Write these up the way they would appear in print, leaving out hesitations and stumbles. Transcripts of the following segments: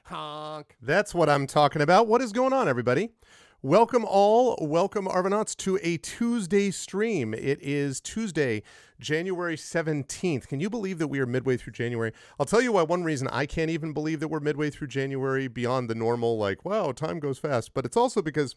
Honk. That's what I'm talking about. What is going on, everybody? Welcome Arvanauts, to a Tuesday stream. It is Tuesday, January 17th. Can you believe that we are midway through January? I'll tell you why. One reason I can't even believe that we're midway through January beyond the normal, like, wow, time goes fast. But it's also because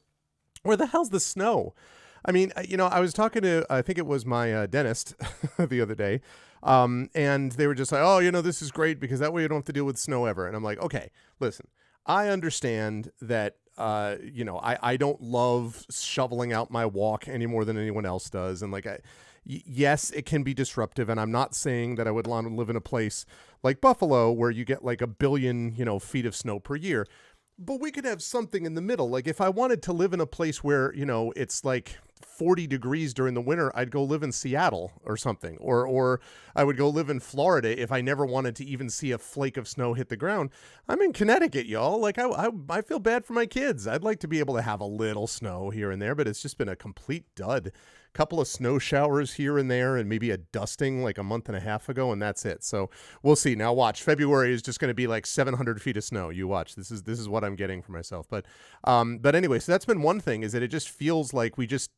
where the hell's the snow? I mean, I was talking to, I think it was my dentist the other day, and they were just like, oh, this is great because that way you don't have to deal with snow ever. And I'm like, okay, listen, I understand that, I don't love shoveling out my walk any more than anyone else does. And yes, it can be disruptive. And I'm not saying that I would want to live in a place like Buffalo where you get like 1 billion, feet of snow per year. But we could have something in the middle. Like if I wanted to live in a place where, it's like 40 degrees during the winter, I'd go live in Seattle or something. Or I would go live in Florida if I never wanted to even see a flake of snow hit the ground. I'm in Connecticut, y'all. Like I feel bad for my kids. I'd like to be able to have a little snow here and there, but it's just been a complete dud. Couple of snow showers here and there and maybe a dusting like a month and a half ago, and that's it. So we'll see. Now watch. February is just going to be like 700 feet of snow. You watch. This is what I'm getting for myself. But anyway, so that's been one thing, is that it just feels like we just,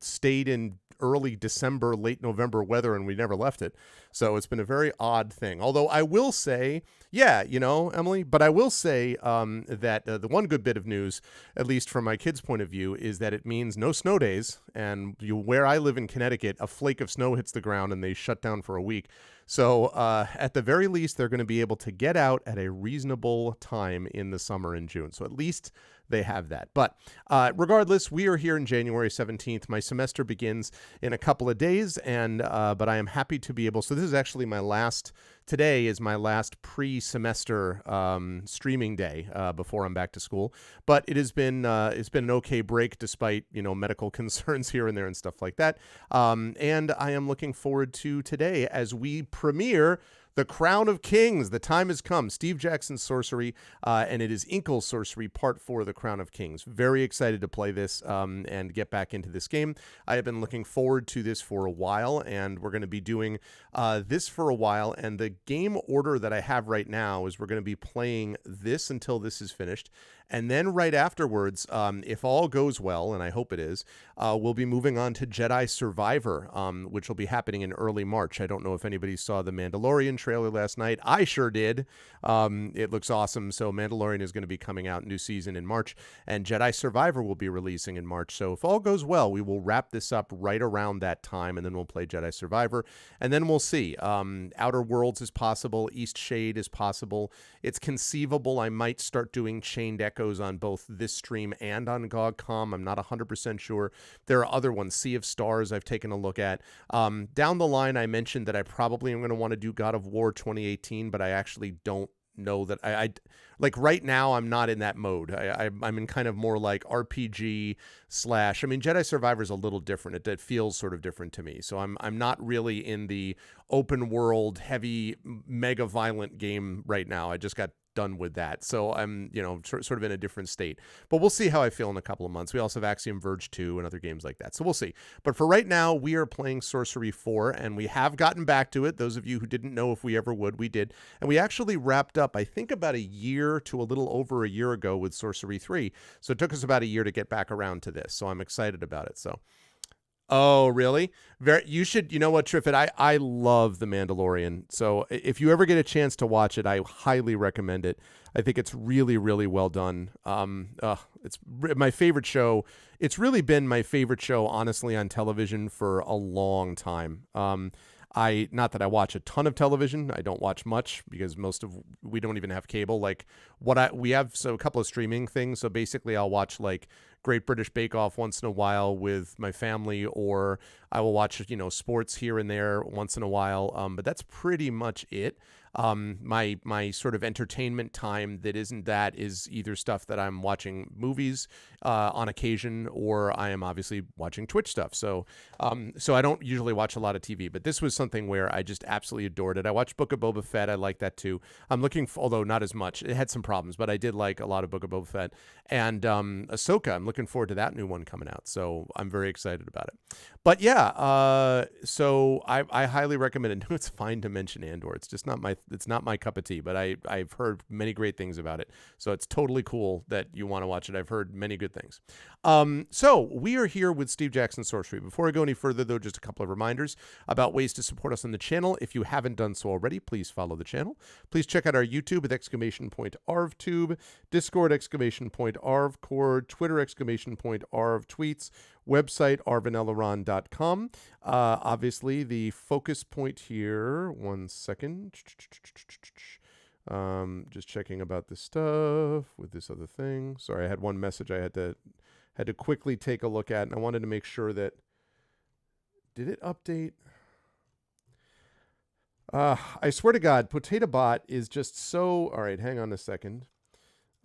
stayed in early December, late November weather and we never left it. So it's been a very odd thing. Although I will say, yeah, Emily, but I will say that the one good bit of news, at least from my kids' point of view, is that it means no snow days. And where I live in Connecticut, a flake of snow hits the ground and they shut down for a week. So at the very least, they're going to be able to get out at a reasonable time in the summer in June. So at least they have that. But regardless, we are here in January 17th. My semester begins in a couple of days, and but I am happy to be able. So this is actually today is my last pre-semester streaming day before I'm back to school. But it's been an okay break despite medical concerns here and there and stuff like that. And I am looking forward to today as we premiere The Crown of Kings. The time has come. Steve Jackson's Sorcery, and it is Inkle's Sorcery Part 4, The Crown of Kings. Very excited to play this and get back into this game. I have been looking forward to this for a while, and we're going to be doing this for a while. And the game order that I have right now is we're going to be playing this until this is finished. And then right afterwards, if all goes well, and I hope it is, we'll be moving on to Jedi Survivor, which will be happening in early March. I don't know if anybody saw the Mandalorian trailer last night. I sure did. It looks awesome. So Mandalorian is going to be coming out new season in March, and Jedi Survivor will be releasing in March. So if all goes well, we will wrap this up right around that time, and then we'll play Jedi Survivor, and then we'll see. Outer Worlds is possible. East Shade is possible. It's conceivable I might start doing Chained Echoes on both this stream and on GOG.com. I'm not 100% sure. There are other ones. Sea of Stars I've taken a look at. Down the line, I mentioned that I probably am going to want to do God of War 2018, but I actually don't know that I like right now. I'm not in that mode. I'm in kind of more like RPG slash. I mean, Jedi Survivor is a little different. It feels sort of different to me. So I'm not really in the open world, heavy, mega violent game right now. I just got done with that. So I'm, sort of in a different state. But we'll see how I feel in a couple of months. We also have Axiom Verge 2 and other games like that. So we'll see. But for right now, we are playing Sorcery 4, and we have gotten back to it. Those of you who didn't know if we ever would, we did. And we actually wrapped up, I think, about a year to a little over a year ago with Sorcery 3. So it took us about a year to get back around to this. So I'm excited about it. So oh, really? You should, you know what, Triffid? I love The Mandalorian. So if you ever get a chance to watch it, I highly recommend it. I think it's really, really well done. It's my favorite show. It's really been my favorite show, honestly, on television for a long time. Not that I watch a ton of television. I don't watch much because we don't even have cable. Like we have a couple of streaming things. So basically I'll watch like Great British Bake Off once in a while with my family, or I will watch, sports here and there once in a while. But that's pretty much it. My sort of entertainment time that isn't that is either stuff that I'm watching movies on occasion, or I am obviously watching Twitch stuff. So I don't usually watch a lot of TV, but this was something where I just absolutely adored it. I watched Book of Boba Fett. I like that too. Although not as much. It had some problems, but I did like a lot of Book of Boba Fett. And Ahsoka, I'm looking forward to that new one coming out. So I'm very excited about it. But yeah, so I highly recommend it. It's fine to mention Andor. It's just not my it's not my cup of tea, but I've heard many great things about it. So it's totally cool that you want to watch it. I've heard many good things. So we are here with Steve Jackson Sorcery. Before I go any further, though, just a couple of reminders about ways to support us on the channel. If you haven't done so already, please follow the channel. Please check out our YouTube with !ArvTube, Discord !ArvCord, Twitter !ArvTweets, website arvaneleron.com. Obviously, the focus point here, one second. Just checking about this stuff with this other thing. Sorry, I had one message I had to quickly take a look at, and I wanted to make sure that, did it update? I swear to God, Potato Bot is just so, all right, hang on a second.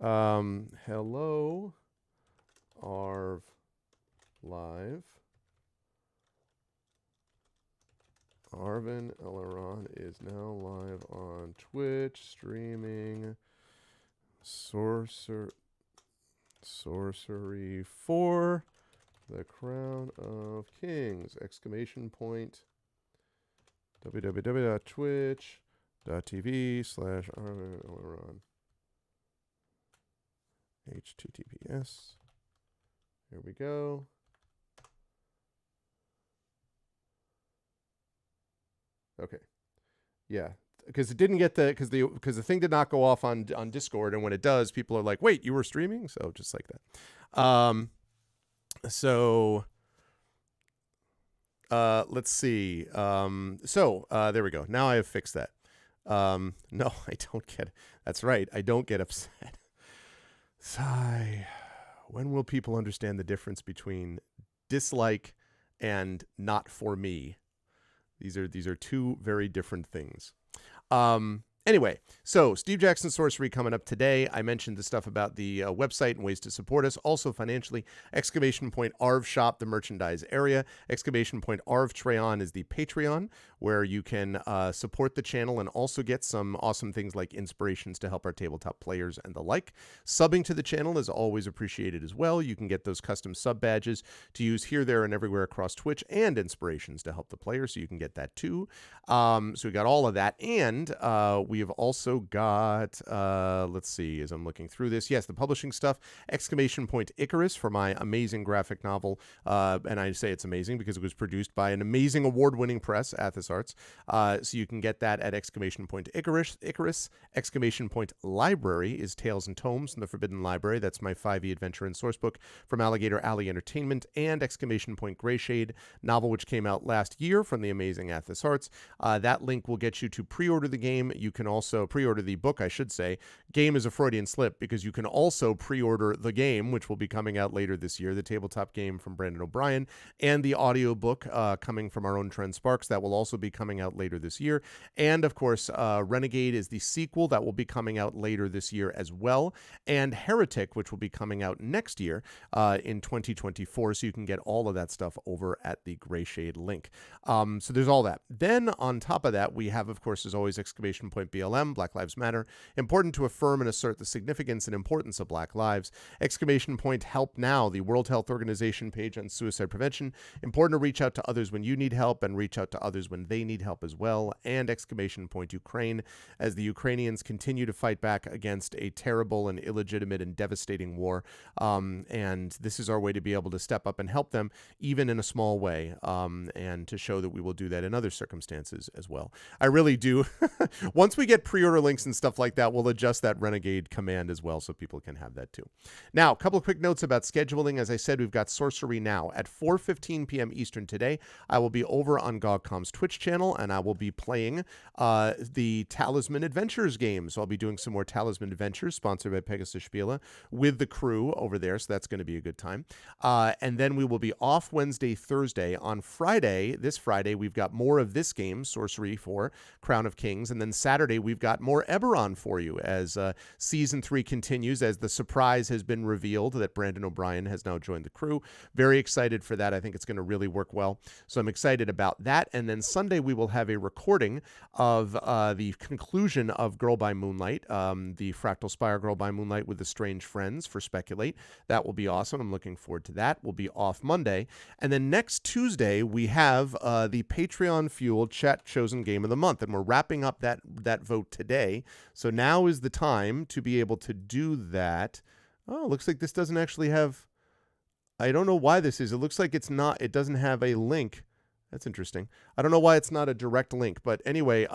Hello, Arv Live. Arvin Eleron is now live on Twitch, streaming Sorcery for the Crown of Kings! www.twitch.tv/Arvin Eleron. HTTPS. Here we go. Okay. Yeah, because it didn't get the because the thing did not go off on Discord, and when it does, people are like, "Wait, you were streaming?" So just like that. Let's see. There we go. Now I have fixed that. No, I don't get. That's right. I don't get upset. Sigh. When will people understand the difference between dislike and not for me? These are two very different things. Anyway, so Steve Jackson Sorcery coming up today. I mentioned the stuff about the website and ways to support us. Also financially, !Arv Shop, the merchandise area. !Arv Treon is the Patreon, where you can support the channel and also get some awesome things like inspirations to help our tabletop players and the like. Subbing to the channel is always appreciated as well. You can get those custom sub badges to use here, there, and everywhere across Twitch, and inspirations to help the player, so you can get that too. So we got all of that, and we have also got, let's see, as I'm looking through this, yes, the publishing stuff, Icarus for my amazing graphic novel, and I say it's amazing because it was produced by an amazing award-winning press, Athos Arts, so you can get that at Icarus. Library is Tales and Tomes from the Forbidden Library. That's my 5e adventure and sourcebook from Alligator Alley Entertainment, and Grayshade novel, which came out last year from the amazing Athos Arts. That link will get you to pre-order the game. You can also pre-order the book, I should say. Game is a Freudian slip because you can also pre-order the game, which will be coming out later this year, the tabletop game from Brandon O'Brien, and the audiobook coming from our own Trent Sparks that will also be coming out later this year. And of course, Renegade is the sequel that will be coming out later this year as well, and Heretic, which will be coming out next year in 2024. So you can get all of that stuff over at the Grayshade link. So there's all that. Then on top of that, we have, of course, as always, BLM, Black Lives Matter. Important to affirm and assert the significance and importance of Black lives. Help Now, the World Health Organization page on suicide prevention. Important to reach out to others when you need help and reach out to others when they need help as well. And Ukraine, as the Ukrainians continue to fight back against a terrible and illegitimate and devastating war. And this is our way to be able to step up and help them, even in a small way, and to show that we will do that in other circumstances as well. I really do. Once we get pre-order links and stuff like that, we'll adjust that Renegade command as well so people can have that too. Now, a couple of quick notes about scheduling. As I said, we've got Sorcery now at 4:15 p.m. Eastern today. I will be over on GogCom's Twitch channel, and I will be playing the Talisman Adventures game. So I'll be doing some more Talisman Adventures, sponsored by Pegasus Spiele, with the crew over there. So that's going to be a good time. And then we will be off Wednesday, Thursday. On Friday, this Friday, we've got more of this game, Sorcery for Crown of Kings. And then Saturday, we've got more Eberron for you as Season 3 continues, as the surprise has been revealed that Brandon O'Brien has now joined the crew. Very excited for that. I think it's going to really work well. So I'm excited about that. And then Sunday Sunday, we will have a recording of the conclusion of Girl by Moonlight, the Fractal Spire Girl by Moonlight with the Strange Friends for Speculate. That will be awesome. I'm looking forward to that. We'll be off Monday. And then next Tuesday, we have the Patreon-fueled Chat Chosen Game of the Month, and we're wrapping up that vote today. So now is the time to be able to do that. Oh, looks like this doesn't actually have... I don't know why this is. It looks like it doesn't have a link. That's interesting. I don't know why it's not a direct link, but anyway,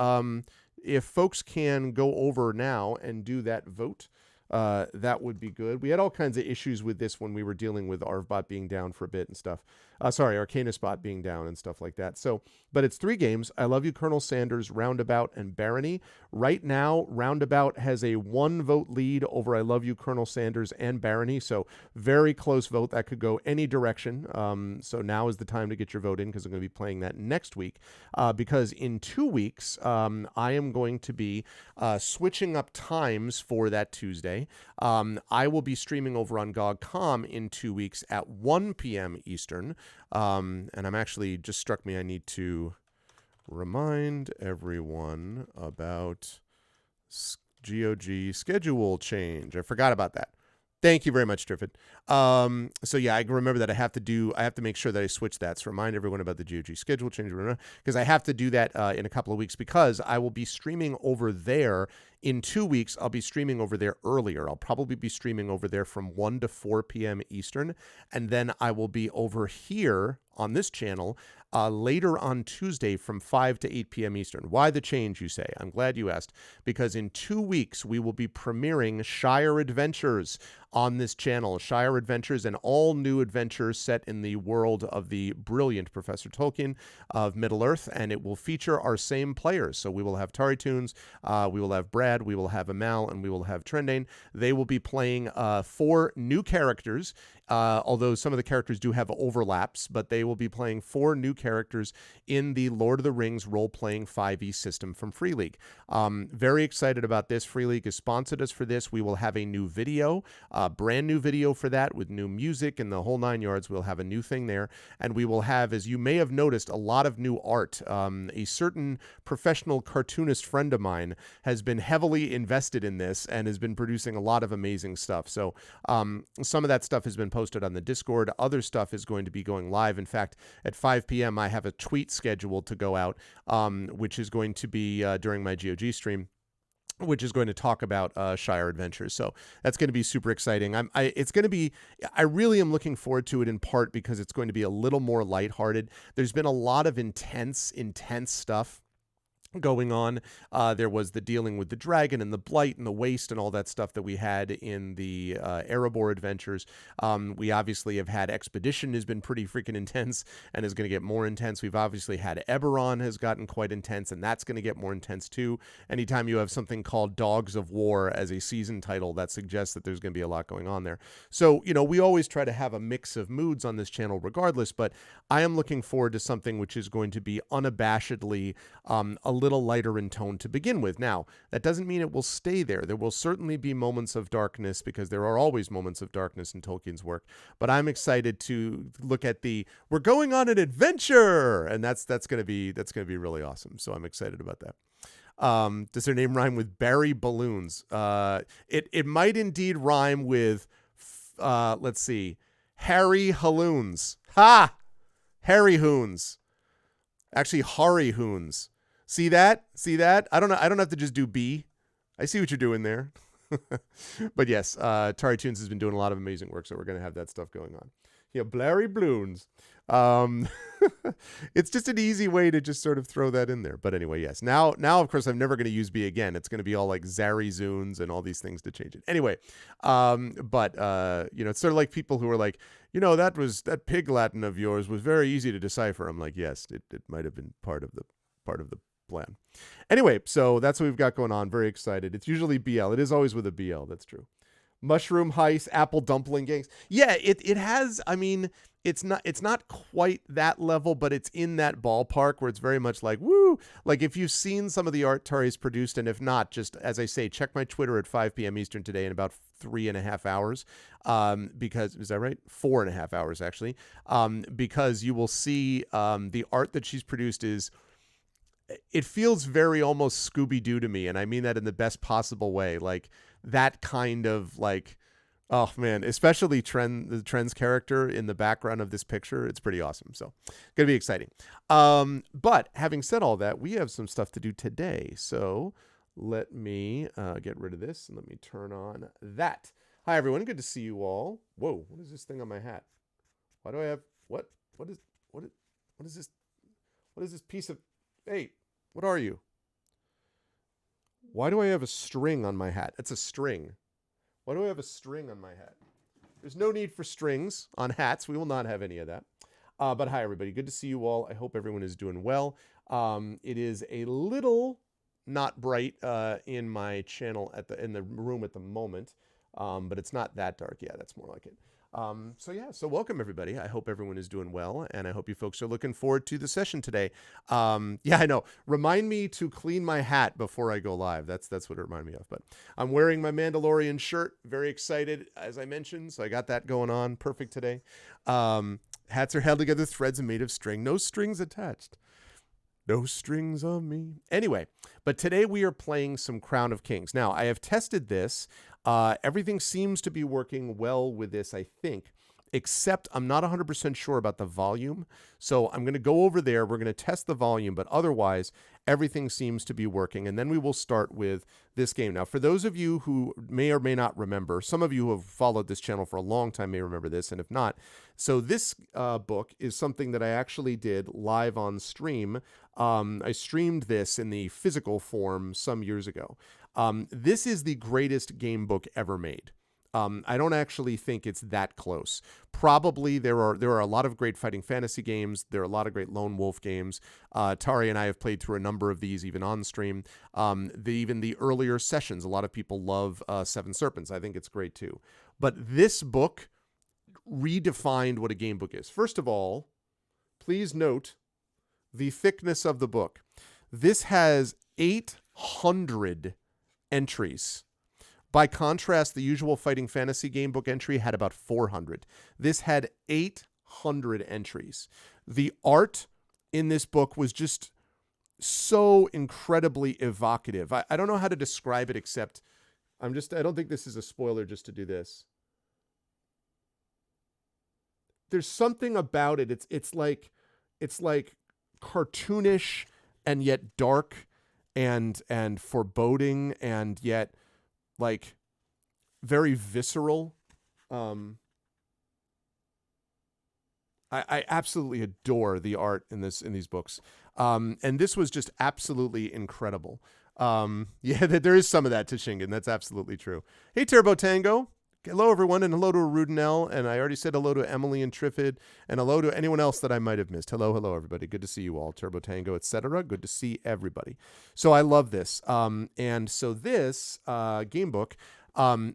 if folks can go over now and do that vote, that would be good. We had all kinds of issues with this when we were dealing with Arvbot being down for a bit and stuff. Arcanusbot being down and stuff like that. So, but it's 3 games. I Love You, Colonel Sanders, Roundabout, and Barony. Right now, Roundabout has a 1-vote lead over I Love You, Colonel Sanders, and Barony. So very close vote. That could go any direction. So now is the time to get your vote in, because I'm going to be playing that next week. Because in 2 weeks, I am going to be switching up times for that Tuesday. I will be streaming over on GOG.com in 2 weeks at 1 p.m. Eastern. And I'm actually, just struck me, I need to remind everyone about GOG schedule change. I forgot about that. Thank you very much, Triffid. So yeah, I remember that I have to make sure that I switch that. So remind everyone about the GOG schedule change, because I have to do that in a couple of weeks, because I will be streaming over there in 2 weeks. I'll be streaming over there earlier. I'll probably be streaming over there from 1 to 4 p.m. Eastern. And then I will be over here on this channel later on Tuesday from 5 to 8 p.m. Eastern. Why the change, you say? I'm glad you asked, because in 2 weeks we will be premiering Shire Adventures on this channel. Shire Adventures, an all-new adventure set in the world of the brilliant Professor Tolkien of Middle-earth, and it will feature our same players. So we will have Tari Toons, we will have Brad, we will have Amal, and we will have Trendane. They will be playing 4 new characters, although some of the characters do have overlaps, but they will be playing 4 new characters in the Lord of the Rings role-playing 5e system from Free League. Very excited about this. Free League has sponsored us for this. We will have a new video, brand new video for that with new music and the whole 9 yards. We'll have a new thing there. And we will have, as you may have noticed, a lot of new art. A certain professional cartoonist friend of mine has been heavily invested in this and has been producing a lot of amazing stuff. So some of that stuff has been posted on the Discord. Other stuff is going to be going live. In fact, at 5 p.m., I have a tweet scheduled to go out, which is going to be during my GOG stream, which is going to talk about Shire Adventures. So that's going to be super exciting. I really am looking forward to it, in part because it's going to be a little more lighthearted. There's been a lot of intense stuff going on. There was the dealing with the dragon and the blight and the waste and all that stuff that we had in the Erebor adventures. We obviously have had Expedition has been pretty freaking intense and is going to get more intense. We've obviously had Eberron has gotten quite intense, and that's going to get more intense too. Anytime you have something called Dogs of War as a season title, that suggests that there's going to be a lot going on there. So, we always try to have a mix of moods on this channel regardless, but I am looking forward to something which is going to be unabashedly a little lighter in tone to begin with. Now, that doesn't mean it will stay there. There will certainly be moments of darkness, because there are always moments of darkness in Tolkien's work. But I'm excited to look at we're going on an adventure, and that's going to be really awesome. So I'm excited about that. Does her name rhyme with Barry Balloons? It might indeed rhyme with let's see, Harry Halloons. Ha! Harry Hoons. Actually, Hari Hoons. See that? I don't know. I don't have to just do B. I see what you're doing there. But yes, Tari Toons has been doing a lot of amazing work, so we're going to have that stuff going on. Blary Bloons. It's just an easy way to just sort of throw that in there. But anyway, yes. Now, of course, I'm never going to use B again. It's going to be all like Zari Zoons and all these things to change it. Anyway, but it's sort of like people who are like, that pig Latin of yours was very easy to decipher. I'm like, yes, it might have been part of the plan. Anyway, so that's what we've got going on. Very excited. It's usually BL. It is always with a BL. That's true. Mushroom Heist, Apple Dumpling Gangs. Yeah, it has, it's not quite that level, but it's in that ballpark where it's very much like, woo. Like, if you've seen some of the art Tari's produced, and if not, just, as I say, check my Twitter at 5 p.m. Eastern today in about 3.5 hours. Because, is that right? 4.5 hours, actually. Because you will see the art that she's produced is it feels very almost Scooby-Doo to me, and I mean that in the best possible way. Like that kind of like, oh man, especially the Trend's character in the background of this picture. It's pretty awesome. So gonna be exciting. But having said all that, we have some stuff to do today. So let me get rid of this and let me turn on that. Hi everyone, good to see you all. Whoa, what is this thing on my hat? Why do I have what is this? What is this piece of, hey, what are you? Why do I have a string on my hat? It's a string. Why do I have a string on my hat? There's no need for strings on hats. We will not have any of that. But hi, everybody. Good to see you all. I hope everyone is doing well. It is a little not bright in my channel in the room at the moment, but it's not that dark. Yeah, that's more like it. So welcome everybody. I hope everyone is doing well, and I hope you folks are looking forward to the session today. Yeah, I know. Remind me to clean my hat before I go live. That's what it reminded me of. But I'm wearing my Mandalorian shirt. Very excited, as I mentioned. So I got that going on. Perfect today. Hats are held together, threads are made of string. No strings attached. No strings on me. Anyway, but today we are playing some Crown of Kings. Now, I have tested this. Everything seems to be working well with this, I think, except I'm not 100% sure about the volume. So I'm going to go over there. We're going to test the volume, but otherwise, everything seems to be working. And then we will start with this game. Now, for those of you who may or may not remember, some of you who have followed this channel for a long time may remember this, and if not, so this book is something that I actually did live on stream. I streamed this in the physical form some years ago. This is the greatest game book ever made. I don't actually think it's that close. Probably there are a lot of great fighting fantasy games. There are a lot of great lone wolf games. Tari and I have played through a number of these even on stream. Even the earlier sessions, a lot of people love Seven Serpents. I think it's great too. But this book redefined what a game book is. First of all, please note the thickness of the book. This has 800 entries. By contrast, the usual fighting fantasy game book entry had about 400. This had 800 entries. The art in this book was just so incredibly evocative. I don't know how to describe it, except I don't think this is a spoiler just to do this. There's something about it. It's like cartoonish and yet dark and foreboding and yet like very visceral. I absolutely adore the art in these books. And this was just absolutely incredible. Yeah, there is some of that to Shingen. That's absolutely true. Hey, Turbo Tango. Hello, everyone, and hello to Arudinel. And I already said hello to Emily and Triffid, and hello to anyone else that I might have missed. Hello, everybody. Good to see you all. Turbo Tango, etc. Good to see everybody. So I love this. And so this game book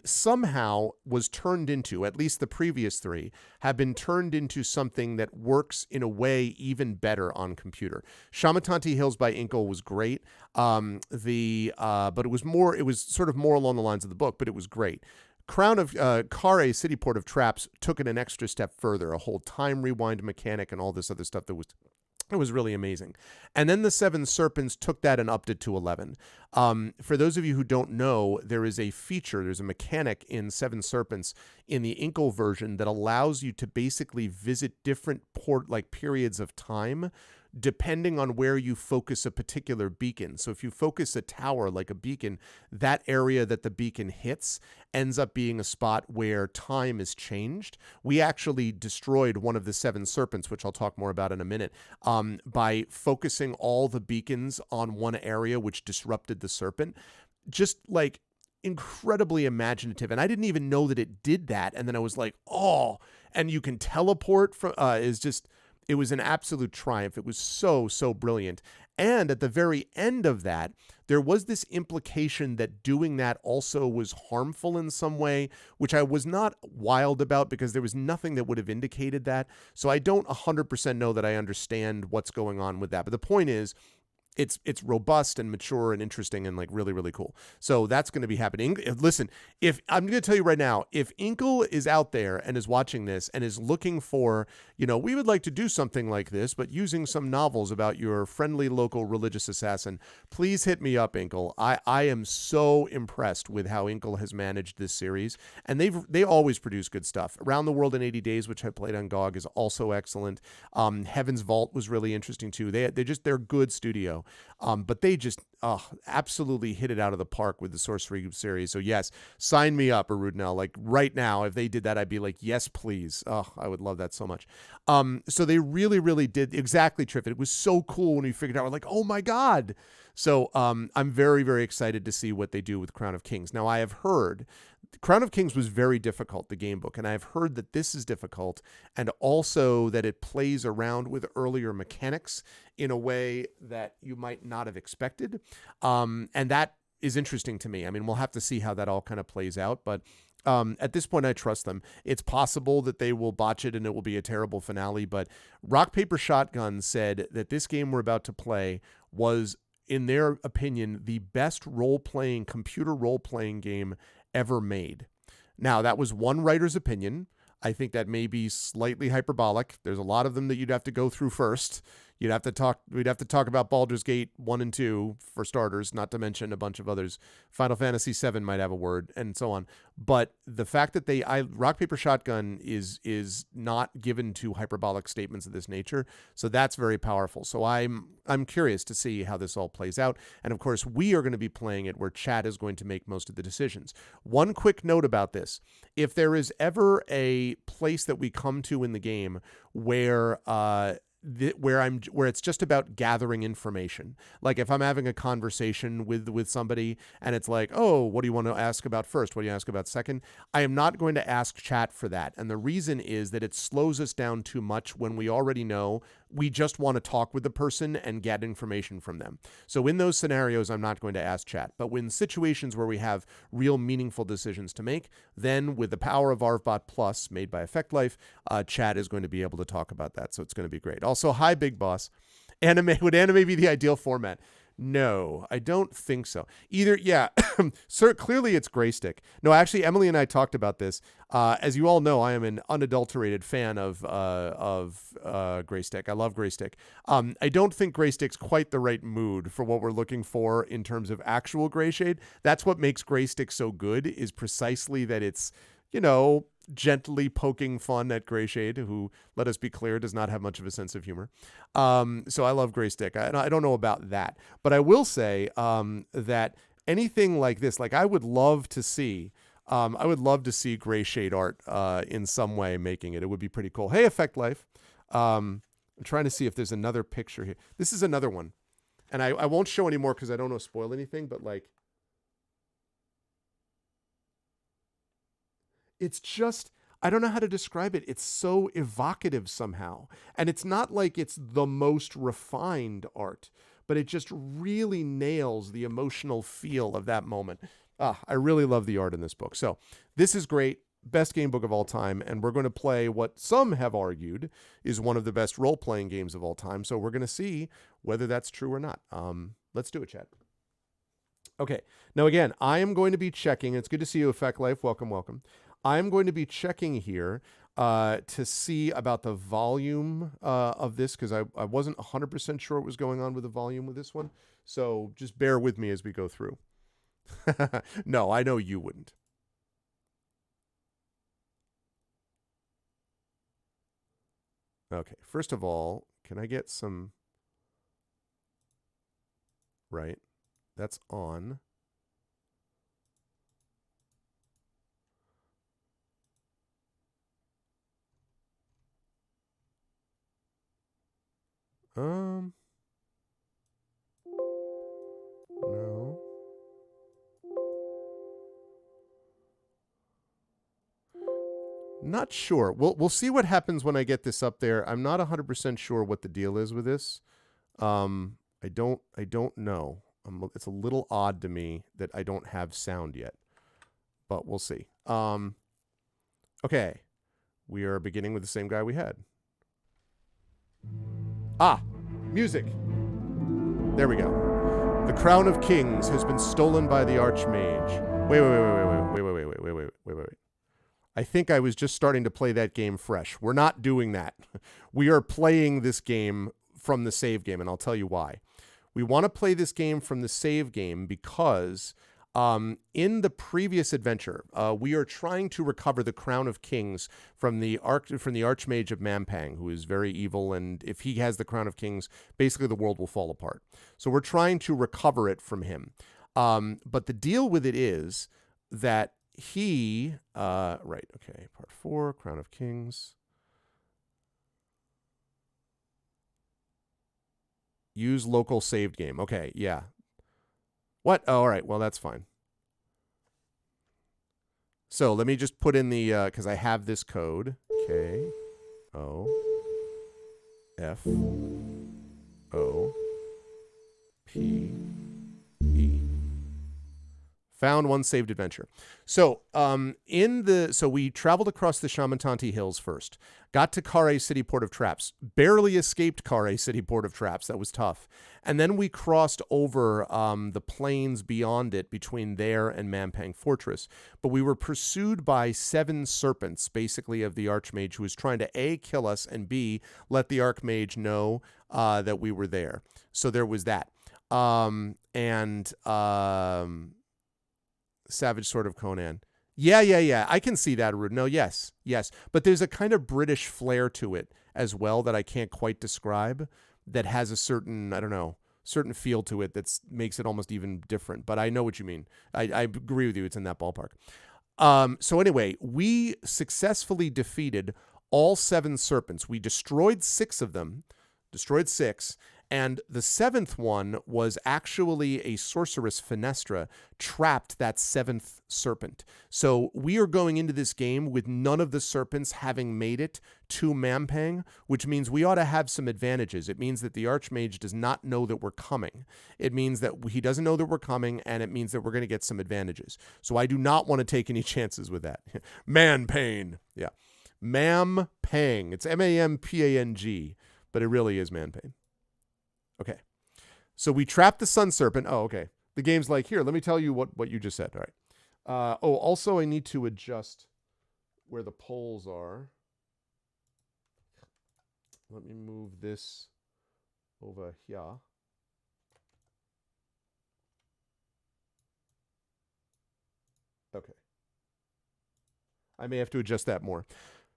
somehow was turned into, at least the previous three, have been turned into something that works in a way even better on computer. Shamatanti Hills by Inkle was great. But it was sort of more along the lines of the book, but it was great. Crown of Kare, City Port of Traps, took it an extra step further, a whole time rewind mechanic and all this other stuff that was really amazing. And then the Seven Serpents took that and upped it to 11. For those of you who don't know, there's a mechanic in Seven Serpents in the Inkle version that allows you to basically visit different periods of time depending on where you focus a particular beacon. So if you focus a tower like a beacon, that area that the beacon hits ends up being a spot where time is changed. We actually destroyed one of the Seven Serpents, which I'll talk more about in a minute, by focusing all the beacons on one area, which disrupted the serpent. Just like incredibly imaginative. And I didn't even know that it did that. And then I was like, oh, and you can teleport from, it was an absolute triumph. It was so brilliant. And at the very end of that, there was this implication that doing that also was harmful in some way, which I was not wild about because there was nothing that would have indicated that. So I don't 100% know that I understand what's going on with that. But the point is, it's robust and mature and interesting and like really, really cool. So that's going to be happening. Listen, if I'm going to tell you right now, if Inkle is out there and is watching this and is looking for, we would like to do something like this, but using some novels about your friendly local religious assassin, please hit me up, Inkle. I am so impressed with how Inkle has managed this series, and they always produce good stuff. Around the World in 80 Days, which I played on GOG, is also excellent. Heaven's Vault was really interesting too. They're good studio, but they just absolutely hit it out of the park with the Sorcery series. So yes, sign me up, Arudnell. Like right now, if they did that, I'd be like, yes, please. Oh, I would love that so much. So they really, really did exactly, Triffid. It was so cool when we figured out. We're like, oh my god. So I'm very, very excited to see what they do with Crown of Kings. Now, I have heard Crown of Kings was very difficult, the game book, and I've heard that this is difficult, and also that it plays around with earlier mechanics in a way that you might not have expected. And that is interesting to me. I mean, we'll have to see how that all kind of plays out, but at this point, I trust them. It's possible that they will botch it and it will be a terrible finale, but Rock, Paper, Shotgun said that this game we're about to play was, in their opinion, the best computer role-playing game ever made. Now, that was one writer's opinion. I think that may be slightly hyperbolic. There's a lot of them that you'd have to go through first. We'd have to talk about Baldur's Gate 1 and 2 for starters, not to mention a bunch of others. Final Fantasy 7 might have a word, and so on. But the fact that Rock, Paper, Shotgun is not given to hyperbolic statements of this nature, so that's very powerful. So I'm curious to see how this all plays out. And of course, we are going to be playing it where chat is going to make most of the decisions. One quick note about this: if there is ever a place that we come to in the game where where it's just about gathering information. Like if I'm having a conversation with somebody and it's like, oh, what do you want to ask about first? What do you ask about second? I am not going to ask chat for that. And the reason is that it slows us down too much when we already know we just want to talk with the person and get information from them. So in those scenarios, I'm not going to ask chat. But when situations where we have real meaningful decisions to make, then with the power of ArvBot Plus made by Effect Life, chat is going to be able to talk about that. So it's going to be great. Also, hi, Big Boss. Would anime be the ideal format? No, I don't think so. Either, yeah, sir, clearly it's Graystick. No, actually, Emily and I talked about this. As you all know, I am an unadulterated fan of Graystick. I love Graystick. I don't think Graystick's quite the right mood for what we're looking for in terms of actual Grayshade. That's what makes Graystick so good, is precisely that it's, gently poking fun at Grayshade, who, let us be clear, does not have much of a sense of humor. So I love Graystick. I don't know about that. But I will say that anything like this, like I would love to see Grayshade art in some way making it. It would be pretty cool. Hey, Effect Life. I'm trying to see if there's another picture here. This is another one. And I won't show anymore because I don't want to spoil anything, but like, it's just, I don't know how to describe it. It's so evocative somehow. And it's not like it's the most refined art, but it just really nails the emotional feel of that moment. I really love the art in this book. So this is great. Best game book of all time. And we're going to play what some have argued is one of the best role-playing games of all time. So we're going to see whether that's true or not. Let's do it, chat. Okay. Now, again, I am going to be checking. It's good to see you, Effect Life. Welcome, welcome. I'm going to be checking here to see about the volume of this, because I wasn't 100% sure what was going on with the volume with this one. So just bear with me as we go through. No, I know you wouldn't. Okay, first of all, can I get some... Right, that's on. No. Not sure. We'll see what happens when I get this up there. I'm not 100% sure what the deal is with this. I don't know. It's a little odd to me that I don't have sound yet, but we'll see. Okay. We are beginning with the same guy we had. Music. There we go. The crown of kings has been stolen by the Archmage. Wait. I think I was just starting to play that game fresh. We're not doing that. We are playing this game from the save game, and I'll tell you why. We want to play this game from the save game because in the previous adventure, we are trying to recover the crown of kings from the Archmage of Mampang, who is very evil, and if he has the crown of kings, basically the world will fall apart. So we're trying to recover it from him. But the deal with it is that he, right, okay, part 4, Crown of Kings. Use local saved game. Okay, yeah. What? Oh, all right, well, that's fine. So let me just put in the, because I have this code. K, O, F, O, P, E. Found one saved adventure. So so we traveled across the Shamantanti Hills first. Got to Kare City Port of Traps. Barely escaped Kare City Port of Traps. That was tough. And then we crossed over the plains beyond it between there and Mampang Fortress. But we were pursued by 7 serpents, basically, of the Archmage, who was trying to A, kill us, and B, let the Archmage know that we were there. So there was that. Savage Sword of Conan. Yeah. I can see that, Arud. No, yes. But there's a kind of British flair to it as well that I can't quite describe, that has a certain, I don't know, certain feel to it that makes it almost even different. But I know what you mean. I agree with you. It's in that ballpark. So anyway, we successfully defeated all 7 serpents. We destroyed 6 of them. And the 7th one was actually a sorceress Fenestra trapped that 7th serpent. So we are going into this game with none of the serpents having made it to Mampang, which means we ought to have some advantages. It means that the Archmage does not know that we're coming. It means that he doesn't know that we're coming, and it means that we're going to get some advantages. So I do not want to take any chances with that. Mampang. Yeah. Mampang. It's Mampang, but it really is Mampang. Okay, so we trapped the sun serpent. Oh, okay. The game's like, here, let me tell you what you just said. All right. Also, I need to adjust where the poles are. Let me move this over here. Okay. I may have to adjust that more.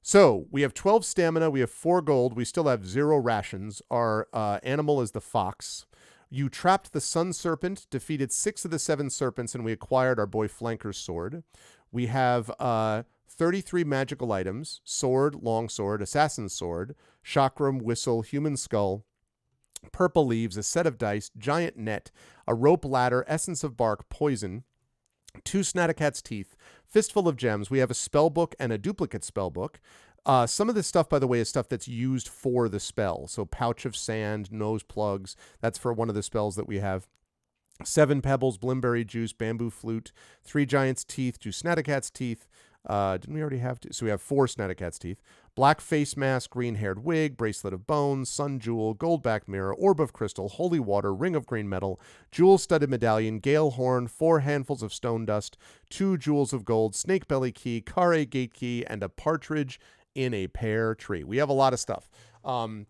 So we have 12 stamina. We have 4 gold. We still have 0 rations. Our animal is the fox. You trapped the sun serpent, defeated 6 of the 7 serpents, and we acquired our boy Flanker's sword. We have 33 magical items: sword, longsword, assassin's sword, chakram, whistle, human skull, purple leaves, a set of dice, giant net, a rope ladder, essence of bark, poison, 2 Snaticat's teeth, fistful of gems. We have a spell book and a duplicate spell book. Some of this stuff, by the way, is stuff that's used for the spell. So pouch of sand, nose plugs. That's for one of the spells that we have. 7 pebbles, blimberry juice, bamboo flute, 3 giant's teeth, 2 Snaticat's teeth. Didn't we already have 2? So we have 4 Snaticat's teeth. Black face mask, green-haired wig, bracelet of bones, sun jewel, gold-backed mirror, orb of crystal, holy water, ring of green metal, jewel-studded medallion, gale horn, 4 handfuls of stone dust, 2 jewels of gold, snake belly key, Kare gate key, and a partridge in a pear tree. We have a lot of stuff.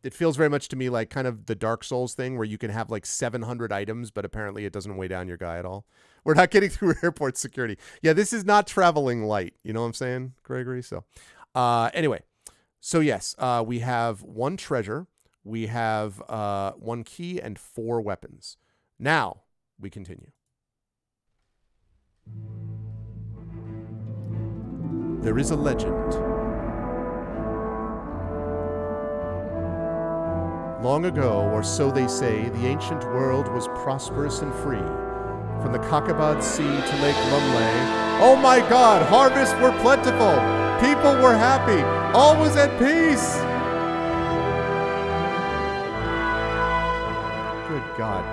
It feels very much to me like kind of the Dark Souls thing where you can have like 700 items, but apparently it doesn't weigh down your guy at all. We're not getting through airport security. Yeah, this is not traveling light. You know what I'm saying, Gregory? So anyway, so yes, we have 1 treasure. We have 1 key and 4 weapons. Now we continue. There is a legend. Long ago, or so they say, the ancient world was prosperous and free. From the Kakabad Sea to Lake Lumley, oh my God, harvests were plentiful. People were happy. All was at peace. Good God.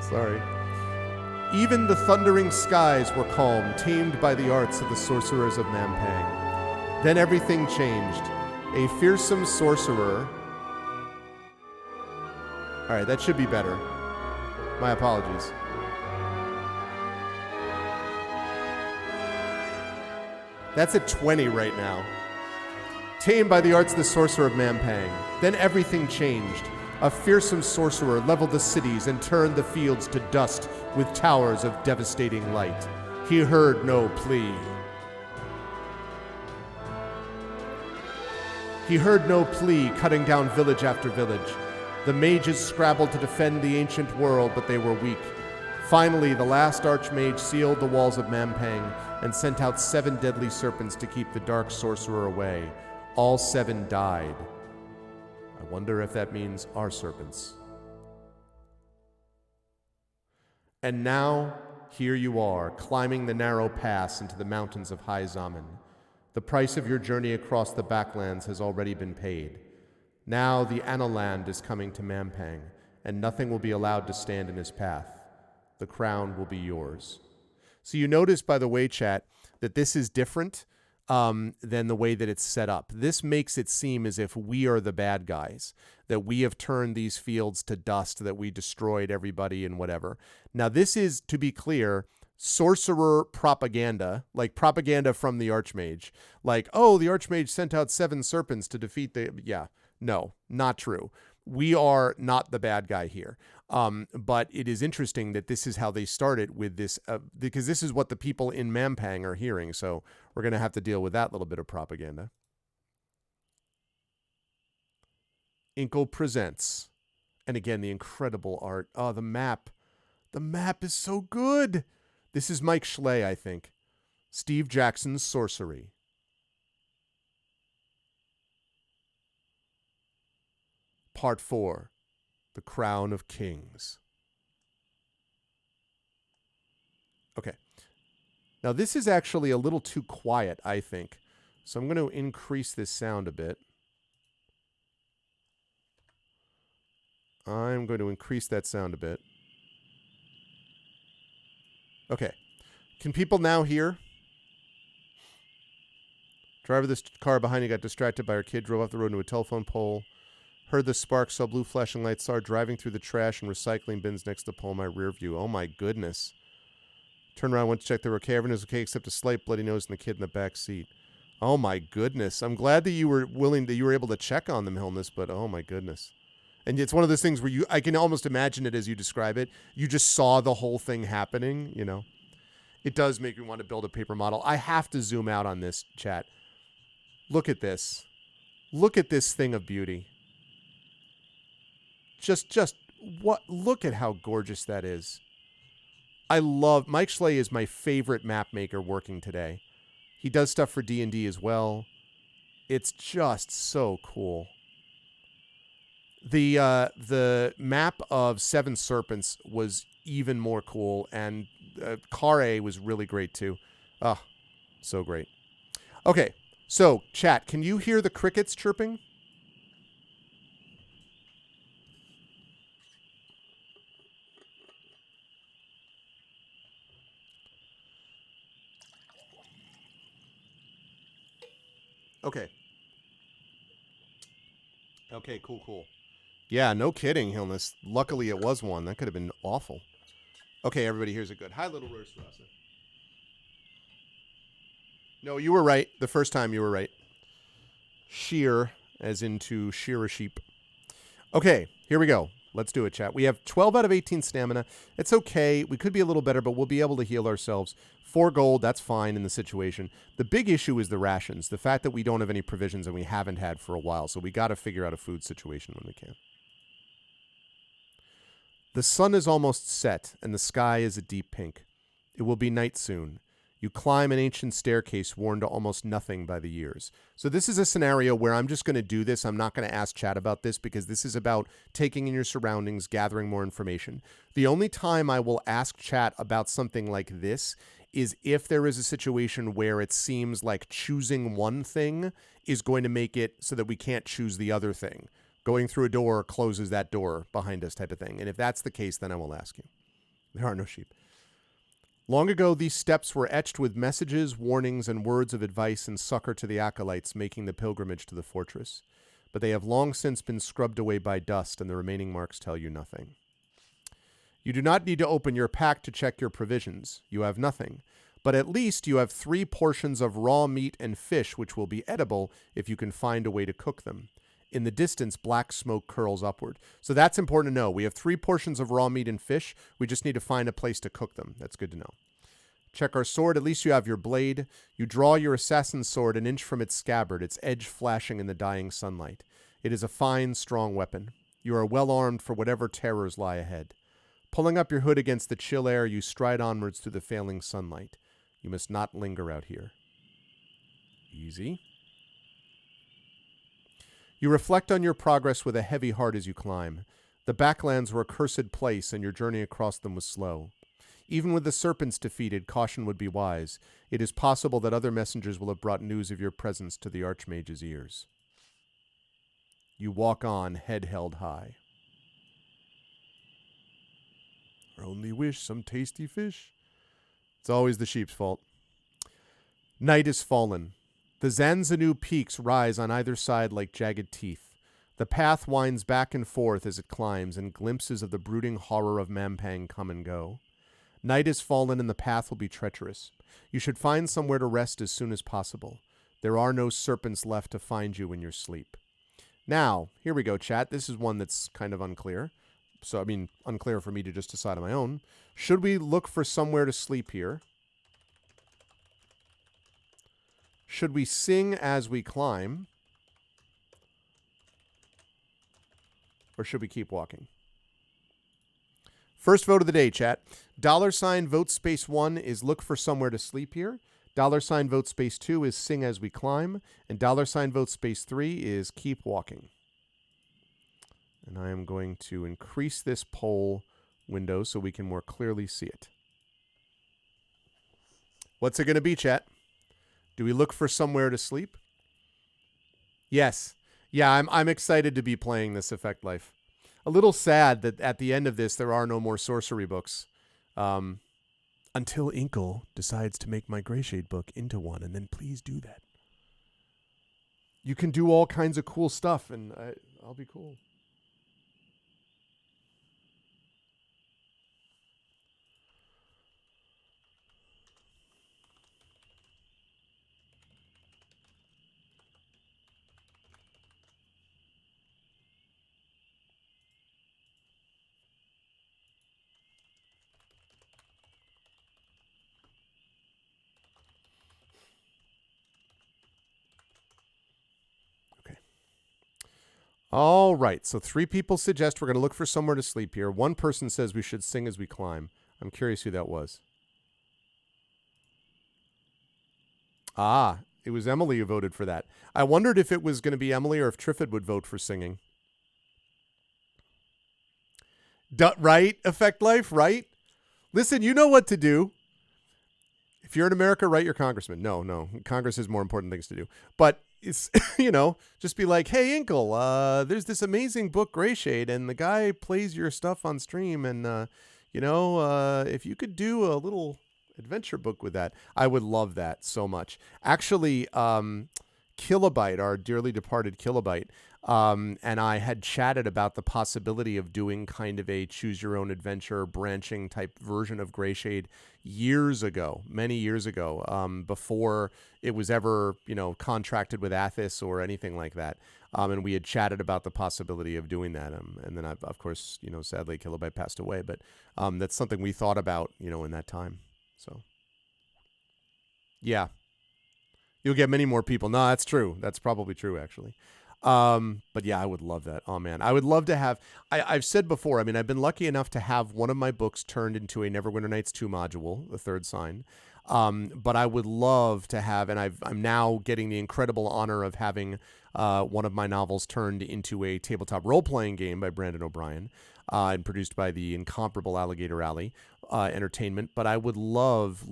Sorry. Even the thundering skies were calm, tamed by the arts of the sorcerers of Mampang. Then everything changed. A fearsome sorcerer. All right, that should be better. My apologies. That's at 20 right now. Tamed by the arts of the sorcerer of Mampang. Then everything changed. A fearsome sorcerer leveled the cities and turned the fields to dust with towers of devastating light. He heard no plea. He heard no plea, cutting down village after village. The mages scrabbled to defend the ancient world, but they were weak. Finally, the last archmage sealed the walls of Mampang and sent out 7 deadly serpents to keep the dark sorcerer away. All 7 died. I wonder if that means our serpents. And now, here you are, climbing the narrow pass into the mountains of High Zaman. The price of your journey across the backlands has already been paid. Now the Analand is coming to Mampang, and nothing will be allowed to stand in his path. The crown will be yours. So you notice, by the way, chat, that this is different than the way that it's set up. This makes it seem as if we are the bad guys, that we have turned these fields to dust, that we destroyed everybody and whatever. Now, this is, to be clear, sorcerer propaganda, like propaganda from the Archmage. Like, oh, the Archmage sent out 7 serpents to defeat the... Yeah, no, not true. We are not the bad guy here. But it is interesting that this is how they started with this, because this is what the people in Mampang are hearing. So we're going to have to deal with that little bit of propaganda. Inkle presents. And again, the incredible art. Oh, the map. The map is so good. This is Mike Schley, I think. Steve Jackson's Sorcery. Part 4. The Crown of Kings. Okay. Now this is actually a little too quiet, I think. So I'm going to increase this sound a bit. I'm going to increase that sound a bit. Okay. Can people now hear? Driver of this car behind you got distracted by her kid, drove off the road into a telephone pole. Heard the spark, saw blue flashing lights, saw her driving through the trash and recycling bins next to the pole in my rear view. Oh my goodness. Turned around, went to check the rear. Everything was okay except a slight bloody nose and the kid in the back seat. Oh my goodness. I'm glad that you were able to check on them, Hilness, but oh my goodness. And it's one of those things where I can almost imagine it as you describe it. You just saw the whole thing happening, you know. It does make me want to build a paper model. I have to zoom out on this, chat. Look at this. Look at this thing of beauty. Just what? Look at how gorgeous that is. I love... Mike Schley is my favorite map maker working today. He does stuff for D&D as well. It's just so cool. The map of 7 Serpents was even more cool, and Kare was really great too. Oh, so great. Okay, so chat, can you hear the crickets chirping? Okay. Okay, cool. Yeah, no kidding, Hilness. Luckily it was one. That could have been awful. Okay, everybody, here's a good. Hi, little Rose Rasa. No, you were right. The first time you were right. Shear, as into shear a sheep. Okay, here we go. Let's do it, chat. We have 12 out of 18 stamina. It's okay. We could be a little better, but we'll be able to heal ourselves. 4 gold, that's fine in the situation. The big issue is the rations. The fact that we don't have any provisions and we haven't had for a while. So we got to figure out a food situation when we can. The sun is almost set, and the sky is a deep pink. It will be night soon. You climb an ancient staircase worn to almost nothing by the years. So this is a scenario where I'm just going to do this. I'm not going to ask chat about this because this is about taking in your surroundings, gathering more information. The only time I will ask chat about something like this is if there is a situation where it seems like choosing one thing is going to make it so that we can't choose the other thing. Going through a door closes that door behind us type of thing. And if that's the case, then I will ask you. There are no sheep. Long ago, these steps were etched with messages, warnings, and words of advice and succor to the acolytes making the pilgrimage to the fortress. But they have long since been scrubbed away by dust, and the remaining marks tell you nothing. You do not need to open your pack to check your provisions. You have nothing. But at least you have 3 portions of raw meat and fish which will be edible if you can find a way to cook them. In the distance, black smoke curls upward. So that's important to know. We have 3 portions of raw meat and fish. We just need to find a place to cook them. That's good to know. Check our sword. At least you have your blade. You draw your assassin's sword an inch from its scabbard, its edge flashing in the dying sunlight. It is a fine, strong weapon. You are well armed for whatever terrors lie ahead. Pulling up your hood against the chill air, you stride onwards through the failing sunlight. You must not linger out here. Easy. You reflect on your progress with a heavy heart as you climb. The backlands were a cursed place, and your journey across them was slow. Even with the serpents defeated, caution would be wise. It is possible that other messengers will have brought news of your presence to the Archmage's ears. You walk on, head held high. I only wish some tasty fish. It's always the sheep's fault. Night is fallen. The Zanzanu peaks rise on either side like jagged teeth. The path winds back and forth as it climbs, and glimpses of the brooding horror of Mampang come and go. Night is fallen, and the path will be treacherous. You should find somewhere to rest as soon as possible. There are no serpents left to find you in your sleep. Now, here we go, chat. This is one that's kind of unclear. So, unclear for me to just decide on my own. Should we look for somewhere to sleep here? Should we sing as we climb? Or should we keep walking? First vote of the day, chat. $ vote space 1 is look for somewhere to sleep here. $ vote space 2 is sing as we climb. And $ vote space 3 is keep walking. And I am going to increase this poll window so we can more clearly see it. What's it going to be, chat? Do we look for somewhere to sleep? Yes. Yeah, I'm excited to be playing this Effect Life. A little sad that at the end of this there are no more sorcery books. Until Inkle decides to make my Greyshade book into one, and then please do that. You can do all kinds of cool stuff, and I'll be cool. All right, so 3 people suggest we're going to look for somewhere to sleep here. 1 person says we should sing as we climb. I'm curious who that was. Ah, it was Emily who voted for that. I wondered if it was going to be Emily or if Triffid would vote for singing. Right, Effect Life, right? Listen, you know what to do. If you're in America, write your congressman. No. Congress has more important things to do. But it's, just be like, hey, Inkle, there's this amazing book, Greyshade, and the guy plays your stuff on stream. And, if you could do a little adventure book with that, I would love that so much. Actually, Kilobyte, our dearly departed Kilobyte, and I had chatted about the possibility of doing kind of a choose your own adventure branching type version of Greyshade many years ago, before it was ever, contracted with Athos or anything like that. And we had chatted about the possibility of doing that. And then of course, sadly Kilobyte passed away, but, that's something we thought about, in that time. So yeah, you'll get many more people. No, that's true. That's probably true, actually. But yeah, I would love that. Oh man, I would love to have, I've said before, I've been lucky enough to have one of my books turned into a Neverwinter Nights 2 module, the third sign. But I would love to have, and I'm now getting the incredible honor of having, one of my novels turned into a tabletop role-playing game by Brandon O'Brien, and produced by the incomparable Alligator Alley, Entertainment. But I would love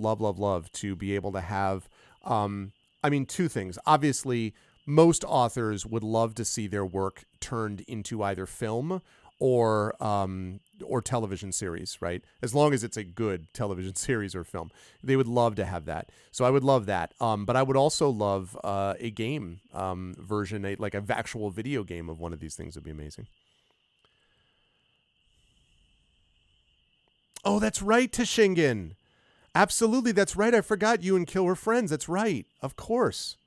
to be able to have, 2 things. Obviously, most authors would love to see their work turned into either film or television series, right? As long as it's a good television series or film, they would love to have that. So I would love that. But I would also love a game version, like an actual video game of one of these things would be amazing. Oh, that's right, Tashingen. Absolutely, that's right. I forgot you and Kill were friends. That's right. Of course.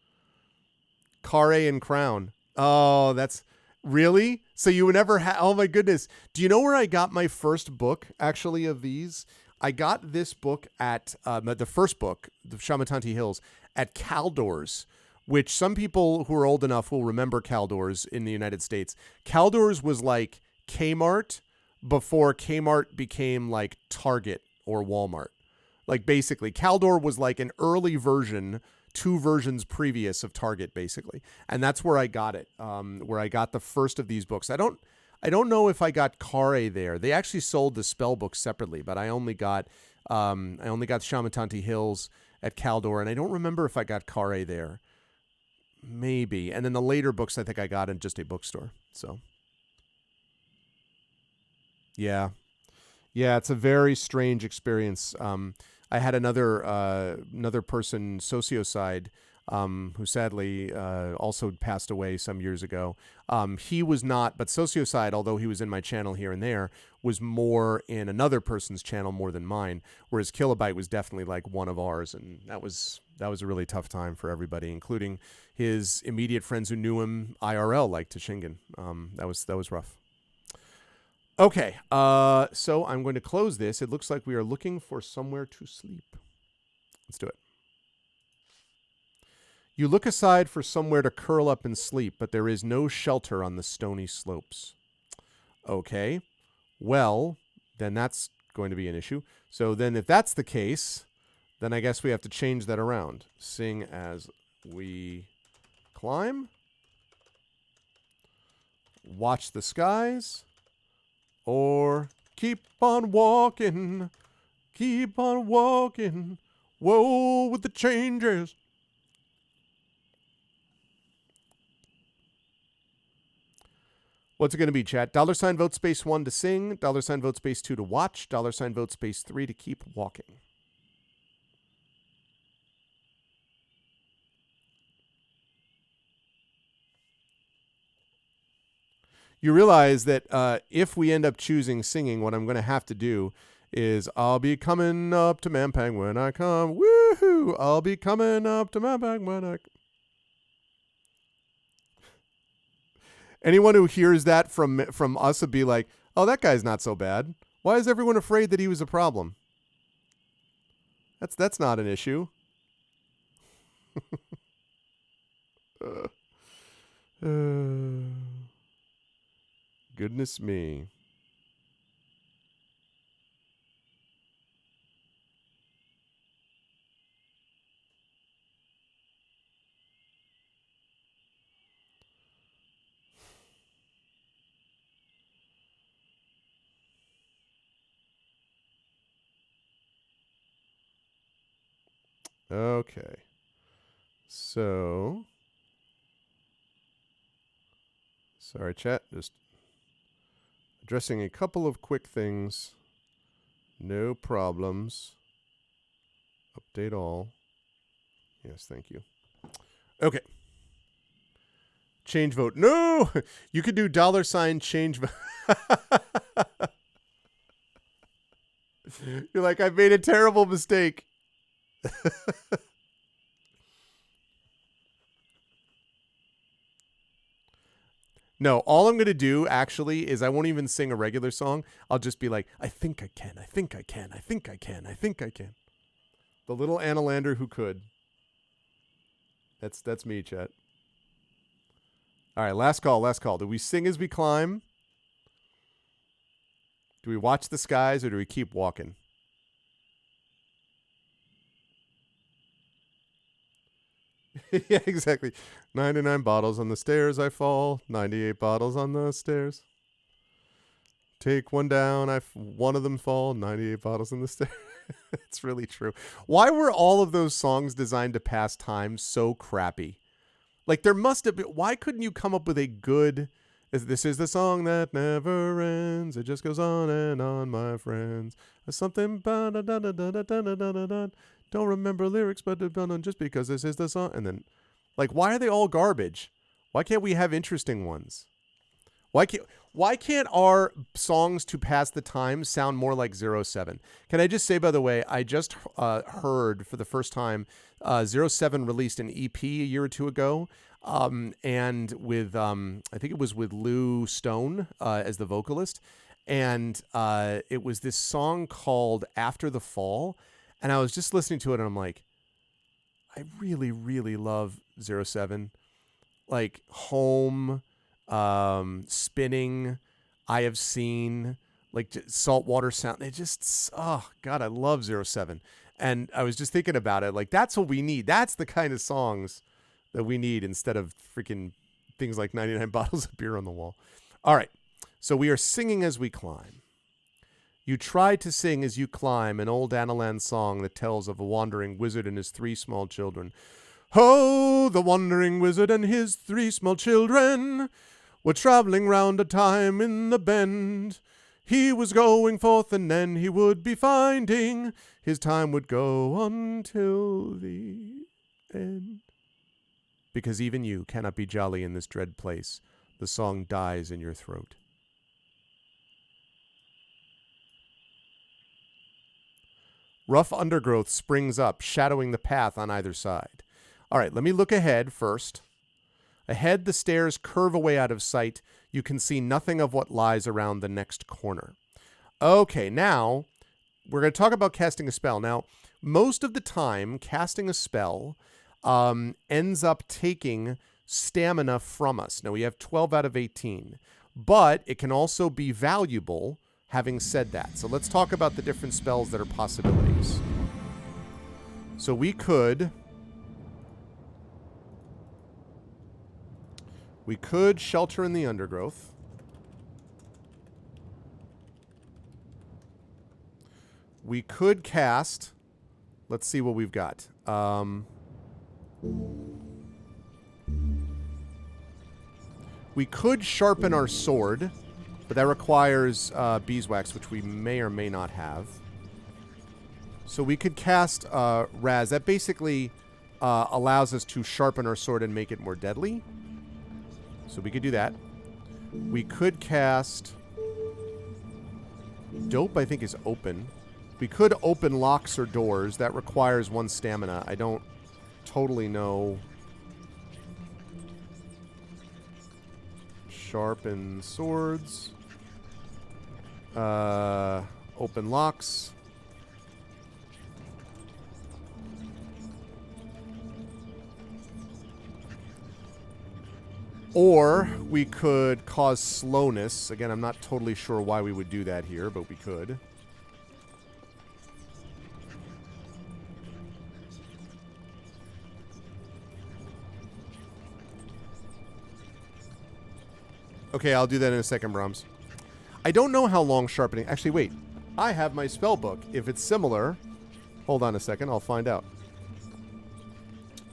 Kare and Crown. Oh, that's really? So you never had. Oh my goodness. Do you know where I got my first book actually of these? I got this book at the first book, the Shamatanti Hills, at Caldors, which some people who are old enough will remember Caldors in the United States. Caldors was like Kmart before Kmart became like Target or Walmart. Like basically, Caldor was like an early version, 2 versions previous of Target, basically, and that's where I got it. Where I got the first of these books. I don't know if I got Kare there. They actually sold the spell book separately, but I only got Shamatanti Hills at Caldor, and I don't remember if I got Kare there. Maybe, and then the later books I think I got in just a bookstore. So, yeah. Yeah, it's a very strange experience. I had another person, Sociocide, who sadly also passed away some years ago. He was not, but Sociocide, although he was in my channel here and there, was more in another person's channel more than mine. Whereas Kilobyte was definitely like one of ours, and that was a really tough time for everybody, including his immediate friends who knew him IRL, like Tashingen. That was rough. Okay, so I'm going to close this. It looks like we are looking for somewhere to sleep. Let's do it. You look aside for somewhere to curl up and sleep, but there is no shelter on the stony slopes. Okay, well, then that's going to be an issue. So then if that's the case, then I guess we have to change that around. Sing as we climb. Watch the skies. Or keep on walking, whoa with the changes. What's it going to be, chat? $ vote space 1 to sing, $ vote space 2 to watch, $ vote space 3 to keep walking. You realize that if we end up choosing singing, what I'm going to have to do is I'll be coming up to Mampang when I come. Woohoo! I'll be coming up to Mampang when I... Anyone who hears that from us would be like, oh, that guy's not so bad. Why is everyone afraid that he was a problem? That's not an issue. Goodness me. Okay. So, sorry, chat. Just addressing a couple of quick things. No problems. Update all. Yes, thank you. Okay. Change vote. No! You could do $ change vote. You're like, I've made a terrible mistake. No, all I'm going to do actually is I won't even sing a regular song. I'll just be like, I think I can, I think I can, I think I can, I think I can. The little Anna Lander who could. That's me, chat. All right, last call. Do we sing as we climb? Do we watch the skies or do we keep walking? Yeah, exactly. 99 bottles on the stairs I fall. 98 bottles on the stairs. Take one down. One of them fall. 98 bottles on the stairs. It's really true. Why were all of those songs designed to pass time so crappy? Like there must have been. Why couldn't you come up with a good This is the song that never ends. It just goes on, my friends. There's something. Don't remember lyrics, but just because this is the song. And then, like, why are they all garbage? Why can't we have interesting ones? Why can't our songs to pass the time sound more like 07? Can I just say, by the way, I just heard for the first time 07 released an EP a year or two ago. And with I think it was with Lou Stone as the vocalist, and it was this song called After the Fall, and I was just listening to it and I'm like, I really, really love 07. Like Home, Spinning, I Have Seen, like Saltwater Sound. It just, oh God, I love 07. And I was just thinking about it, like that's what we need. That's the kind of songs that we need instead of freaking things like 99 bottles of beer on the wall. All right. So we are singing as we climb. You try to sing as you climb an old Analan song that tells of a wandering wizard and his 3 small children. Ho, the wandering wizard and his 3 small children were traveling round a time in the bend. He was going forth and then he would be finding his time would go until the end. Because even you cannot be jolly in this dread place. The song dies in your throat. Rough undergrowth springs up, shadowing the path on either side. All right, let me look ahead first. Ahead, the stairs curve away out of sight. You can see nothing of what lies around the next corner. Okay, now we're going to talk about casting a spell. Now, most of the time, casting a spell ends up taking stamina from us. Now we have 12 out of 18, but it can also be valuable having said that. So let's talk about the different spells that are possibilities. So we could shelter in the undergrowth. We could cast, let's see what we've got. We could sharpen our sword, but that requires beeswax, which we may or may not have. So we could cast Raz. That basically allows us to sharpen our sword and make it more deadly. So we could do that. We could cast Dope, I think, is open. We could open locks or doors. That requires 1 stamina. I don't totally know. Sharpen swords. Open locks. Or we could cause slowness. Again, I'm not totally sure why we would do that here, but we could. Okay, I'll do that in a second, Brahms. I don't know how long sharpening... Actually, wait. I have my spell book. If it's similar... Hold on a second. I'll find out.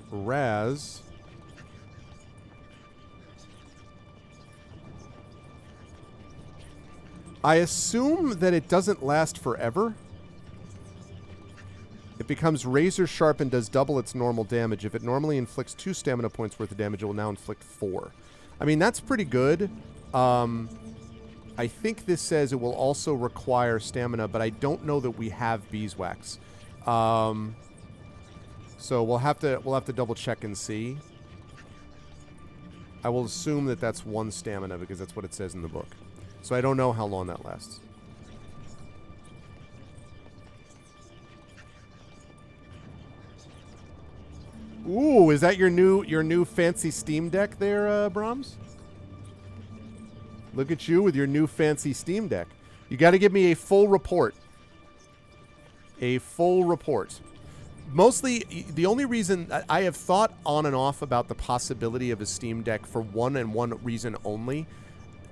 Raz... I assume that it doesn't last forever. It becomes razor sharp and does double its normal damage. If it normally inflicts 2 stamina points worth of damage, it will now inflict 4. I mean, that's pretty good. I think this says it will also require stamina, but I don't know that we have beeswax. So we'll have to double check and see. I will assume that that's 1 stamina because that's what it says in the book. So I don't know how long that lasts. Ooh, is that your new fancy Steam Deck there, Brahms? Look at you with your new fancy Steam Deck. You got to give me a full report. A full report. Mostly, the only reason I have thought on and off about the possibility of a Steam Deck for one reason only,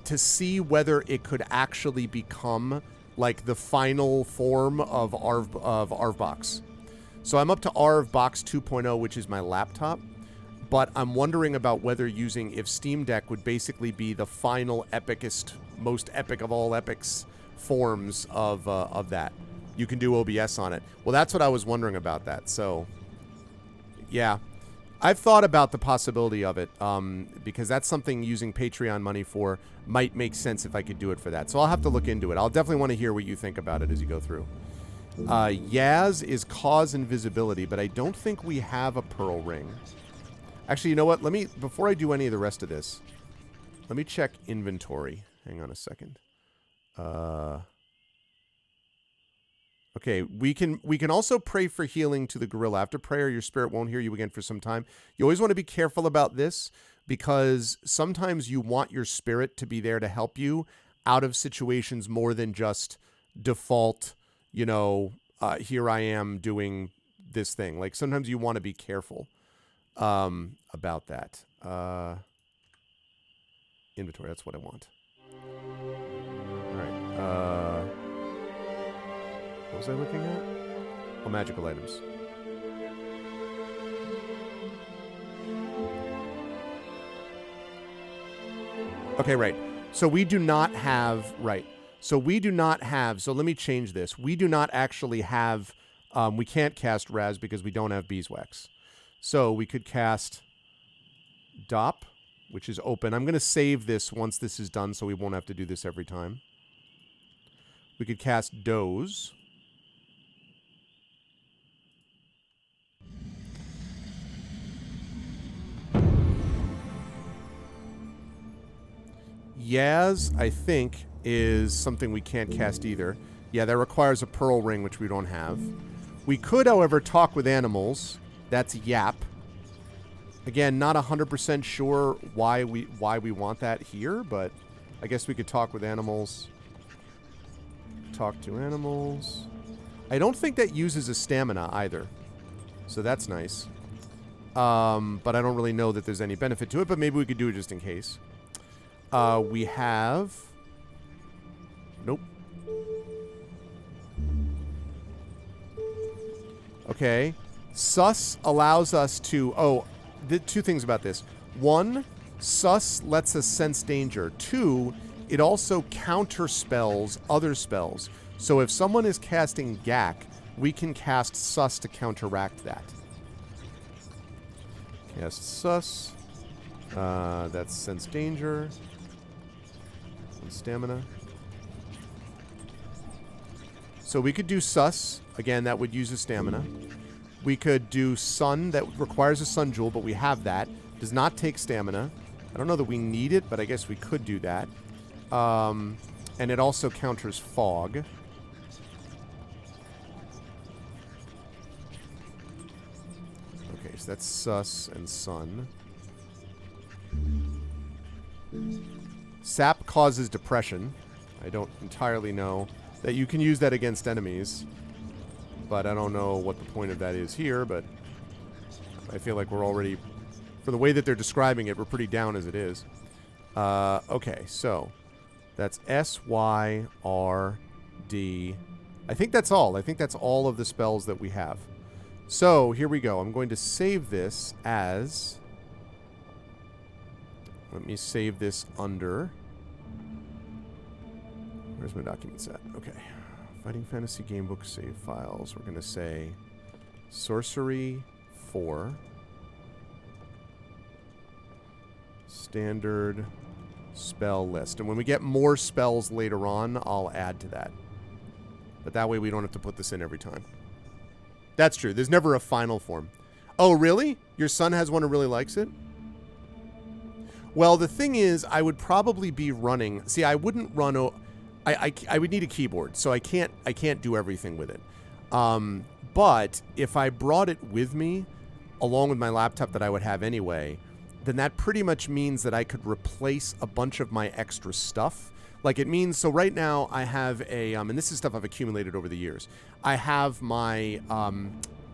to see whether it could actually become like the final form of ARVBox. So I'm up to ARVBox 2.0, which is my laptop. but I'm wondering about whether using if Steam Deck would basically be the final epicest, most epic of all epics forms of that. You can do OBS on it. Well, that's what I was wondering about that. So, yeah. I've thought about the possibility of it because that's something using Patreon money for might make sense if I could do it for that. So I'll have to look into it. I'll definitely want to hear what you think about it as you go through. Yaz is cause invisibility, but I don't think we have a pearl ring. Actually, you know what? Let me, before I do any of the rest of this, let me check inventory. Hang on a second. Okay, we can also pray for healing to the gorilla. After prayer, your spirit won't hear you again for some time. You always want to be careful about this because sometimes you want your spirit to be there to help you out of situations more than just default, you know, here I am doing this thing. Like sometimes you want to be careful about that. Inventory, that's what I want. All right. What was I looking at? Oh, magical items. Okay, right. So we do not have... Right. So we do not have... So let me change this. We do not actually have... we can't cast Raz because we don't have beeswax. So we could cast Dop, which is open. I'm going to save this once this is done so we won't have to do this every time. We could cast Doze. Yaz, I think, is something we can't cast either. Yeah, that requires a pearl ring, which we don't have. We could, however, talk with animals. That's Yap. Again, not 100% sure why we want that here, but I guess we could talk with animals. Talk to animals. I don't think that uses a stamina either, so that's nice. But I don't really know that there's any benefit to it, but maybe we could do it just in case. We have... Nope. Okay. Sus allows us to... Oh, two things about this. One, Sus lets us sense danger. Two, it also counterspells other spells. So if someone is casting Gak, we can cast Sus to counteract that. Cast Sus. That's sense danger. Stamina. So we could do Sus. Again, that would use a stamina. We could do Sun. That requires a Sun Jewel, but we have that. Does not take stamina. I don't know that we need it, but I guess we could do that. And it also counters Fog. Okay, so that's Sus and Sun. Sap causes depression. I don't entirely know that you can use that against enemies, but I don't know what the point of that is here, but I feel like we're already, for the way that they're describing it, we're pretty down as it is. Okay, so that's S, Y, R, D. I think that's all. I think that's all of the spells that we have. So here we go. I'm going to save this as... Let me save this under... Where's my documents at? Okay. Fighting Fantasy Gamebook save files. We're going to say Sorcery 4. Standard spell list. And when we get more spells later on, I'll add to that. But that way we don't have to put this in every time. That's true. There's never a final form. Oh, really? Your son has one who really likes it? Well, the thing is, I would probably be running... See, I wouldn't run... I would need a keyboard, so I can't do everything with it. But if I brought it with me, along with my laptop that I would have anyway, then that pretty much means that I could replace a bunch of my extra stuff. Like it means, so right now I have a, and this is stuff I've accumulated over the years. I have my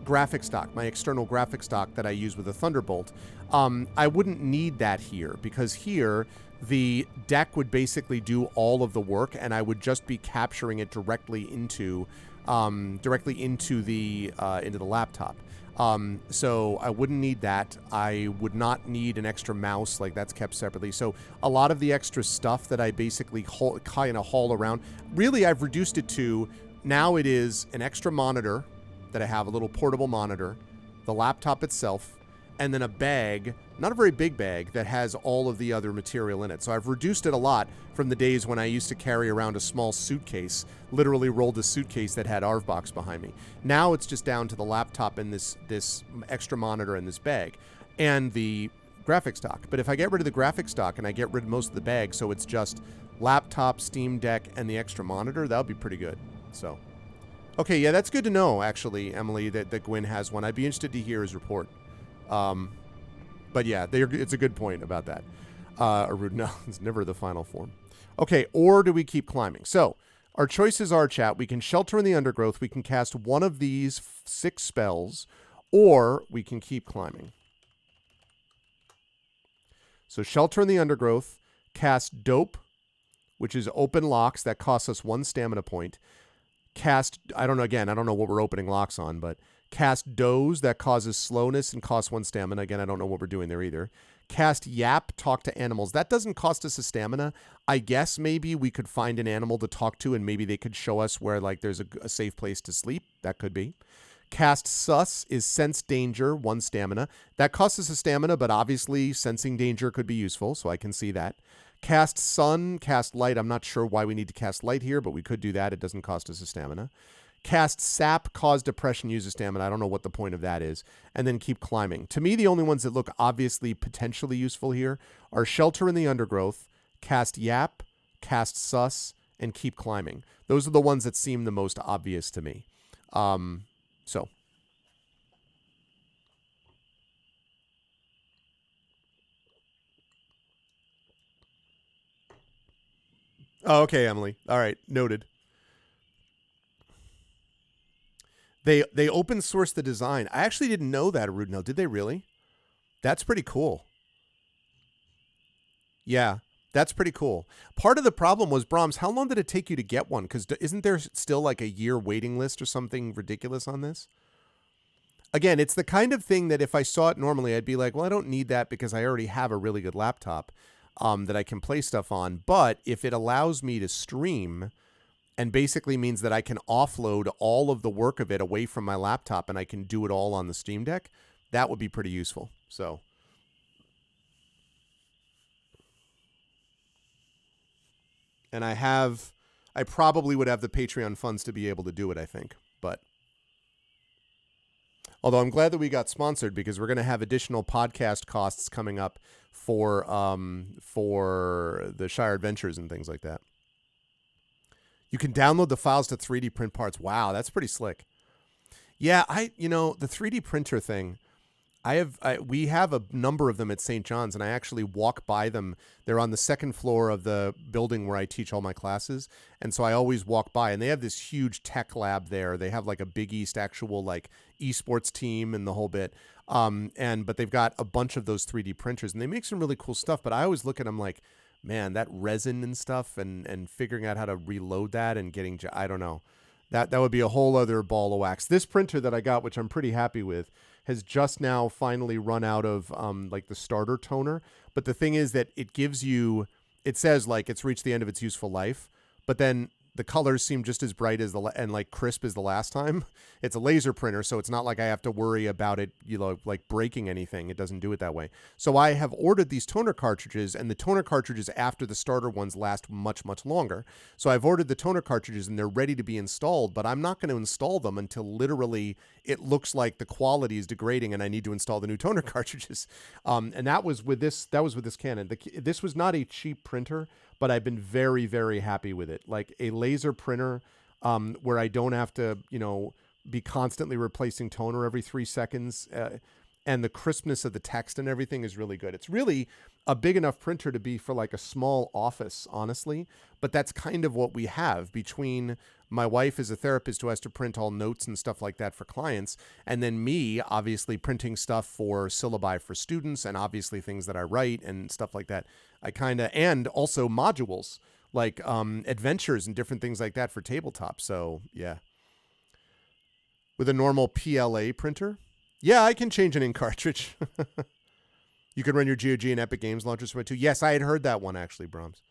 graphic stock, my external graphic stock that I use with a Thunderbolt. I wouldn't need that here because here the deck would basically do all of the work and I would just be capturing it directly into the laptop. So I wouldn't need that. I would not need an extra mouse, like that's kept separately. So a lot of the extra stuff that I basically kind of haul around, really I've reduced it to, now it is an extra monitor that I have, a little portable monitor, the laptop itself, and then a bag, not a very big bag, that has all of the other material in it. So I've reduced it a lot from the days when I used to carry around a small suitcase, literally rolled a suitcase that had ARVBox behind me. Now it's just down to the laptop and this extra monitor in this bag and the graphics dock. But if I get rid of the graphics dock and I get rid of most of the bag, so it's just laptop, Steam Deck, and the extra monitor, that would be pretty good. So, okay, yeah, that's good to know, actually, Emily, that Gwen has one. I'd be interested to hear his report. But yeah, it's a good point about that. No, it's never the final form. Okay, or do we keep climbing? So our choices are, chat, we can shelter in the undergrowth, we can cast one of these 6 spells, or we can keep climbing. So shelter in the undergrowth, cast dope, which is open locks, that costs us 1 stamina point. Cast, I don't know what we're opening locks on, but cast doze, that causes slowness and costs 1 stamina. Again, I don't know what we're doing there either. Cast yap, talk to animals. That doesn't cost us a stamina. I guess maybe we could find an animal to talk to and maybe they could show us where like there's a safe place to sleep. That could be. Cast sus is sense danger, 1 stamina. That costs us a stamina, but obviously sensing danger could be useful, so I can see that. Cast sun, cast light. I'm not sure why we need to cast light here, but we could do that. It doesn't cost us a stamina. Cast sap, cause depression, use a stamina. I don't know what the point of that is. And then keep climbing. To me, the only ones that look obviously potentially useful here are shelter in the undergrowth, cast yap, cast sus, and keep climbing. Those are the ones that seem the most obvious to me. So. Oh, okay, Emily. All right, noted. They open sourced the design. I actually didn't know that, Arudno. Did they really? That's pretty cool. Yeah, that's pretty cool. Part of the problem was, Brahms, how long did it take you to get one? Because isn't there still like a year waiting list or something ridiculous on this? Again, it's the kind of thing that if I saw it normally, I'd be like, well, I don't need that because I already have a really good laptop that I can play stuff on. But if it allows me to stream and basically means that I can offload all of the work of it away from my laptop and I can do it all on the Steam Deck, that would be pretty useful. So, and I probably would have the Patreon funds to be able to do it, I think. But although I'm glad that we got sponsored because we're going to have additional podcast costs coming up for the Shire Adventures and things like that. You can download the files to 3D print parts. Wow, that's pretty slick. Yeah, the 3D printer thing, we have a number of them at St. John's, and I actually walk by them. They're on the 2nd floor of the building where I teach all my classes, and so I always walk by. And they have this huge tech lab there. They have like a Big East actual like esports team and the whole bit. But they've got a bunch of those 3D printers, and they make some really cool stuff. But I always look at them like, man, that resin and stuff, and figuring out how to reload that and getting, I don't know. That would be a whole other ball of wax. This printer that I got, which I'm pretty happy with, has just now finally run out of like the starter toner. But the thing is that it says like it's reached the end of its useful life, but then the colors seem just as bright as and like crisp as the last time. It's a laser printer, so it's not like I have to worry about it, like breaking anything. It doesn't do it that way. So I have ordered these toner cartridges, and the toner cartridges after the starter ones last much, much longer. So I've ordered the toner cartridges, and they're ready to be installed, but I'm not going to install them until literally it looks like the quality is degrading, and I need to install the new toner cartridges. And that was with this Canon. This was not a cheap printer, but I've been very, very happy with it. Like a laser printer where I don't have to, be constantly replacing toner every 3 seconds. And the crispness of the text and everything is really good. It's really a big enough printer to be for like a small office, honestly. But that's kind of what we have between my wife is a therapist who has to print all notes and stuff like that for clients. And then me, obviously, printing stuff for syllabi for students and obviously things that I write and stuff like that. And also modules like adventures and different things like that for tabletop. So, yeah. With a normal PLA printer, Yeah, I can change an ink cartridge. You can run your GOG and Epic Games launchers from it too. Yes, I had heard that one actually, Brahms.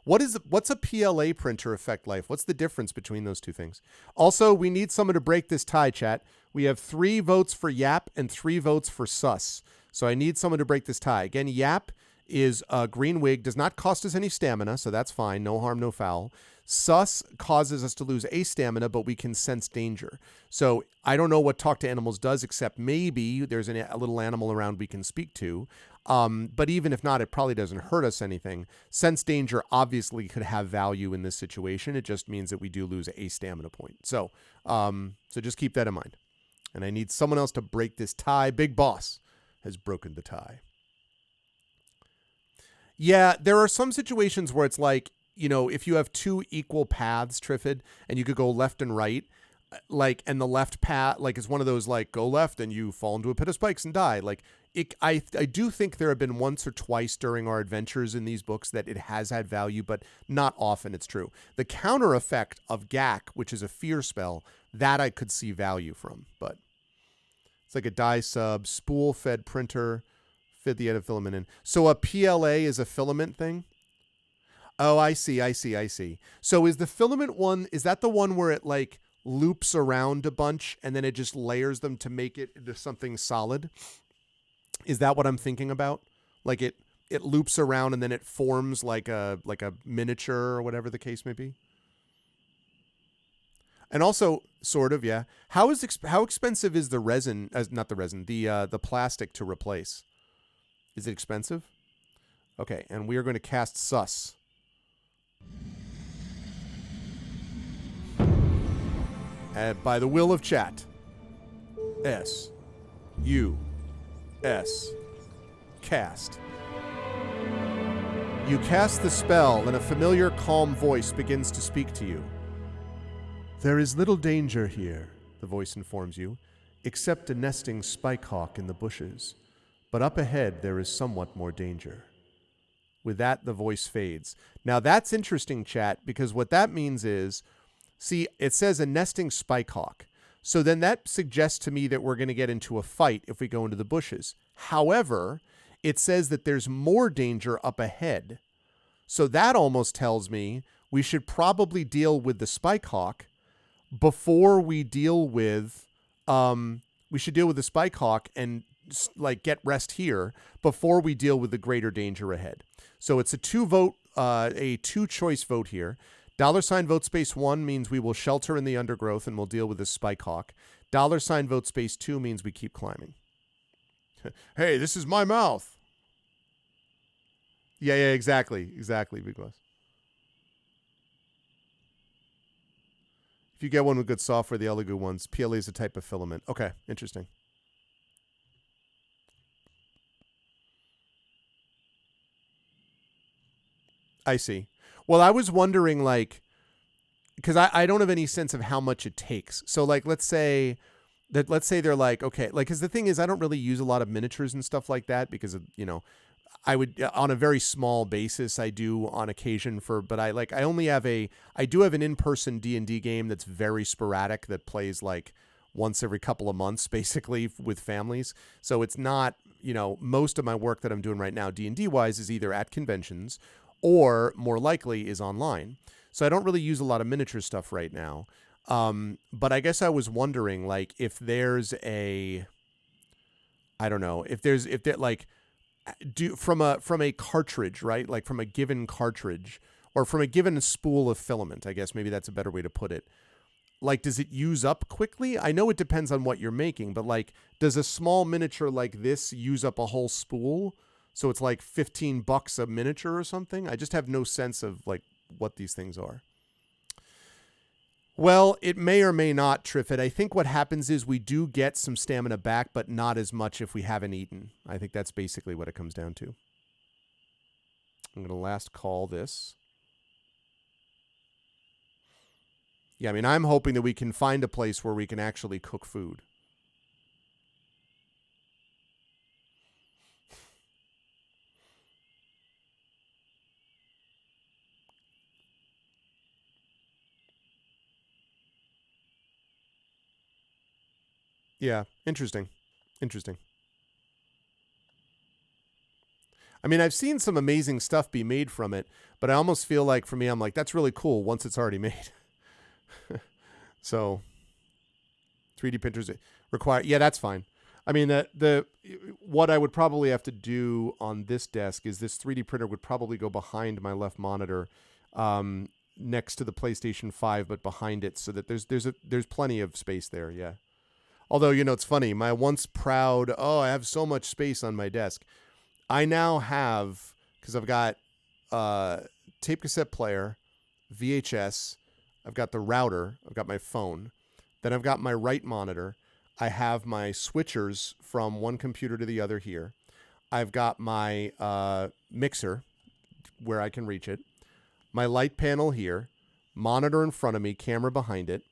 What's a PLA printer affect life? What's the difference between those two things? Also, we need someone to break this tie, chat. We have 3 votes for Yap and 3 votes for Sus. So I need someone to break this tie. Again, Yap is a green wig, does not cost us any stamina, so that's fine. No harm, no foul. Sus causes us to lose a stamina, but we can sense danger. So I don't know what Talk to Animals does, except maybe there's a little animal around we can speak to. But even if not, it probably doesn't hurt us anything. Sense danger obviously could have value in this situation. It just means that we do lose a stamina point. So just keep that in mind. And I need someone else to break this tie. Big Boss has broken the tie. Yeah, there are some situations where it's like, if you have 2 equal paths, Triffid, and you could go left and right, like, and the left path, like, is one of those, like, go left and you fall into a pit of spikes and die. Like, I do think there have been once or twice during our adventures in these books that it has had value, but not often it's true. The counter effect of GAC, which is a fear spell, that I could see value from, but it's like a die sub, spool fed printer, fit the edit filament in. So a PLA is a filament thing? Oh, I see. So is the filament one, is that the one where it like loops around a bunch and then it just layers them to make it into something solid? Is that what I'm thinking about? Like it loops around and then it forms like a miniature or whatever the case may be? And also, sort of, yeah. How expensive is the resin? Not the resin, the plastic to replace. Is it expensive? Okay, and we are going to cast Sus. By the will of chat. S. U. S. Cast. You cast the spell, and a familiar, calm voice begins to speak to you. There is little danger here, the voice informs you, except a nesting spikehawk in the bushes. But up ahead there is somewhat more danger. With that, the voice fades. Now that's interesting, chat, because what that means is, see, it says a nesting spikehawk. So then that suggests to me that we're going to get into a fight if we go into the bushes. However, it says that there's more danger up ahead. So that almost tells me we should probably deal with the spikehawk before we deal with we should deal with the spikehawk and like get rest here before we deal with the greater danger ahead. So it's a 2-choice vote here. $ vote space 1 means we will shelter in the undergrowth and we'll deal with this spikehawk. $ vote space 2 means we keep climbing. Hey, this is my mouth. Yeah, exactly, Big Boss. If you get one with good software, the Elegoo ones, PLA is a type of filament. Okay, interesting. I see. Well, I was wondering, like, because I don't have any sense of how much it takes. So, like, let's say they're like, okay, like, because the thing is, I don't really use a lot of miniatures and stuff like that because of, I would on a very small basis I do on occasion but I do have an in-person D&D game that's very sporadic that plays like once every couple of months basically with families. So it's not, most of my work that I'm doing right now D&D wise is either at conventions or more likely is online. So I don't really use a lot of miniature stuff right now. But I guess I was wondering like if there's a from a cartridge, right? Like from a given cartridge or from a given spool of filament, I guess maybe that's a better way to put it. Like, does it use up quickly? I know it depends on what you're making, but like, does a small miniature like this use up a whole spool? So it's like $15 a miniature or something. I just have no sense of like what these things are. Well, it may or may not, Triffid. I think what happens is we do get some stamina back, but not as much if we haven't eaten. I think that's basically what it comes down to. I'm going to last call this. Yeah, I mean, I'm hoping that we can find a place where we can actually cook food. Yeah, interesting. Interesting. I mean, I've seen some amazing stuff be made from it, but I almost feel like for me, I'm like, that's really cool once it's already made. So 3D printers require, yeah, that's fine. I mean, what I would probably have to do on this desk is this 3D printer would probably go behind my left monitor, next to the PlayStation 5, but behind it, so that there's plenty of space there. Yeah. Although, it's funny. My once proud, I have so much space on my desk. I now have, because I've got tape cassette player, VHS, I've got the router, I've got my phone, then I've got my right monitor. I have my switchers from one computer to the other here. I've got my mixer where I can reach it, my light panel here, monitor in front of me, camera behind it,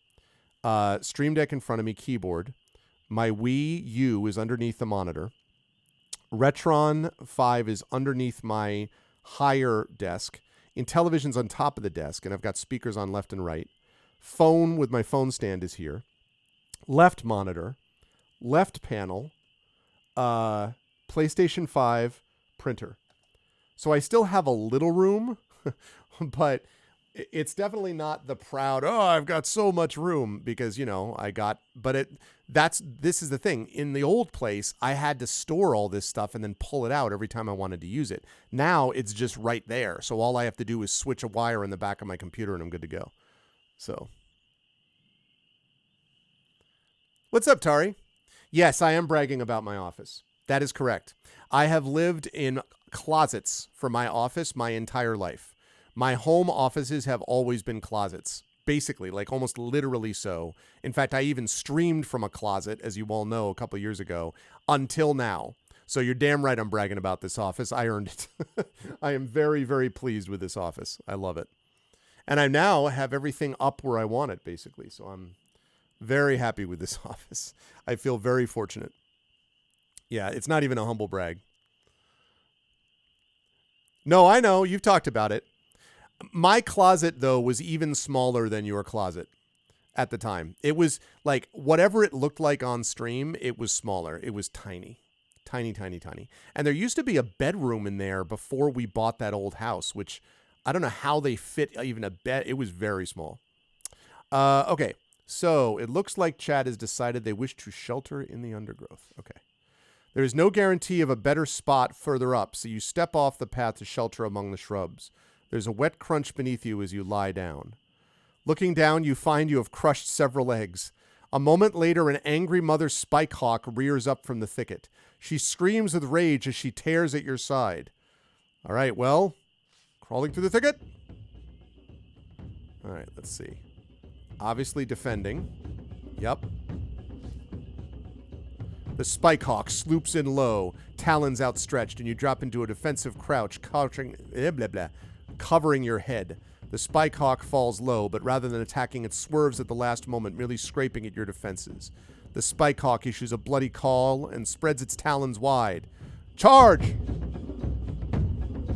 Stream Deck in front of me, keyboard. My Wii U is underneath the monitor. Retron 5 is underneath my higher desk. Intellivision's on top of the desk, and I've got speakers on left and right. Phone with my phone stand is here. Left monitor, left panel, PlayStation 5, printer. So I still have a little room, but it's definitely not the proud, I've got so much room, because, this is the thing. In the old place, I had to store all this stuff and then pull it out every time I wanted to use it. Now it's just right there. So all I have to do is switch a wire in the back of my computer and I'm good to go. So. What's up, Tari? Yes, I am bragging about my office. That is correct. I have lived in closets for my office my entire life. My home offices have always been closets, basically, like almost literally so. In fact, I even streamed from a closet, as you all know, a couple of years ago, until now. So you're damn right I'm bragging about this office. I earned it. I am very, very pleased with this office. I love it. And I now have everything up where I want it, basically. So I'm very happy with this office. I feel very fortunate. Yeah, it's not even a humble brag. No, I know. You've talked about it. My closet, though, was even smaller than your closet at the time. It was like whatever it looked like on stream, it was smaller. It was tiny. Tiny, tiny, tiny. And there used to be a bedroom in there before we bought that old house, which I don't know how they fit even a bed. It was very small. Okay. So it looks like chat has decided they wish to shelter in the undergrowth. Okay. There is no guarantee of a better spot further up, so you step off the path to shelter among the shrubs. There's a wet crunch beneath you as you lie down. Looking down, you find you have crushed several eggs. A moment later, an angry mother spikehawk rears up from the thicket. She screams with rage as she tears at your side. All right, well, crawling through the thicket. All right, let's see. Obviously defending. Yep. The spikehawk sloops in low, talons outstretched, and you drop into a defensive crouch, covering your head. The spikehawk falls low, but rather than attacking, it swerves at the last moment, merely scraping at your defenses. The spikehawk issues a bloody call and spreads its talons wide. Charge!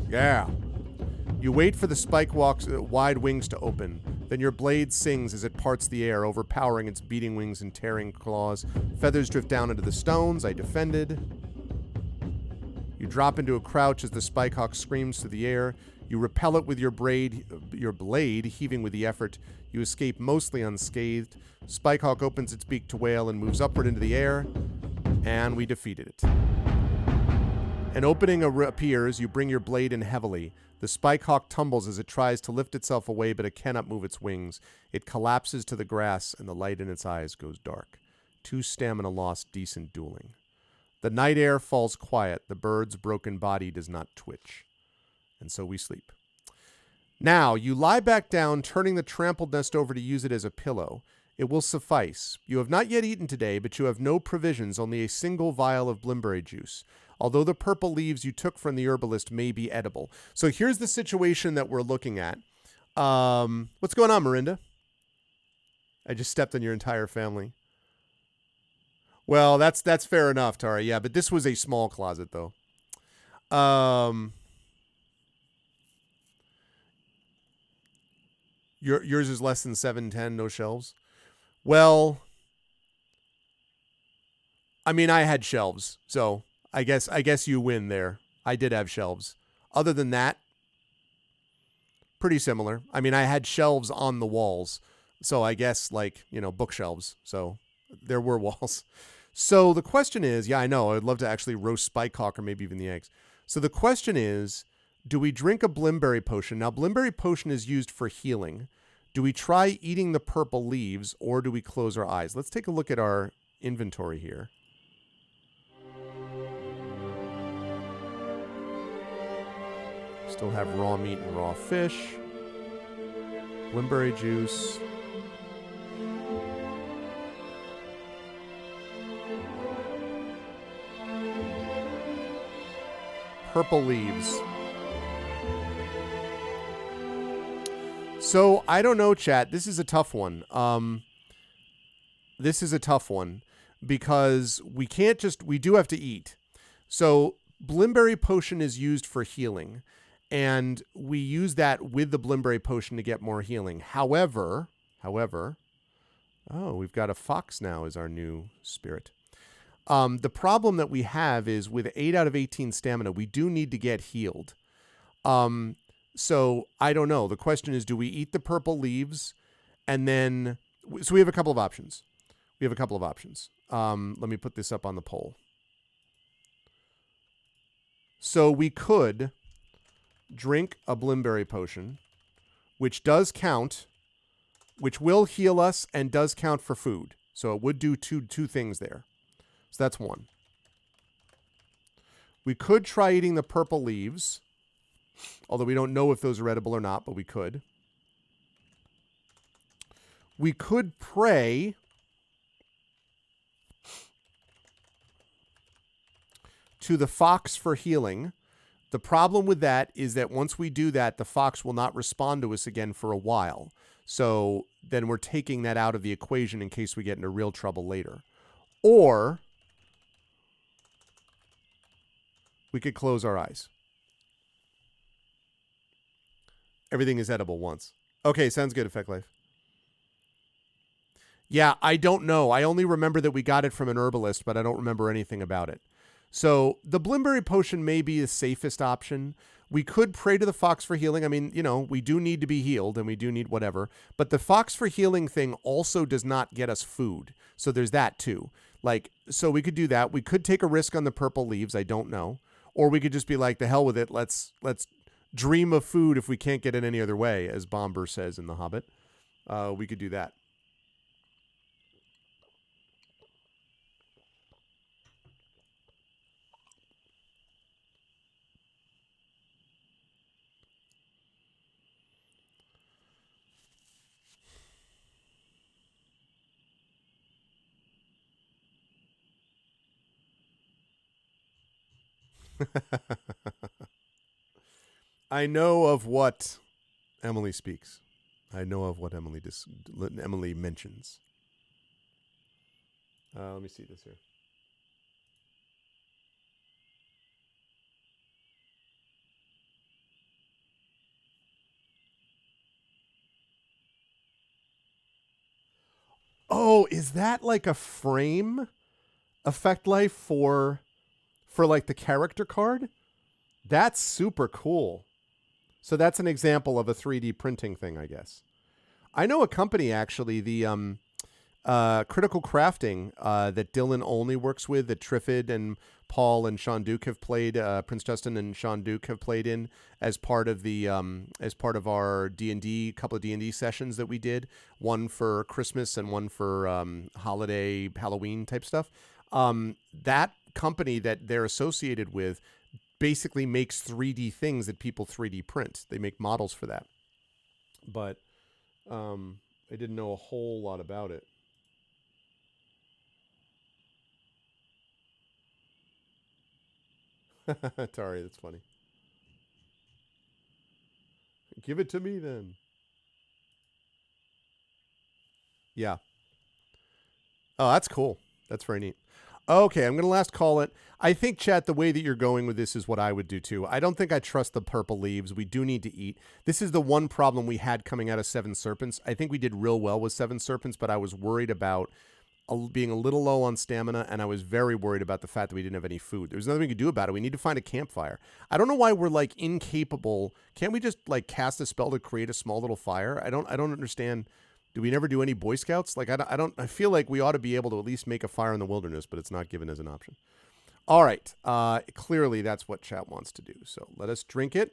Yeah. You wait for the spikehawk's wide wings to open. Then your blade sings as it parts the air, overpowering its beating wings and tearing claws. Feathers drift down into the stones. I defended. You drop into a crouch as the spikehawk screams through the air. You repel it with your blade heaving with the effort. You escape mostly unscathed. Spikehawk opens its beak to wail and moves upward into the air. And we defeated it. An opening appears. You bring your blade in heavily. The spikehawk tumbles as it tries to lift itself away, but it cannot move its wings. It collapses to the grass, and the light in its eyes goes dark. 2 stamina lost, decent dueling. The night air falls quiet. The bird's broken body does not twitch. And so we sleep. Now, you lie back down, turning the trampled nest over to use it as a pillow. It will suffice. You have not yet eaten today, but you have no provisions, only a single vial of blimberry juice. Although the purple leaves you took from the herbalist may be edible. So here's the situation that we're looking at. What's going on, Miranda? I just stepped on your entire family. Well, that's fair enough, Tara. Yeah, but this was a small closet, though. Yours is less than 710, no shelves. Well, I mean, I had shelves, so I guess you win there. I did have shelves. Other than that, pretty similar. I mean, I had shelves on the walls, so I guess like, bookshelves. So there were walls. So the question is, yeah, I know, I'd love to actually roast Spike Hawk or maybe even the eggs. So the question is, do we drink a Blimberry potion? Now, Blimberry potion is used for healing. Do we try eating the purple leaves or do we close our eyes? Let's take a look at our inventory here. Still have raw meat and raw fish. Blimberry juice. Purple leaves. So, I don't know, chat. This is a tough one. This is a tough one because we do have to eat. So, Blimberry potion is used for healing, and we use that with the Blimberry potion to get more healing. However, oh, we've got a fox now as our new spirit. The problem that we have is with 8 out of 18 stamina, we do need to get healed. So I don't know. The question is, do we eat the purple leaves and then... So we have a couple of options. Let me put this up on the poll. So we could drink a Blimberry potion, which does count, which will heal us and does count for food. So it would do two things there. So that's one. We could try eating the purple leaves, although we don't know if those are edible or not, but we could. We could pray to the fox for healing. The problem with that is that once we do that, the fox will not respond to us again for a while. So then we're taking that out of the equation in case we get into real trouble later. Or we could close our eyes. Everything is edible once. Okay, sounds good, Effect Life. Yeah, I don't know. I only remember that we got it from an herbalist, but I don't remember anything about it. So the Blimberry potion may be the safest option. We could pray to the fox for healing. I mean, we do need to be healed and we do need whatever. But the fox for healing thing also does not get us food. So there's that too. So we could do that. We could take a risk on the purple leaves. I don't know. Or we could just be like, the hell with it. Let's dream of food if we can't get it any other way, as Bomber says in The Hobbit. We could do that. I know of what Emily speaks. I know of what Emily mentions. Let me see this here. Oh, is that like a frame Effect Life for like the character card? That's super cool. So that's an example of a 3D printing thing, I guess. I know a company, actually, the Critical Crafting, that Dylan only works with, that Triffid and Paul and Sean Duke have played, Prince Justin and Sean Duke have played in as part of our D&D, couple of D&D sessions that we did, one for Christmas and one for holiday, Halloween type stuff. That company that they're associated with basically makes 3D things that people 3D print. They make models for that. But I didn't know a whole lot about it. Tari, that's funny. Give it to me then. Yeah. Oh, that's cool. That's very neat. Okay, I'm going to last call it. I think, chat, the way that you're going with this is what I would do too. I don't think I trust the purple leaves. We do need to eat. This is the one problem we had coming out of Seven Serpents. I think we did real well with Seven Serpents, but I was worried about being a little low on stamina, and I was very worried about the fact that we didn't have any food. There's nothing we could do about it. We need to find a campfire. I don't know why we're like incapable. Can't we just like cast a spell to create a small little fire? I don't understand. Do we never do any Boy Scouts? Like I feel like we ought to be able to at least make a fire in the wilderness, but it's not given as an option. All right. Clearly that's what chat wants to do. So let us drink it.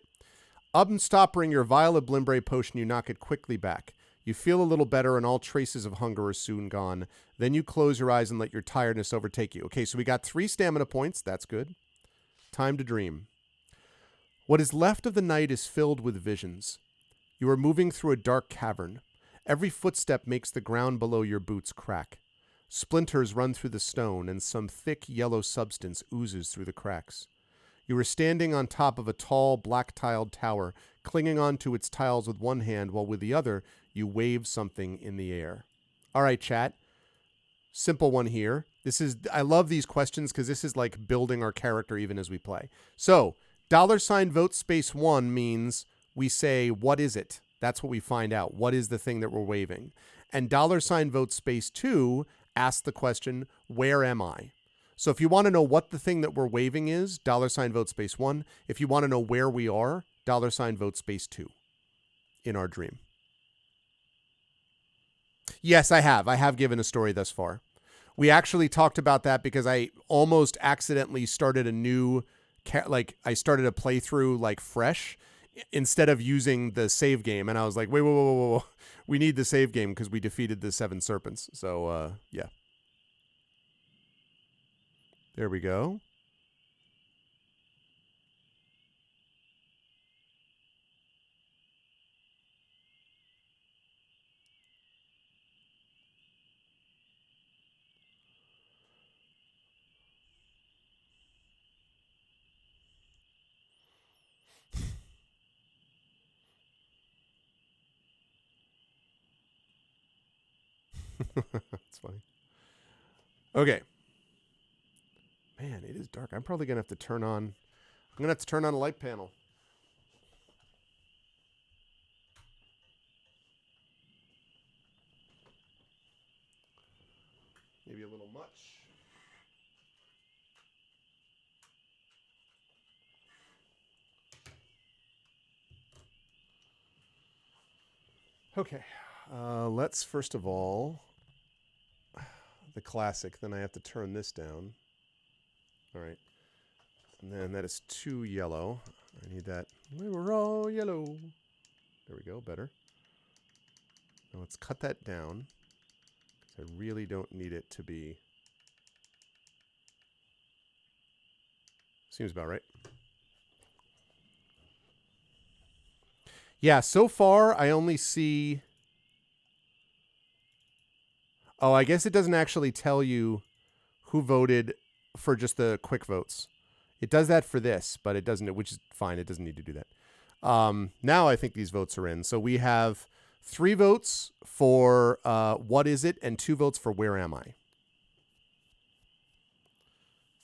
Unstopping your vial of Blimbre potion, you knock it quickly back. You feel a little better, and all traces of hunger are soon gone. Then you close your eyes and let your tiredness overtake you. Okay, so we got 3 stamina points. That's good. Time to dream. What is left of the night is filled with visions. You are moving through a dark cavern. Every footstep makes the ground below your boots crack. Splinters run through the stone, and some thick yellow substance oozes through the cracks. You are standing on top of a tall, black-tiled tower, clinging onto its tiles with one hand, while with the other, you wave something in the air. All right, chat. Simple one here. I love these questions because this is like building our character even as we play. So, $vote space 1 means we say, what is it? That's what we find out. What is the thing that we're waving? And $vote space 2 asks the question, where am I? So if you want to know what the thing that we're waving is, $vote space 1. If you want to know where we are, $vote space 2 in our dream. Yes, I have. I have given a story thus far. We actually talked about that because I almost accidentally started a new, I started a playthrough like fresh instead of using the save game. And I was like, wait. We need the save game because we defeated the 7 serpents. So, yeah. There we go. That's funny. Okay. Man, it is dark. I'm probably going to have to turn on... I'm going to have to turn on a light panel. Maybe a little much. Okay. Let's first of all... the classic. Then I have to turn this down. All right. And then that is too yellow. I need that. We're all yellow. There we go. Better. Now let's cut that down. I really don't need it to be... Seems about right. Yeah, so far I only see... Oh, I guess it doesn't actually tell you who voted for just the quick votes. It does that for this, but it doesn't, which is fine. It doesn't need to do that. Now I think these votes are in. So we have 3 votes for what is it and 2 votes for where am I.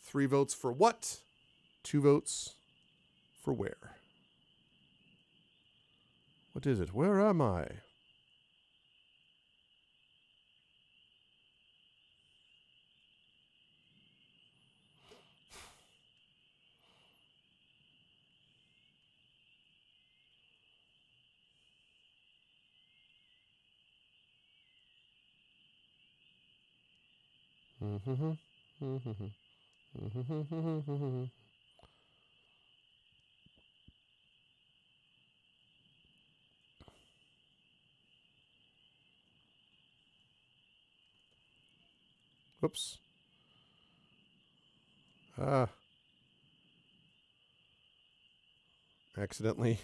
3 votes for what, 2 votes for where. What is it? Where am I? Whoops. Accidentally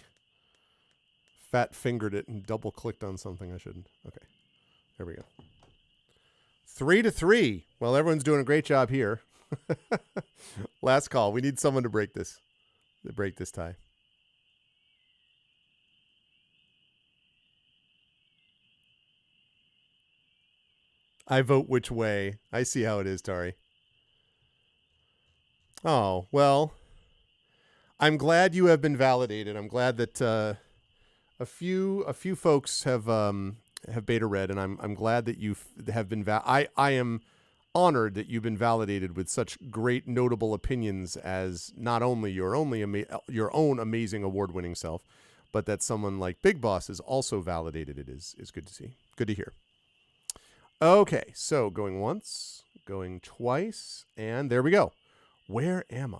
fat fingered it and double clicked on something I shouldn't. Okay. There we go. 3-3. Well, everyone's doing a great job here. Last call. We need someone to break this. To break this tie. I vote which way. I see how it is, Tari. Oh, well, I'm glad you have been validated. I'm glad that a few folks have have beta read, and I'm glad that you have been. I am honored that you've been validated with such great, notable opinions as not only your own amazing award-winning self, but that someone like Big Boss is also validated. It is good to see. Good to hear. Okay, so going once, going twice, and there we go. Where am I?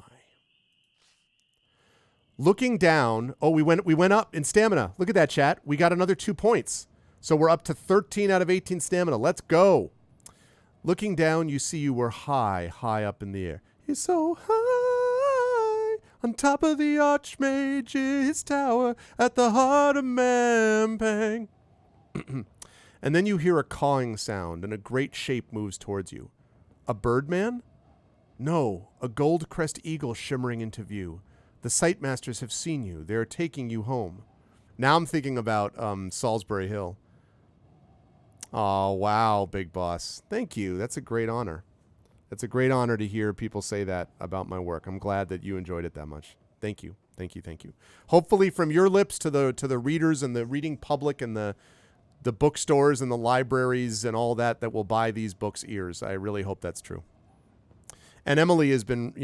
Looking down. Oh, we went up in stamina. Look at that, chat. We got another 2 points. So we're up to 13 out of 18 stamina. Let's go. Looking down, you see you were high up in the air. He's so high on top of the Archmage's tower at the heart of Mampang. And then you hear a cawing sound, and a great shape moves towards you. A birdman? No, a gold crest eagle shimmering into view. The Sightmasters have seen you. They're taking you home. Now I'm thinking about Salisbury Hill. Oh, wow, Big Boss. Thank you. That's a great honor. It's a great honor to hear people say that about my work. I'm glad that you enjoyed it that much. Thank you. Thank you. Thank you. Hopefully from your lips to the readers and the reading public and the bookstores and the libraries and all that will buy these books ears. I really hope that's true. And Emily has been,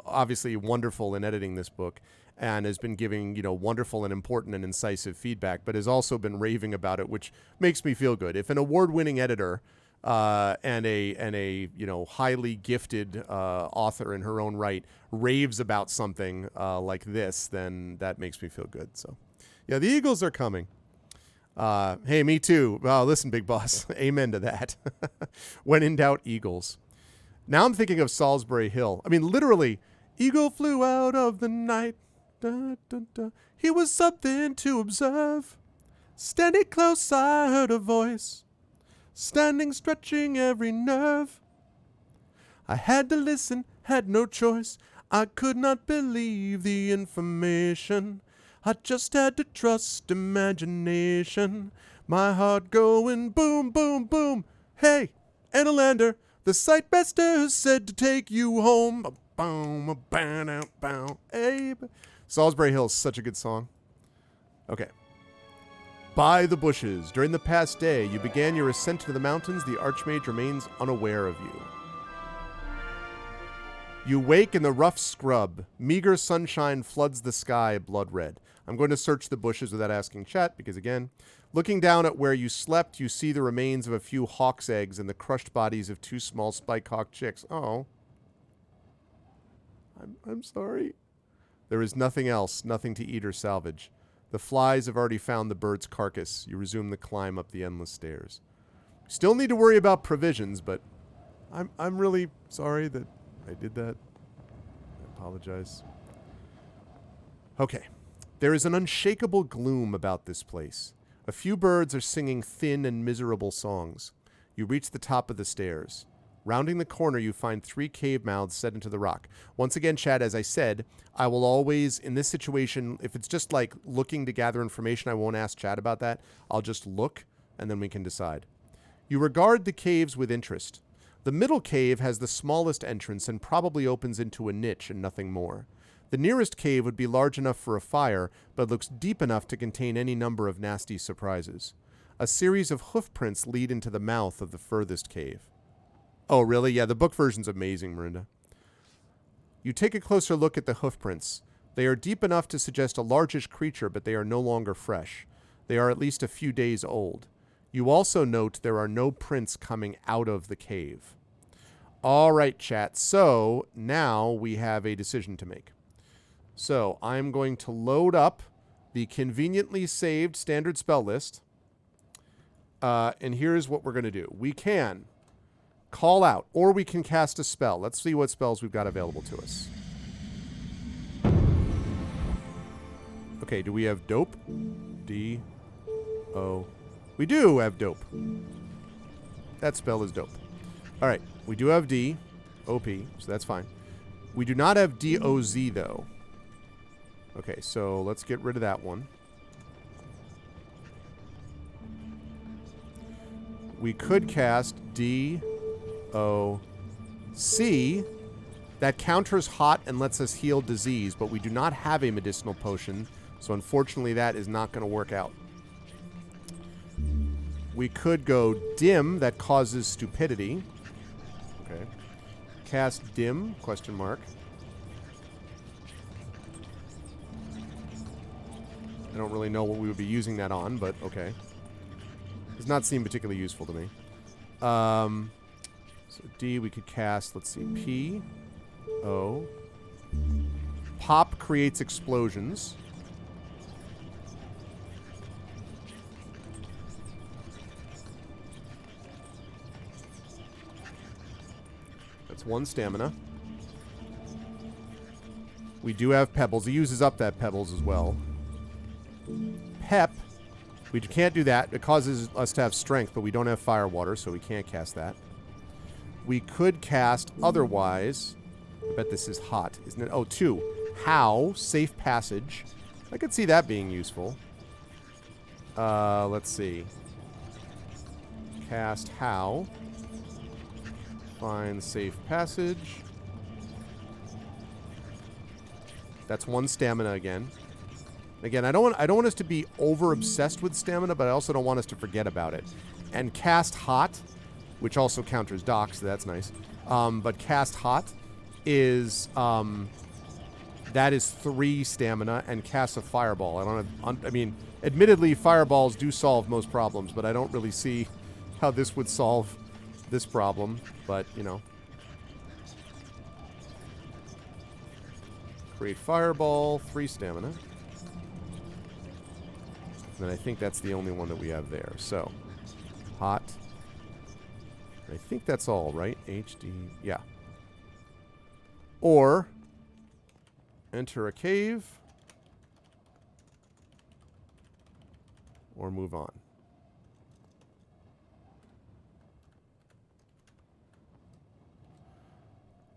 obviously wonderful in editing this book and has been giving, wonderful and important and incisive feedback, but has also been raving about it, which makes me feel good. If an award-winning editor and a highly gifted author in her own right raves about something like this, then that makes me feel good. So, yeah, the Eagles are coming. Hey, me too. Listen, Big Boss. Amen to that. When in doubt, Eagles. Now I'm thinking of Salisbury Hill. I mean, literally, eagle flew out of the night. Da, da, da. He was something to observe. Standing close, I heard a voice. Standing, stretching every nerve. I had to listen, had no choice. I could not believe the information. I just had to trust imagination. My heart going boom, boom, boom. Hey, Analander, the Sightmaster said to take you home. Boom, bow, bow, hey. Salisbury Hill is such a good song. Okay. By the bushes. During the past day, you began your ascent to the mountains. The Archmage remains unaware of you. You wake in the rough scrub. Meager sunshine floods the sky blood red. I'm going to search the bushes without asking chat because, again, looking down at where you slept, you see the remains of a few hawk's eggs and the crushed bodies of 2 small spike-hawk chicks. Oh. I'm sorry. There is nothing else, nothing to eat or salvage. The flies have already found the bird's carcass. You resume the climb up the endless stairs. Still need to worry about provisions, but I'm really sorry that I did that. I apologize. Okay. There is an unshakable gloom about this place. A few birds are singing thin and miserable songs. You reach the top of the stairs. Rounding the corner, you find 3 cave mouths set into the rock. Once again, Chad, as I said, I will always, in this situation, if it's just like looking to gather information, I won't ask Chad about that. I'll just look, and then we can decide. You regard the caves with interest. The middle cave has the smallest entrance and probably opens into a niche and nothing more. The nearest cave would be large enough for a fire, but looks deep enough to contain any number of nasty surprises. A series of hoof prints lead into the mouth of the furthest cave. Oh, really? Yeah, the book version's amazing, Marinda. You take a closer look at the hoof prints. They are deep enough to suggest a largish creature, but they are no longer fresh. They are at least a few days old. You also note there are no prints coming out of the cave. All right, chat. So now we have a decision to make. So I'm going to load up the conveniently saved standard spell list. And here's what we're going to do. We can call out, or we can cast a spell. Let's see what spells we've got available to us. Okay, do we have Dope? D-O. We do have Dope. That spell is Dope. All right, we do have D, O-P, so that's fine. We do not have D-O-Z, though. Okay, so let's get rid of that one. We could cast D-O-C. That counters hot and lets us heal disease, but we do not have a medicinal potion, so unfortunately that is not going to work out. We could go dim. That causes stupidity. Okay. Cast dim, question mark. I don't really know what we would be using that on, but okay. Does not seem particularly useful to me. So D, we could cast, let's see, P, O. Pop creates explosions. That's 1 stamina. We do have pebbles. He uses up that pebbles as well. Pep. We can't do that. It causes us to have strength, but we don't have fire water, so we can't cast that. We could cast otherwise. I bet this is hot, isn't it? Oh, 2. How. Safe passage. I could see that being useful. Let's see. Cast how. Find safe passage. That's 1 stamina again. Again, I don't want us to be over obsessed with stamina, but I also don't want us to forget about it. And cast hot, which also counters dock, so that's nice. But cast hot is that is 3 stamina, and cast a fireball. I don't have. I mean, admittedly, fireballs do solve most problems, but I don't really see how this would solve this problem. But you know, create fireball, 3 stamina. And I think that's the only one that we have there. So, hot. I think that's all, right? HD. Yeah. Or enter a cave. Or move on.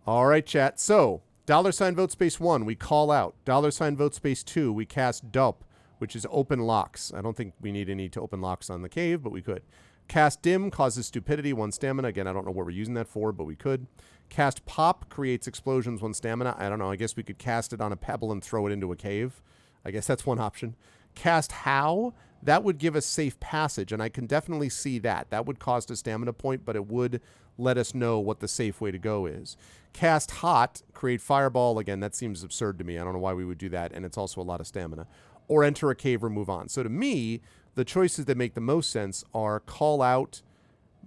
All right, chat. So, $ vote space 1, we call out. $ vote space 2, we cast dup, which is open locks. I don't think we need any to open locks on the cave, but we could. Cast dim causes stupidity, 1 stamina. Again, I don't know what we're using that for, but we could. Cast pop creates explosions, 1 stamina. I don't know. I guess we could cast it on a pebble and throw it into a cave. I guess that's one option. Cast how, that would give us safe passage, and I can definitely see that. That would cost a stamina point, but it would let us know what the safe way to go is. Cast hot, create fireball. Again, that seems absurd to me. I don't know why we would do that, and it's also a lot of stamina. Or enter a cave or move on. So to me, the choices that make the most sense are call out,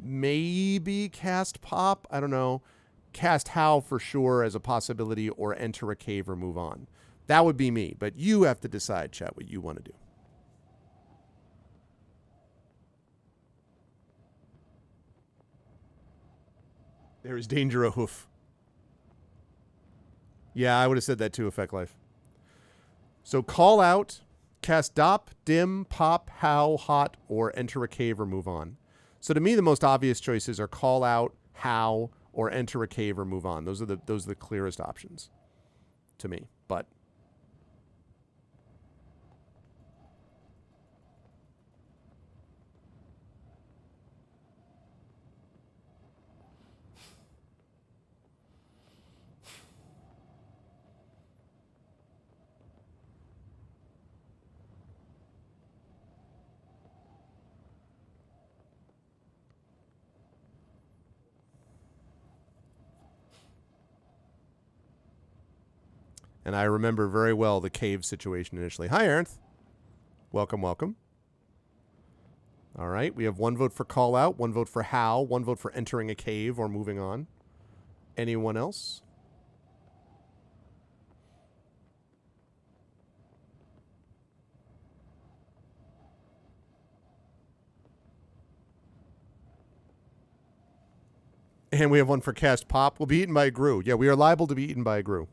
maybe cast pop, I don't know, cast how for sure as a possibility, or enter a cave or move on. That would be me, but you have to decide, chat, what you want to do. There is danger a hoof. Yeah, I would have said that too, Effect Life. So call out, cast dop, dim, pop, how, hot, or enter a cave or move on. So to me, the most obvious choices are call out, how, or enter a cave or move on. Those are the clearest options to me. But and I remember very well the cave situation initially. Hi, Ernth. Welcome, welcome. All right, we have 1 vote for call out, 1 vote for how, 1 vote for entering a cave or moving on. Anyone else? And we have 1 for cast pop. We'll be eaten by a grue. Yeah, we are liable to be eaten by a grue.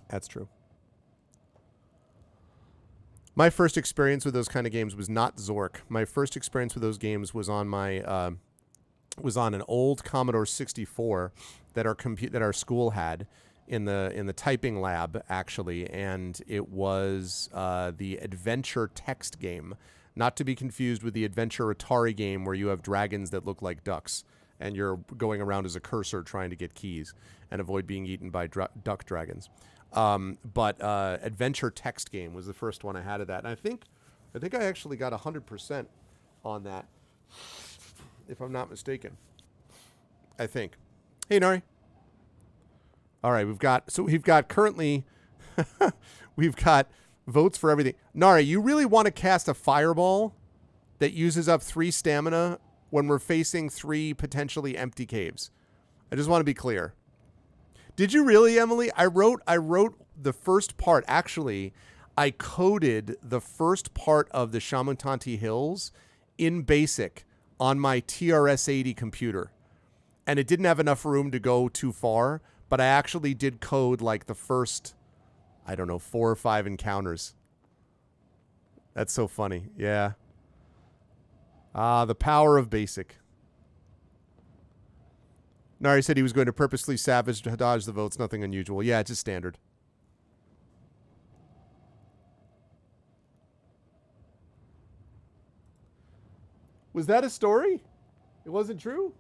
That's true. My first experience with those kind of games was not Zork. My first experience with those games was on my was on an old Commodore 64 that our school had in the typing lab, actually, and it was the adventure text game, not to be confused with the adventure Atari game where you have dragons that look like ducks and you're going around as a cursor trying to get keys and avoid being eaten by duck dragons. But adventure text game was the first one I had of that, and I think I actually got 100% on that. if I'm not mistaken. I think. Hey, Nari. All right, we've got currently, we've got votes for everything. Nari, you really want to cast a fireball that uses up 3 stamina when we're facing 3 potentially empty caves? I just want to be clear. Did you really, Emily? I wrote the first part. Actually, I coded the first part of the Shamutanti Hills in BASIC on my TRS-80 computer. And it didn't have enough room to go too far, but I actually did code like the first, I don't know, 4 or 5 encounters. That's so funny. Yeah. The power of BASIC. Nari said he was going to purposely savage dodge the votes. Nothing unusual. Yeah, it's just standard. Was that a story? It wasn't true?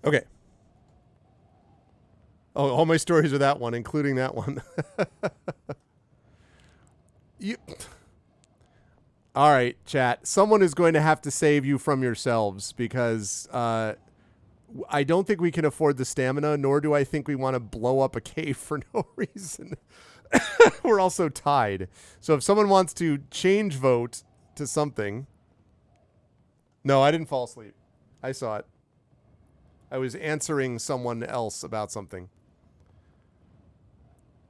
Okay. Oh, all my stories are that one, including that one. You. All right, chat. Someone is going to have to save you from yourselves because I don't think we can afford the stamina, nor do I think we want to blow up a cave for no reason. We're also tied. So if someone wants to change vote to something. No, I didn't fall asleep. I saw it. I was answering someone else about something.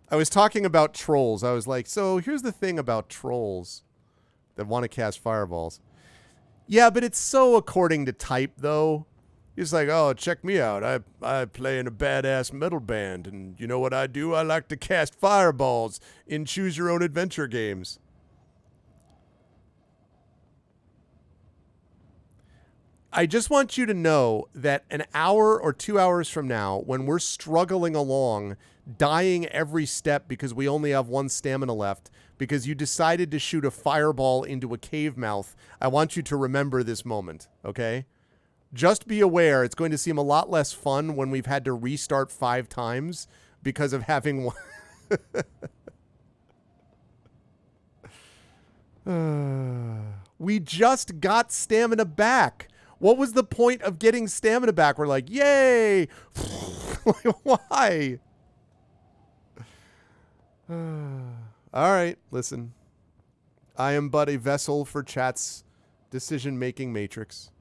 I was talking about trolls. I was like, so here's the thing about trolls that want to cast fireballs. Yeah, but it's so according to type, though. It's like, oh, check me out. I play in a badass metal band, and you know what I do? I like to cast fireballs in choose-your-own-adventure games. I just want you to know that an hour or 2 hours from now, when we're struggling along, dying every step because we only have 1 stamina left, because you decided to shoot a fireball into a cave mouth, I want you to remember this moment, okay? Just be aware, it's going to seem a lot less fun when we've had to restart 5 times because of having one. We just got stamina back. What was the point of getting stamina back? We're like, yay! Why? All right, listen. I am but a vessel for chat's decision-making matrix.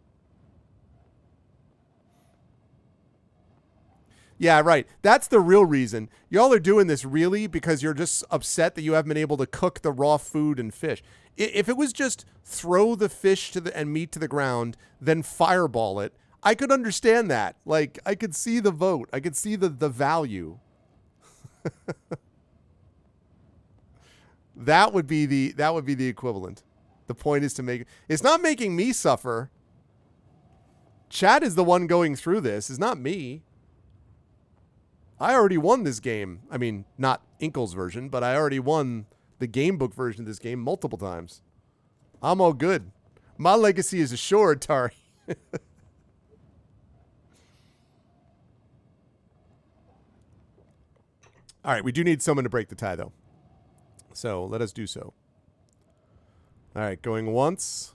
Yeah, right. That's the real reason. Y'all are doing this really because you're just upset that you haven't been able to cook the raw food and fish. If it was just throw the fish and meat to the ground, then fireball it, I could understand that. Like, I could see the vote. I could see the value. That would be the equivalent. The point is to make it's not making me suffer. Chat is the one going through this. It's not me. I already won this game. I mean, not Inkle's version, but I already won the game book version of this game multiple times. I'm all good. My legacy is assured, Tari. All right, we do need someone to break the tie, though. So let us do so. All right, going once.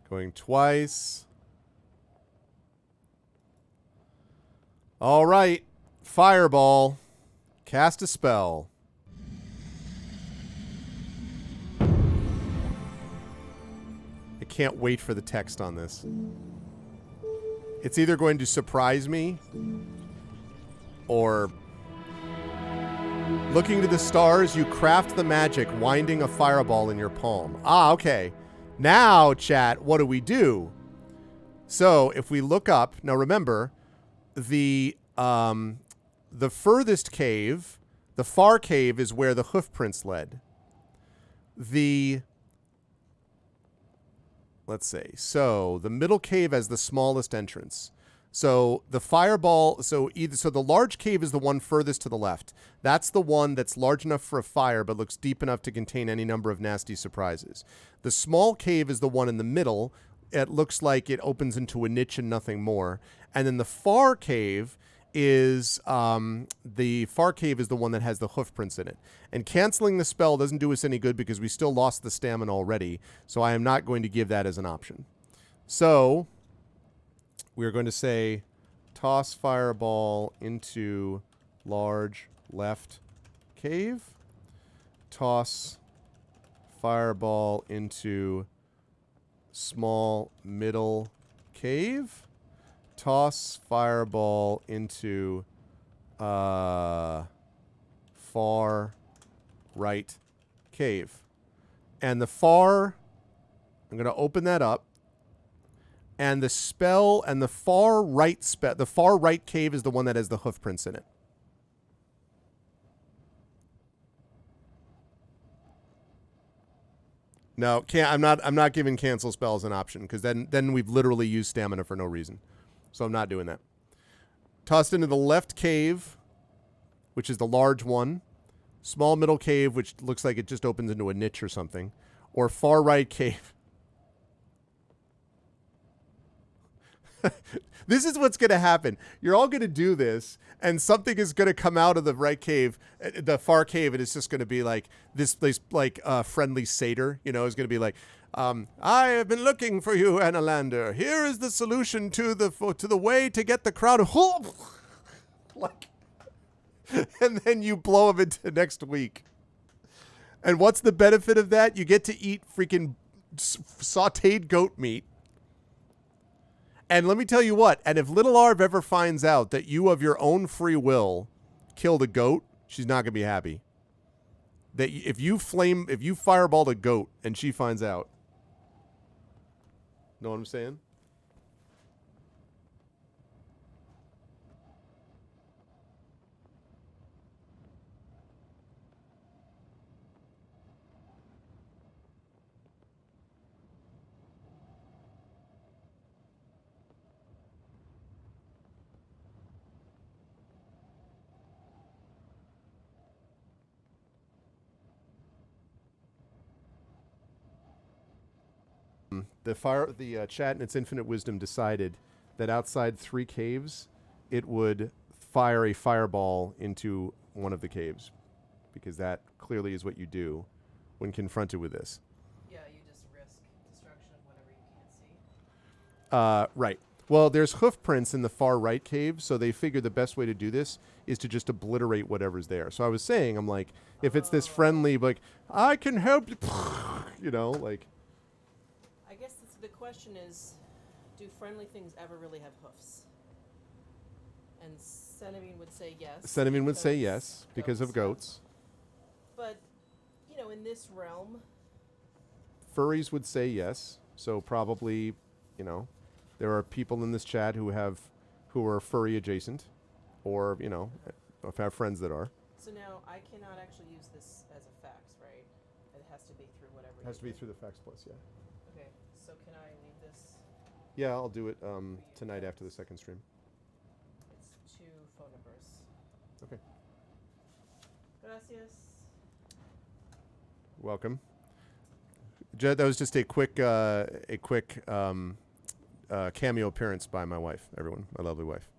Going twice. All right, fireball. Cast a spell. I can't wait for the text on this. It's either going to surprise me or... Looking to the stars, you craft the magic, winding a fireball in your palm. Ah, okay. Now, chat, what do we do? So, if we look up... Now, remember, the furthest cave, the far cave, is where the hoof prints led. Let's see. So, the middle cave has the smallest entrance. So the fireball, so the large cave is the one furthest to the left. That's the one that's large enough for a fire but looks deep enough to contain any number of nasty surprises. The small cave is the one in the middle. It looks like it opens into a niche and nothing more. And then the far cave is the one that has the hoof prints in it. And canceling the spell doesn't do us any good because we still lost the stamina already. So I am not going to give that as an option. So we are going to say toss fireball into large left cave. Toss fireball into small middle cave. Toss fireball into far right cave. And the far, I'm going to open that up. And the spell and the far right cave is the one that has the hoof prints in it. No, I'm not giving cancel spells an option because then we've literally used stamina for no reason. So I'm not doing that. Tossed into the left cave, which is the large one. Small middle cave, which looks like it just opens into a niche or something. Or far right cave. This is what's going to happen. You're all going to do this, and something is going to come out of the right cave, the far cave, and it's just going to be like this place, like a friendly satyr. You know, is going to be like, "I have been looking for you, Annalander. Here is the solution to the way to get the crowd." Like, and then you blow them into next week. And what's the benefit of that? You get to eat freaking sautéed goat meat. And let me tell you what, and if Little Arv ever finds out that you of your own free will killed a goat, she's not going to be happy. That if you fireballed a goat and she finds out. Know what I'm saying? The chat in its infinite wisdom decided that outside 3 caves, it would fire a fireball into one of the caves, because that clearly is what you do when confronted with this. Yeah, you just risk destruction of whatever you can't see. Right. Well, there's hoof prints in the far right cave, so they figured the best way to do this is to just obliterate whatever's there. So I was saying, I'm like, if it's this friendly, like, I can help you, you know, like. I guess the question is, do friendly things ever really have hoofs? And Centimine would say yes. Centimine would say yes, because of goats. But, you know, in this realm. Furries would say yes, so probably, you know, there are people in this chat who are furry adjacent, or, you know, have friends that are. So now I cannot actually use this as a fax, right? It has to be through whatever. It has to be through the fax plus, yeah. Okay, so can I leave this? Yeah, I'll do it tonight after the second stream. It's 2 phone numbers. Okay. Gracias. Welcome. That was just a quick cameo appearance by my wife, everyone, my lovely wife.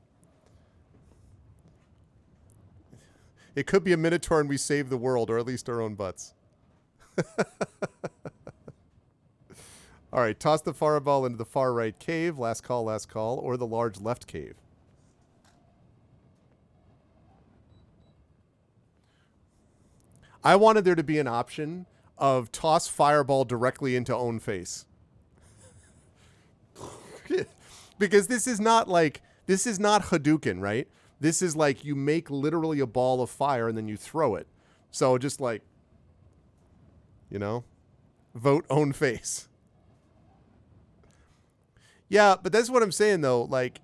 It could be a Minotaur and we save the world, or at least our own butts. All right, toss the fireball into the far right cave. Last call, or the large left cave. I wanted there to be an option of toss fireball directly into own face. Because this is not Hadouken, right? This is like you make literally a ball of fire and then you throw it. So just like, you know, vote own face. Yeah, but that's what I'm saying, though. Like,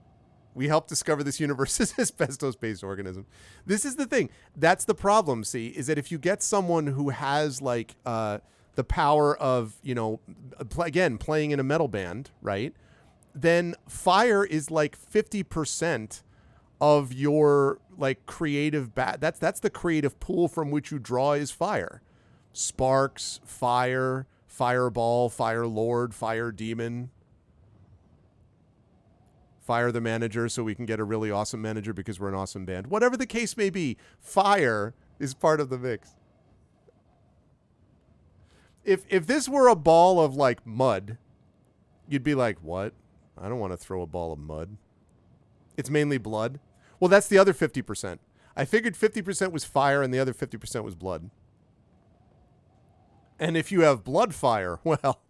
we helped discover this universe's asbestos-based organism. This is the thing. That's the problem, see, is that if you get someone who has, like, the power of, you know, again, playing in a metal band, right, then fire is, like, 50% of your, like, creative... That's the creative pool from which you draw is fire. Sparks, fire, fireball, fire lord, fire demon... Fire the manager so we can get a really awesome manager because we're an awesome band. Whatever the case may be, fire is part of the mix. If this were a ball of, like, mud, you'd be like, what? I don't want to throw a ball of mud. It's mainly blood. Well, that's the other 50%. I figured 50% was fire and the other 50% was blood. And if you have blood fire, well...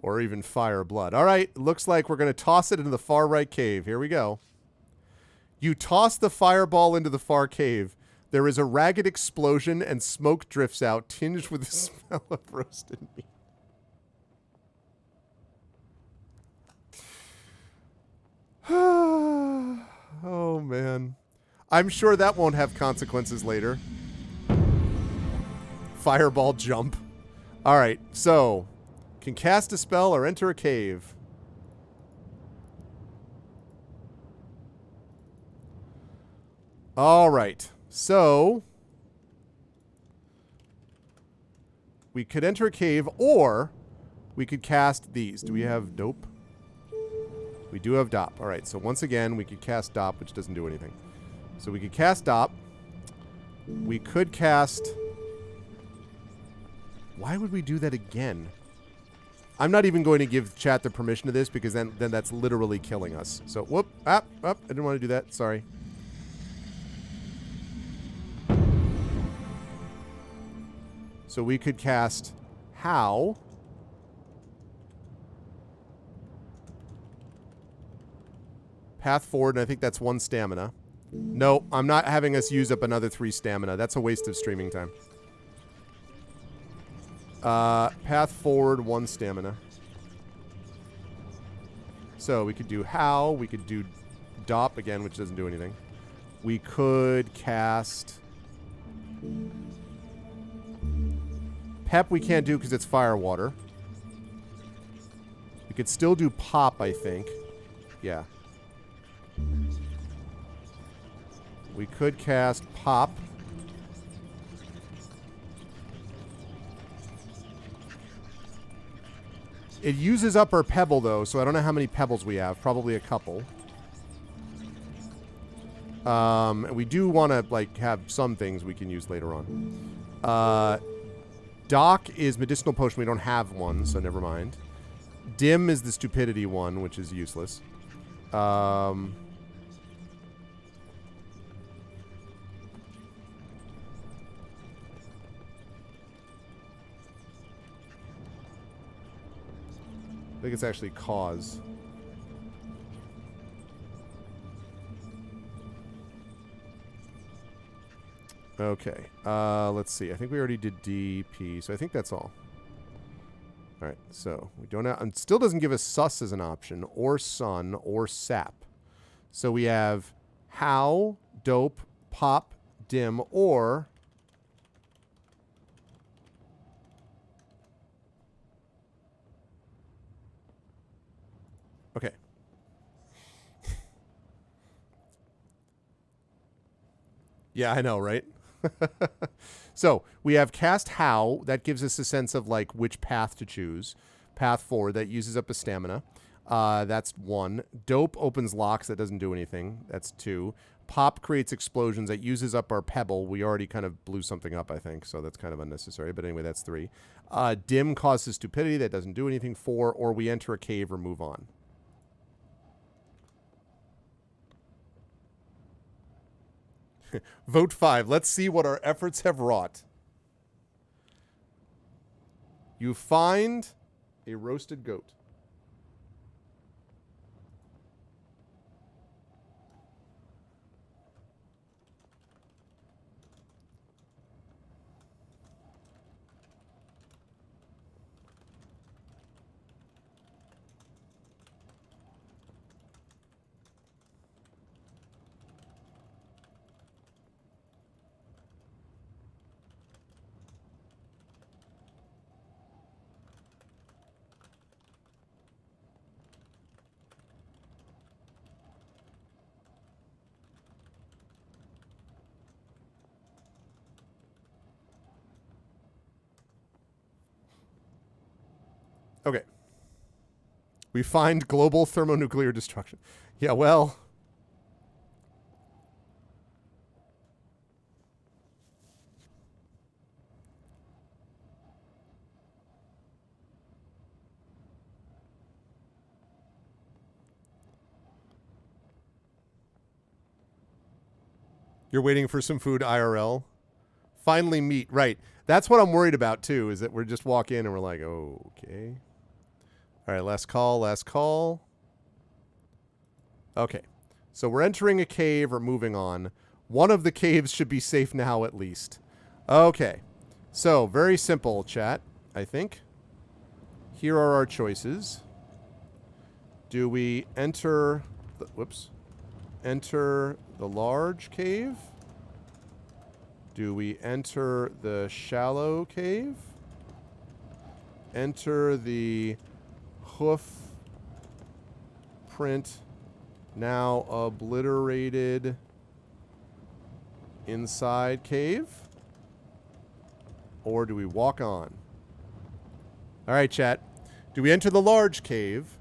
Or even fire blood. All right, looks like we're going to toss it into the far right cave. Here we go. You toss the fireball into the far cave. There is a ragged explosion and smoke drifts out, tinged with the smell of roasted meat. Oh, man. I'm sure that won't have consequences later. Fireball jump. All right, so... Can cast a spell or enter a cave. All right. So we could enter a cave or we could cast these. Do we have dope? We do have dop. All right. So once again, we could cast dop, which doesn't do anything. So we could cast dop. We could cast... Why would we do that again? I'm not even going to give chat the permission to this because then that's literally killing us. So, whoop, I didn't want to do that. Sorry. So we could cast How. Path forward, and I think that's 1 stamina. No, I'm not having us use up another 3 stamina. That's a waste of streaming time. Path forward, 1 stamina. So we could do How. We could do Dop again, which doesn't do anything. We could cast... Pep we can't do because it's fire water. We could still do Pop, I think. Yeah. We could cast Pop. It uses up our pebble, though, so I don't know how many pebbles we have. Probably a couple. We do want to, like, have some things we can use later on. Dock is medicinal potion. We don't have one, so never mind. Dim is the stupidity one, which is useless. I think it's actually cause. Okay. Let's see. I think we already did DP, so I think that's all. All right. So we don't have, and still doesn't give us sus as an option, or sun, or sap. So we have how, dope, pop, dim, or okay. Yeah, I know, right? So we have cast how. That gives us a sense of like which path to choose. Path forward, that uses up a stamina. That's 1. Dope opens locks. That doesn't do anything. That's 2. Pop creates explosions. That uses up our pebble. We already kind of blew something up, I think, so that's kind of unnecessary. But anyway, that's 3. Dim causes stupidity. That doesn't do anything. 4, or we enter a cave or move on. Vote 5. Let's see what our efforts have wrought. You find a roasted goat. Okay. We find global thermonuclear destruction. Yeah, well. You're waiting for some food IRL. Finally meat. Right. That's what I'm worried about, too, is that we're just walk in and we're like, oh, okay. All right, last call, last call. Okay. So we're entering a cave or moving on. One of the caves should be safe now, at least. Okay. So, very simple, chat, I think. Here are our choices. Do we enter the, whoops. Enter the large cave? Do we enter the shallow cave? Enter the hoof print now obliterated inside cave? Or do we walk on? All right, chat. Do we enter the large cave?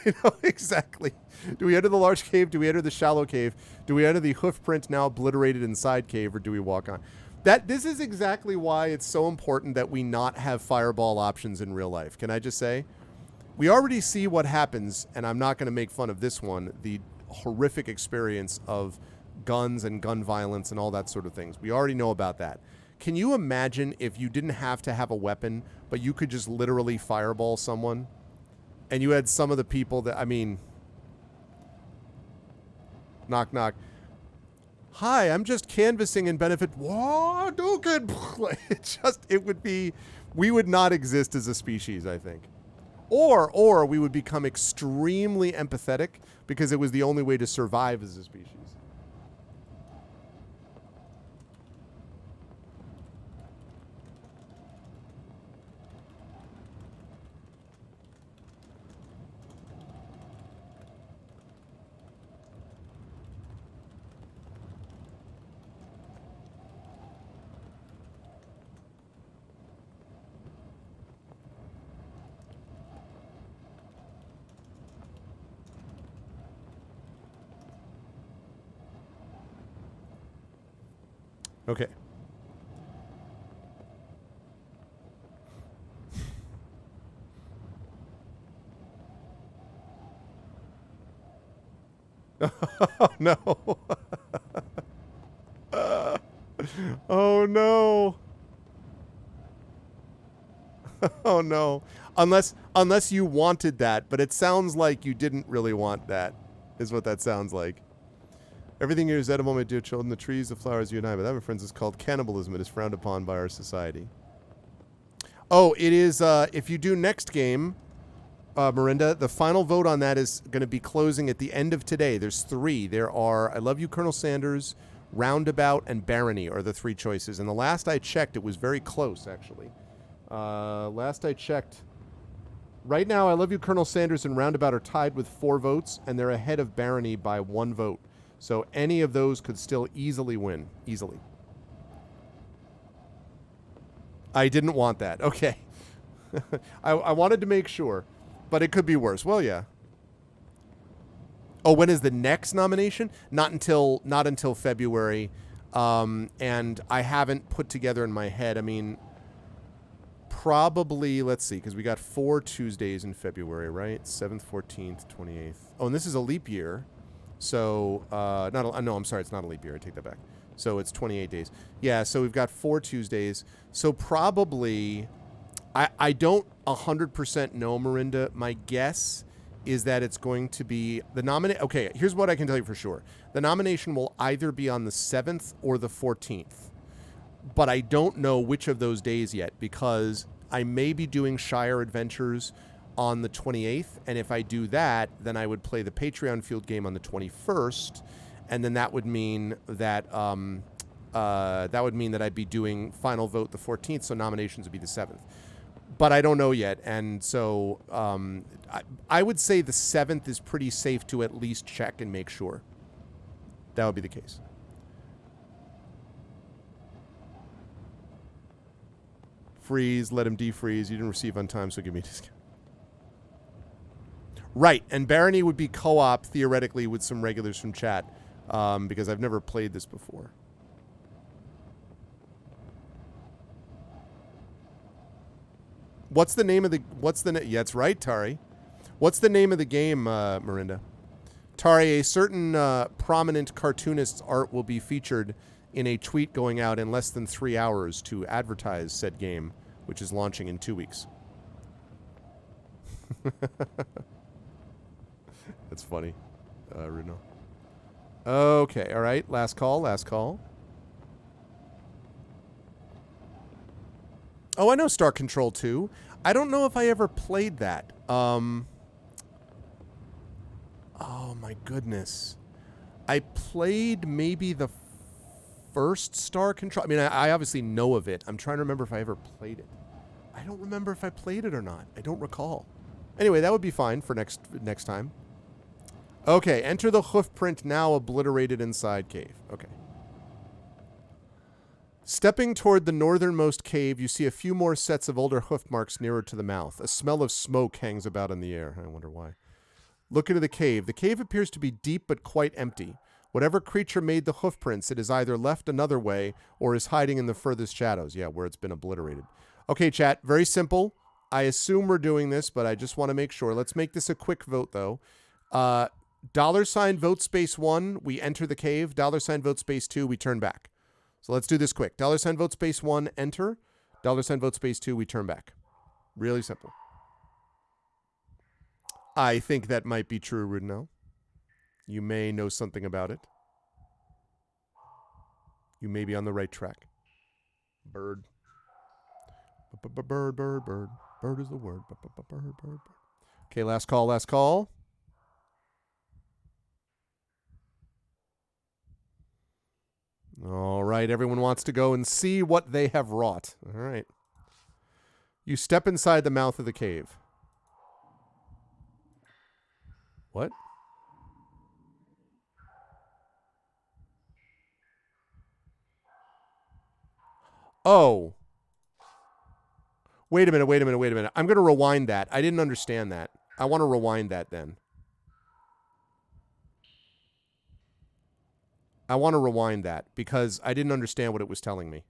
I know, exactly. Do we enter the large cave? Do we enter the shallow cave? Do we enter the hoof print now obliterated inside cave? Or do we walk on? This is exactly why it's so important that we not have fireball options in real life. Can I just say? We already see what happens, and I'm not going to make fun of this one, the horrific experience of guns and gun violence and all that sort of things. We already know about that. Can you imagine if you didn't have to have a weapon, but you could just literally fireball someone? And you had some of the people that, I mean... Knock, knock. Hi, I'm just canvassing in benefit. Whoa, do good. It would be... We would not exist as a species, I think. Or we would become extremely empathetic because it was the only way to survive as a species. Okay. Oh, no. Oh, no. Oh, no. Unless you wanted that, but it sounds like you didn't really want that, is what that sounds like. Everything here is edible, my dear children. The trees, the flowers, you and I. But that, my friends, is called cannibalism. It is frowned upon by our society. Oh, it is, if you do next game, Miranda, the final vote on that is going to be closing at the end of today. There's 3. There are I Love You, Colonel Sanders, Roundabout, and Barony are the 3 choices. And the last I checked, it was very close, actually. Last I checked, right now, I Love You, Colonel Sanders, and Roundabout are tied with 4 votes, and they're ahead of Barony by 1 vote. So any of those could still easily win. Easily. I didn't want that. Okay. I wanted to make sure. But it could be worse. Well, yeah. Oh, when is the next nomination? Not until February. And I haven't put together in my head. I mean, probably, let's see, because we got 4 Tuesdays in February, right? 7th, 14th, 28th. Oh, and this is a leap year. So, no, I'm sorry, it's not a leap year. I take that back. So it's 28 days. Yeah, so we've got 4 Tuesdays. So probably, I don't 100% know, Marinda. My guess is that it's going to be the nomination. Okay, here's what I can tell you for sure. The nomination will either be on the 7th or the 14th. But I don't know which of those days yet because I may be doing Shire Adventures on the 28th. And if I do that, then I would play the Patreon field game on the 21st. And then that would mean that I'd be doing final vote the 14th. So nominations would be the 7th. But I don't know yet. And so I would say the 7th is pretty safe to at least check and make sure. That would be the case. Freeze, let him defreeze. You didn't receive on time, so give me a discount. Right, and Barony would be co-op, theoretically, with some regulars from chat, because I've never played this before. What's the name of the... Yeah, that's right, Tari. What's the name of the game, Marinda? Tari, a certain prominent cartoonist's art will be featured in a tweet going out in less than 3 hours to advertise said game, which is launching in 2 weeks. That's funny, Runo. Okay, all right. Last call. Oh, I know Star Control 2. I don't know if I ever played that. Oh, my goodness. I played maybe the first Star Control. I mean, I obviously know of it. I'm trying to remember if I ever played it. I don't remember if I played it or not. I don't recall. Anyway, that would be fine for next time. Okay, enter the hoof print now obliterated inside cave. Okay. Stepping toward the northernmost cave, you see a few more sets of older hoof marks nearer to the mouth. A smell of smoke hangs about in the air. I wonder why. Look into the cave. The cave appears to be deep but quite empty. Whatever creature made the hoof prints, it is either left another way or is hiding in the furthest shadows. Yeah, where it's been obliterated. Okay, chat. Very simple. I assume we're doing this, but I just want to make sure. Let's make this a quick vote, though. $, vote space 1, we enter the cave. $, vote space 2, we turn back. So let's do this quick. $, vote space 1, enter. $, vote space 2, we turn back. Really simple. I think that might be true, Rudnell. You may know something about it. You may be on the right track. Bird. Bird, bird, bird. Bird is the word. Bird, bird, bird. Okay, last call. All right, everyone wants to go and see what they have wrought. All right. You step inside the mouth of the cave. What? Oh. Wait a minute. I'm going to rewind that. I didn't understand that. I want to rewind that then. I want to rewind that because I didn't understand what it was telling me.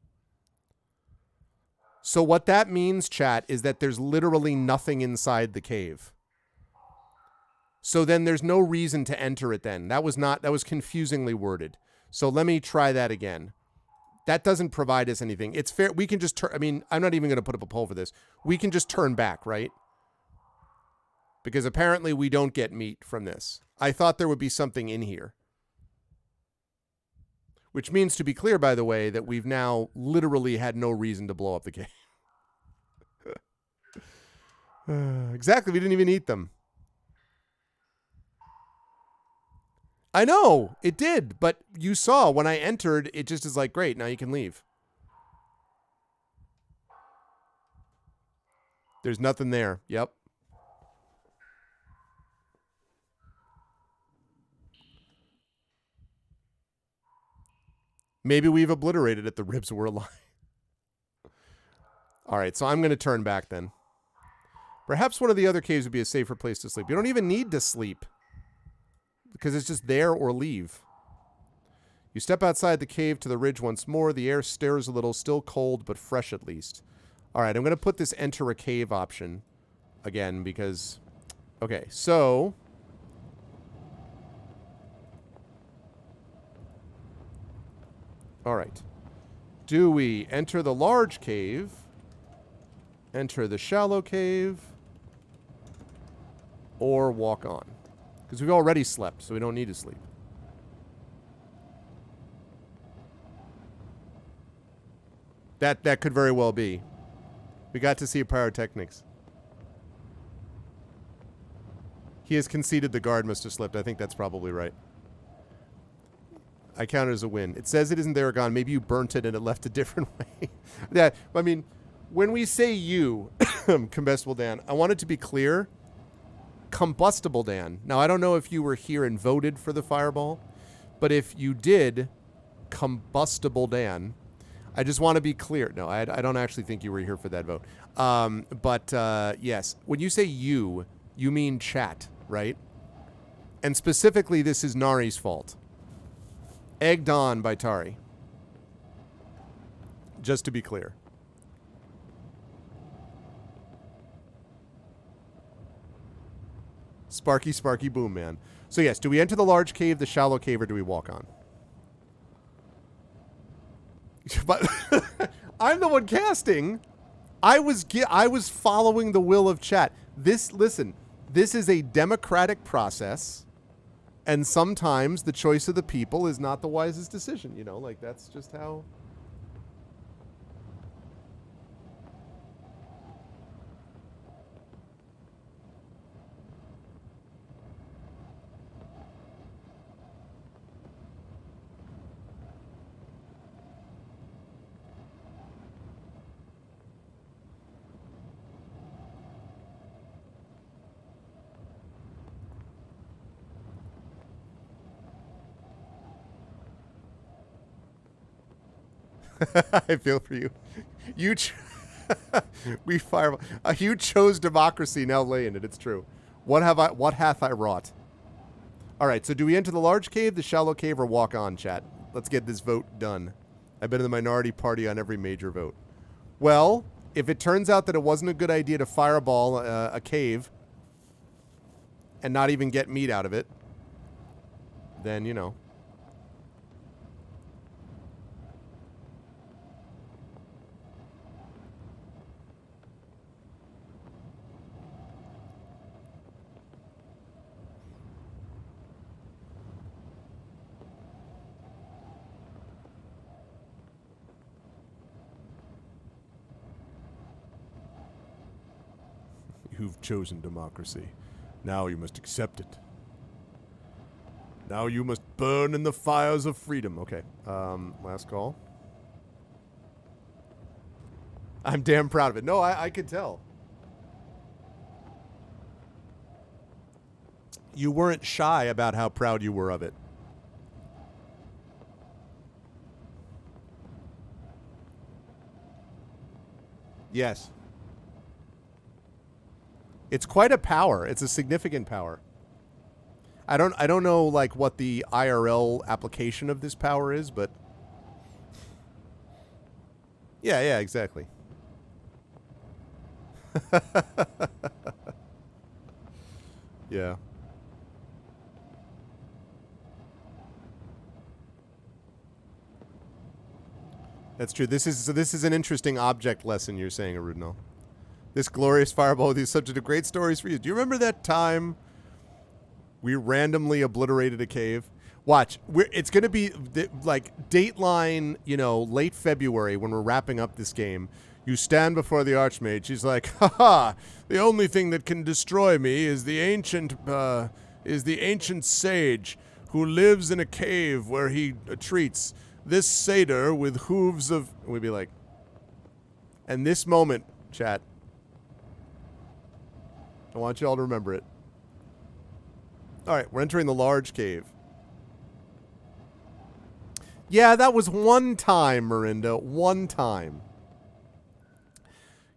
So what that means, chat, is that there's literally nothing inside the cave. So then there's no reason to enter it then. That was confusingly worded. So let me try that again. That doesn't provide us anything. It's fair. We can just turn. I mean, I'm not even going to put up a poll for this. We can just turn back, right? Because apparently we don't get meat from this. I thought there would be something in here. Which means, to be clear, by the way, that we've now literally had no reason to blow up the cave. Exactly. We didn't even eat them. I know. It did. But you saw when I entered, it just is like, great, now you can leave. There's nothing there. Yep. Maybe we've obliterated it. The ribs were alive. All right, so I'm going to turn back then. Perhaps one of the other caves would be a safer place to sleep. You don't even need to sleep. because it's just there or leave. You step outside the cave to the ridge once more. The air stirs a little, still cold, but fresh at least. All right, I'm going to put this enter a cave option again because... Okay, so... All right. Do we enter the large cave, enter the shallow cave, or walk on? Because we've already slept, so we don't need to sleep. That could very well be. We got to see pyrotechnics. He has conceded the guard must have slipped. I think that's probably right. I count it as a win. It says it isn't there or gone. Maybe you burnt it and it left a different way. Yeah, I mean, when we say you, Combustible Dan, I want it to be clear. Combustible Dan. Now, I don't know if you were here and voted for the fireball, but if you did, Combustible Dan, I just want to be clear. No, I don't actually think you were here for that vote. Yes, when you say you mean chat, right? And specifically, this is Nari's fault. Egged on by Tari. Just to be clear. Sparky, Sparky, boom, man. So yes, do we enter the large cave, the shallow cave, or do we walk on? But I'm the one casting. I was following the will of chat. Listen, this is a democratic process. And sometimes the choice of the people is not the wisest decision. You know, like that's just how... I feel for you. You chose democracy. Now lay in it. It's true. What hath I wrought? All right. So do we enter the large cave, the shallow cave, or walk on? Chat. Let's get this vote done. I've been in the minority party on every major vote. Well, if it turns out that it wasn't a good idea to fireball a cave and not even get meat out of it, then you know. You've chosen democracy. Now you must accept it. Now you must burn in the fires of freedom. Okay. Last call. I'm damn proud of it. No, I could tell. You weren't shy about how proud you were of it. Yes. It's quite a power. It's a significant power. I don't know like what the IRL application of this power is, but yeah, exactly. Yeah. That's true. This is an interesting object lesson you're saying, Arudno. This glorious fireball with the subject of great stories for you. Do you remember that time we randomly obliterated a cave? Watch. It's going to be like Dateline, late February when we're wrapping up this game. You stand before the Archmage. He's like, "Ha! The only thing that can destroy me is the ancient sage who lives in a cave where he treats this satyr with hooves of..." We'd be like, and this moment, chat, I want you all to remember it. All right, we're entering the large cave. Yeah, that was one time, Marinda. One time.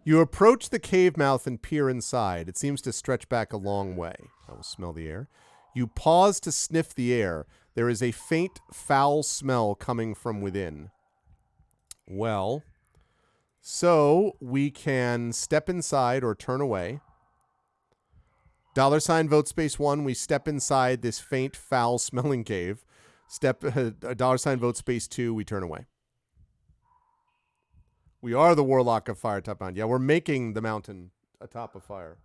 You approach the cave mouth and peer inside. It seems to stretch back a long way. I will smell the air. You pause to sniff the air. There is a faint, foul smell coming from within. Well, so we can step inside or turn away. $ vote space 1, we step inside this faint, foul-smelling cave. $ vote space 2, we turn away. We are the Warlock of Fire Top Mountain. Yeah, we're making the mountain a top of fire.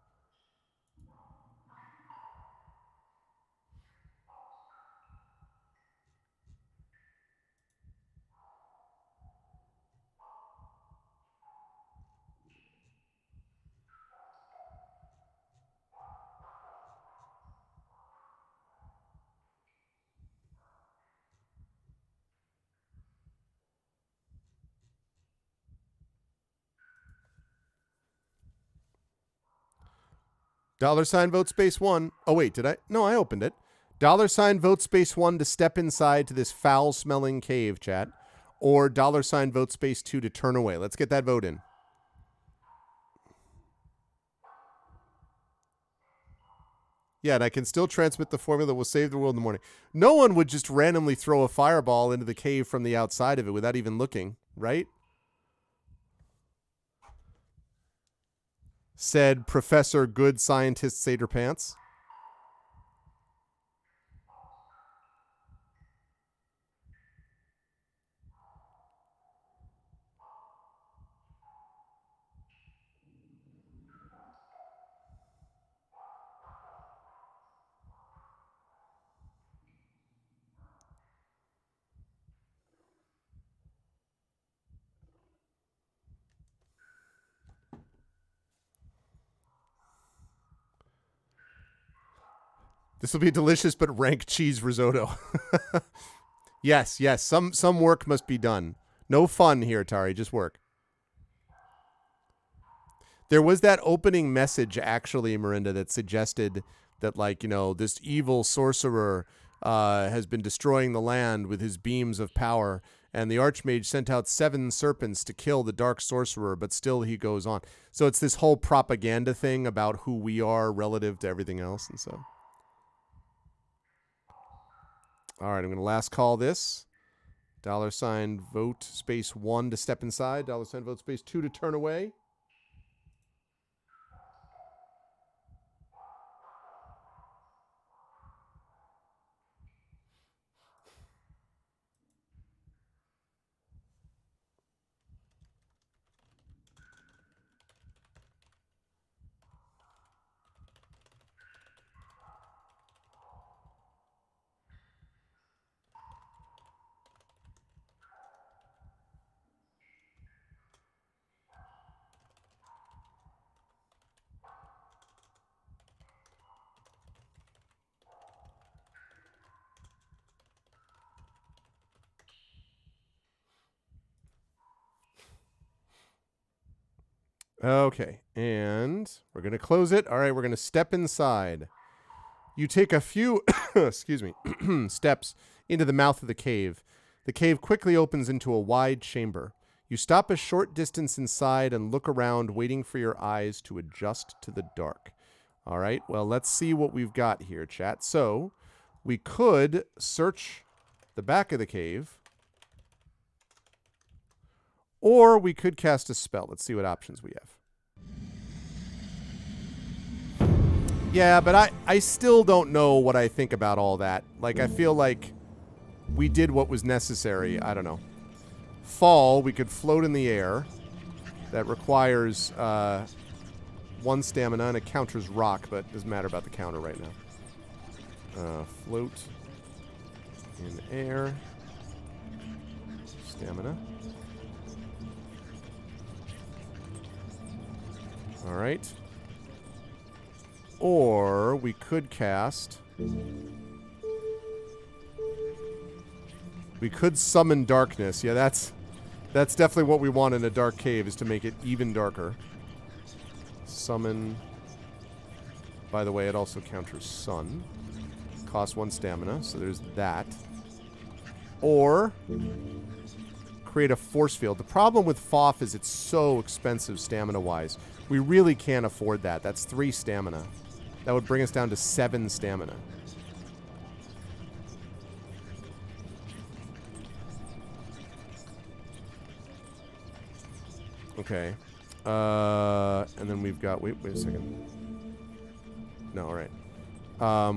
$ vote space 1. Oh, wait, did I? No, I opened it. $ vote space 1 to step inside to this foul-smelling cave, chat. Or $ vote space 2 to turn away. Let's get that vote in. Yeah, and I can still transmit the formula that will save the world in the morning. No one would just randomly throw a fireball into the cave from the outside of it without even looking, right? Said Professor Good Scientist Seder Pants. This will be delicious but rank cheese risotto. Yes, yes. Some work must be done. No fun here, Tari. Just work. There was that opening message, actually, Miranda, that suggested that, like, you know, this evil sorcerer has been destroying the land with his beams of power, and the Archmage sent out 7 serpents to kill the dark sorcerer, but still he goes on. So it's this whole propaganda thing about who we are relative to everything else, and so... All right, I'm going to last call this. $ vote space 1 to step inside. $ vote space 2 to turn away. Okay, and we're going to close it. All right, we're going to step inside. You take a few, excuse me, steps into the mouth of the cave. The cave quickly opens into a wide chamber. You stop a short distance inside and look around, waiting for your eyes to adjust to the dark. All right, well, let's see what we've got here, chat. So we could search the back of the cave, or we could cast a spell. Let's see what options we have. Yeah, but I still don't know what I think about all that. Like, I feel like we did what was necessary. I don't know. Fall, we could float in the air. That requires 1 stamina, and it counters rock, but it doesn't matter about the counter right now. Float in air. Stamina. All right. Or we could cast... We could summon darkness. Yeah, that's definitely what we want in a dark cave, is to make it even darker. Summon... By the way, it also counters sun. Costs 1 stamina, so there's that. Or... create a force field. The problem with FOF is it's so expensive stamina-wise. We really can't afford that. That's 3 stamina. That would bring us down to 7 stamina. Okay. And then we've got... Wait a second. No, all right.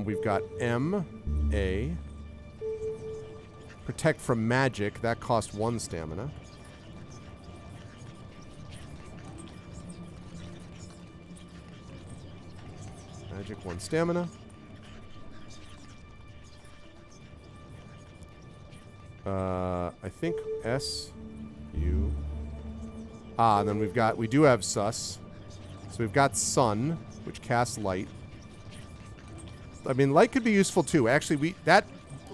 We've got M, A. Protect from magic. That cost 1 stamina. Magic, 1 stamina. I think S, U. And then we do have Sus. So we've got Sun, which casts light. I mean, light could be useful too. Actually, that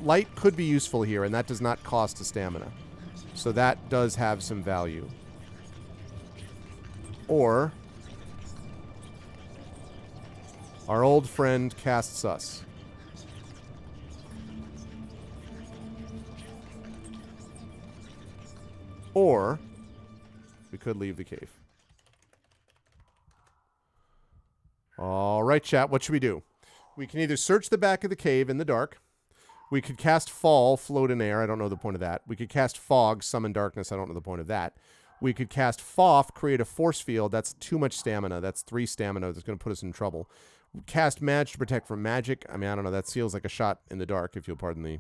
light could be useful here, and that does not cost a stamina. So that does have some value. Or our old friend casts Sus. Or we could leave the cave. All right, chat. What should we do? We can either search the back of the cave in the dark. We could cast Fall, float in air. I don't know the point of that. We could cast Fog, summon darkness. I don't know the point of that. We could cast Foff, create a force field. That's too much stamina. That's 3 stamina. That's going to put us in trouble. Cast Mage to protect from magic. I mean, I don't know. That feels like a shot in the dark, if you'll pardon the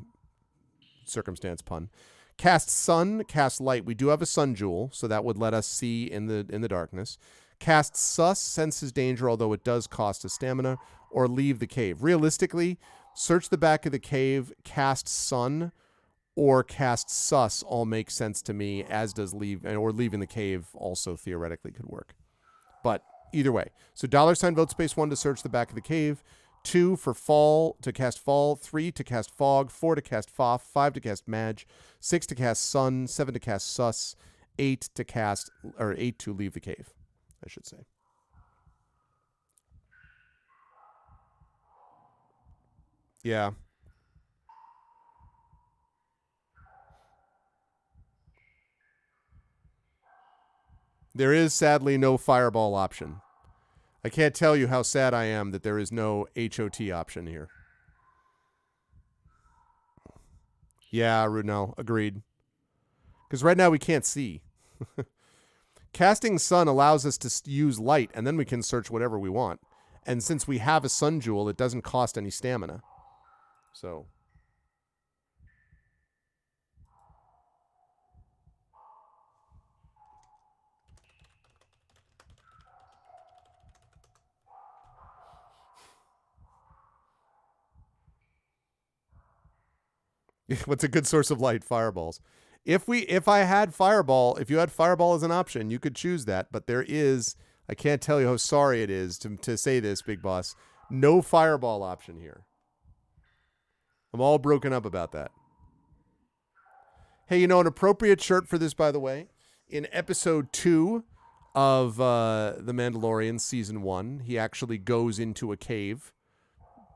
circumstance pun. Cast Sun, cast Light. We do have a Sun Jewel, so that would let us see in the darkness. Cast Sus, senses danger, although it does cost a stamina. Or leave the cave. Realistically, search the back of the cave, cast Sun, or cast Sus all make sense to me, as does leaving the cave also theoretically could work. But either way. So $ vote space 1 to search the back of the cave, 2 for Fall to cast Fall, 3 to cast Fog, 4 to cast Foff, 5 to cast Mage, 6 to cast Sun, 7 to cast Sus, 8 to leave the cave, I should say. Yeah. There is sadly no fireball option. I can't tell you how sad I am that there is no HOT option here. Yeah, Rudnell, agreed. Because right now we can't see. Casting Sun allows us to use light, and then we can search whatever we want. And since we have a Sun Jewel, it doesn't cost any stamina. So... What's a good source of light? Fireballs. If you had Fireball as an option, you could choose that. But there is, I can't tell you how sorry it is to say this, Big Boss, no Fireball option here. I'm all broken up about that. Hey, an appropriate shirt for this, by the way, in episode 2 of The Mandalorian season 1, he actually goes into a cave,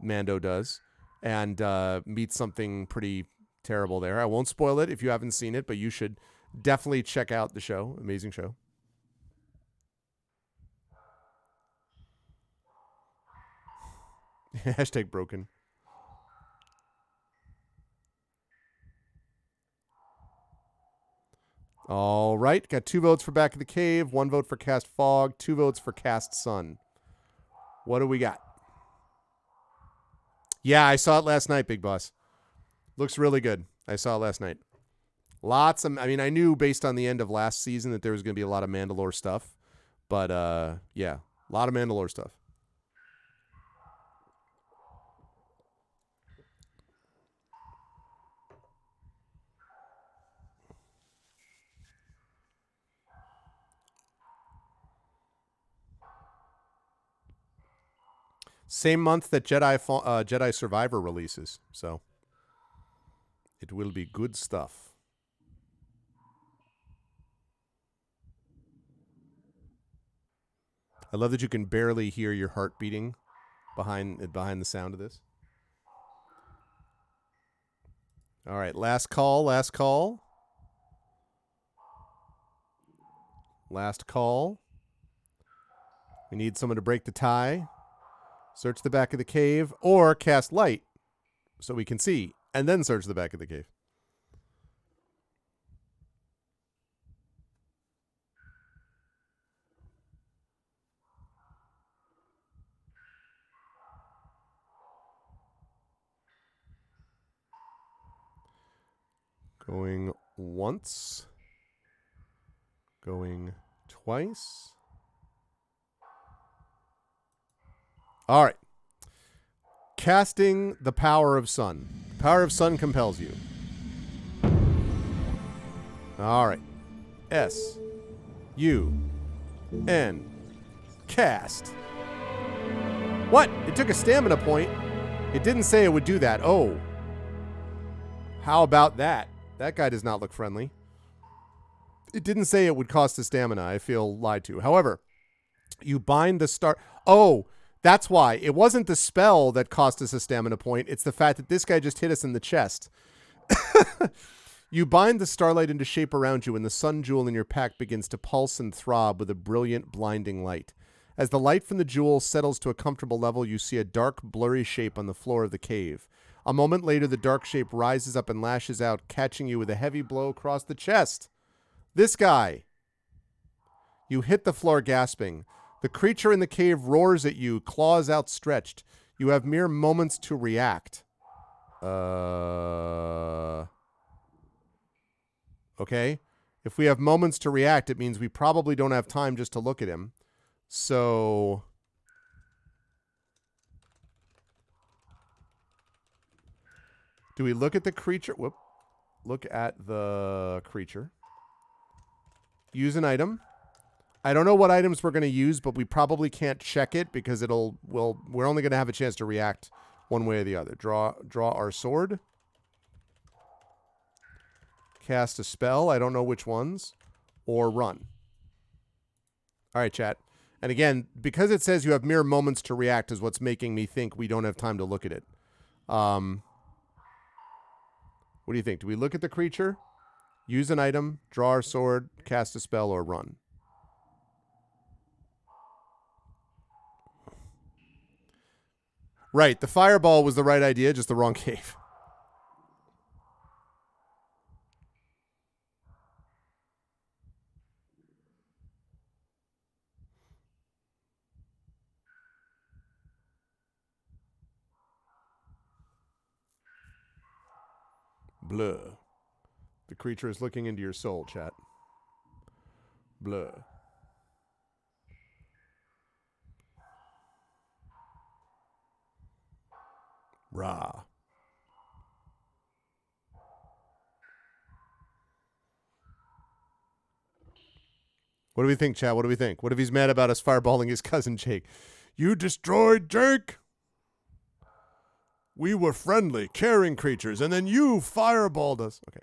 Mando does, and meets something pretty terrible there. I won't spoil it if you haven't seen it, but you should definitely check out the show. Amazing show. Hashtag broken. All right. Got 2 votes for Back of the Cave, 1 vote for Cast Fog, 2 votes for Cast Sun. What do we got? Yeah, I saw it last night, Big Boss. Looks really good. I saw it last night. I knew based on the end of last season that there was going to be a lot of Mandalore stuff. But, yeah, a lot of Mandalore stuff. Same month that Jedi Survivor releases, so it will be good stuff. I love that you can barely hear your heart beating behind the sound of this. All right, last call. Last call. We need someone to break the tie. Search the back of the cave, or cast light so we can see, and then search the back of the cave. Going once. Going twice. All right. Casting the power of sun. The power of sun compels you. All right. S. U. N. Cast. What? It took a stamina point. It didn't say it would do that. Oh. How about that? That guy does not look friendly. It didn't say it would cost a stamina. I feel lied to. However, you bind the star. Oh, that's why. It wasn't the spell that cost us a stamina point. It's the fact that this guy just hit us in the chest. You bind the starlight into shape around you, and the sun jewel in your pack begins to pulse and throb with a brilliant, blinding light. As the light from the jewel settles to a comfortable level, you see a dark, blurry shape on the floor of the cave. A moment later, the dark shape rises up and lashes out, catching you with a heavy blow across the chest. This guy. You hit the floor gasping. The creature in the cave roars at you, claws outstretched. You have mere moments to react. Okay. If we have moments to react, it means we probably don't have time just to look at him. So do we look at the creature? Whoop. Look at the creature. Use an item. I don't know what items we're going to use, but we probably can't check it because we're only going to have a chance to react one way or the other. Draw our sword. Cast a spell. I don't know which ones. Or run. All right, chat. And again, because it says you have mere moments to react is what's making me think we don't have time to look at it. What do you think? Do we look at the creature? Use an item, draw our sword, cast a spell, or run? Right, the fireball was the right idea, just the wrong cave. Blur. The creature is looking into your soul, chat. Blur. Rah. What do we think, chat? What do we think? What if he's mad about us fireballing his cousin Jake? You destroyed Jake? We were friendly, caring creatures, and then you fireballed us. Okay.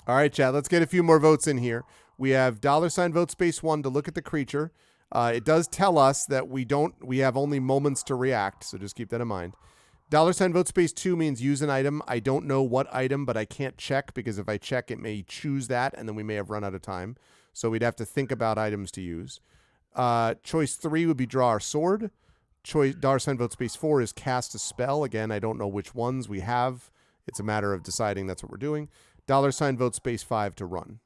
All right, chat, let's get a few more votes in here. We have $ vote space 1 to look at the creature. It does tell us that we have only moments to react, so just keep that in mind. $ vote space 2 means use an item. I don't know what item, but I can't check because if I check, it may choose that, and then we may have run out of time. So we'd have to think about items to use. Choice 3 would be draw our sword. $ vote space 4 is cast a spell. Again, I don't know which ones we have. It's a matter of deciding that's what we're doing. $ vote space 5 to run.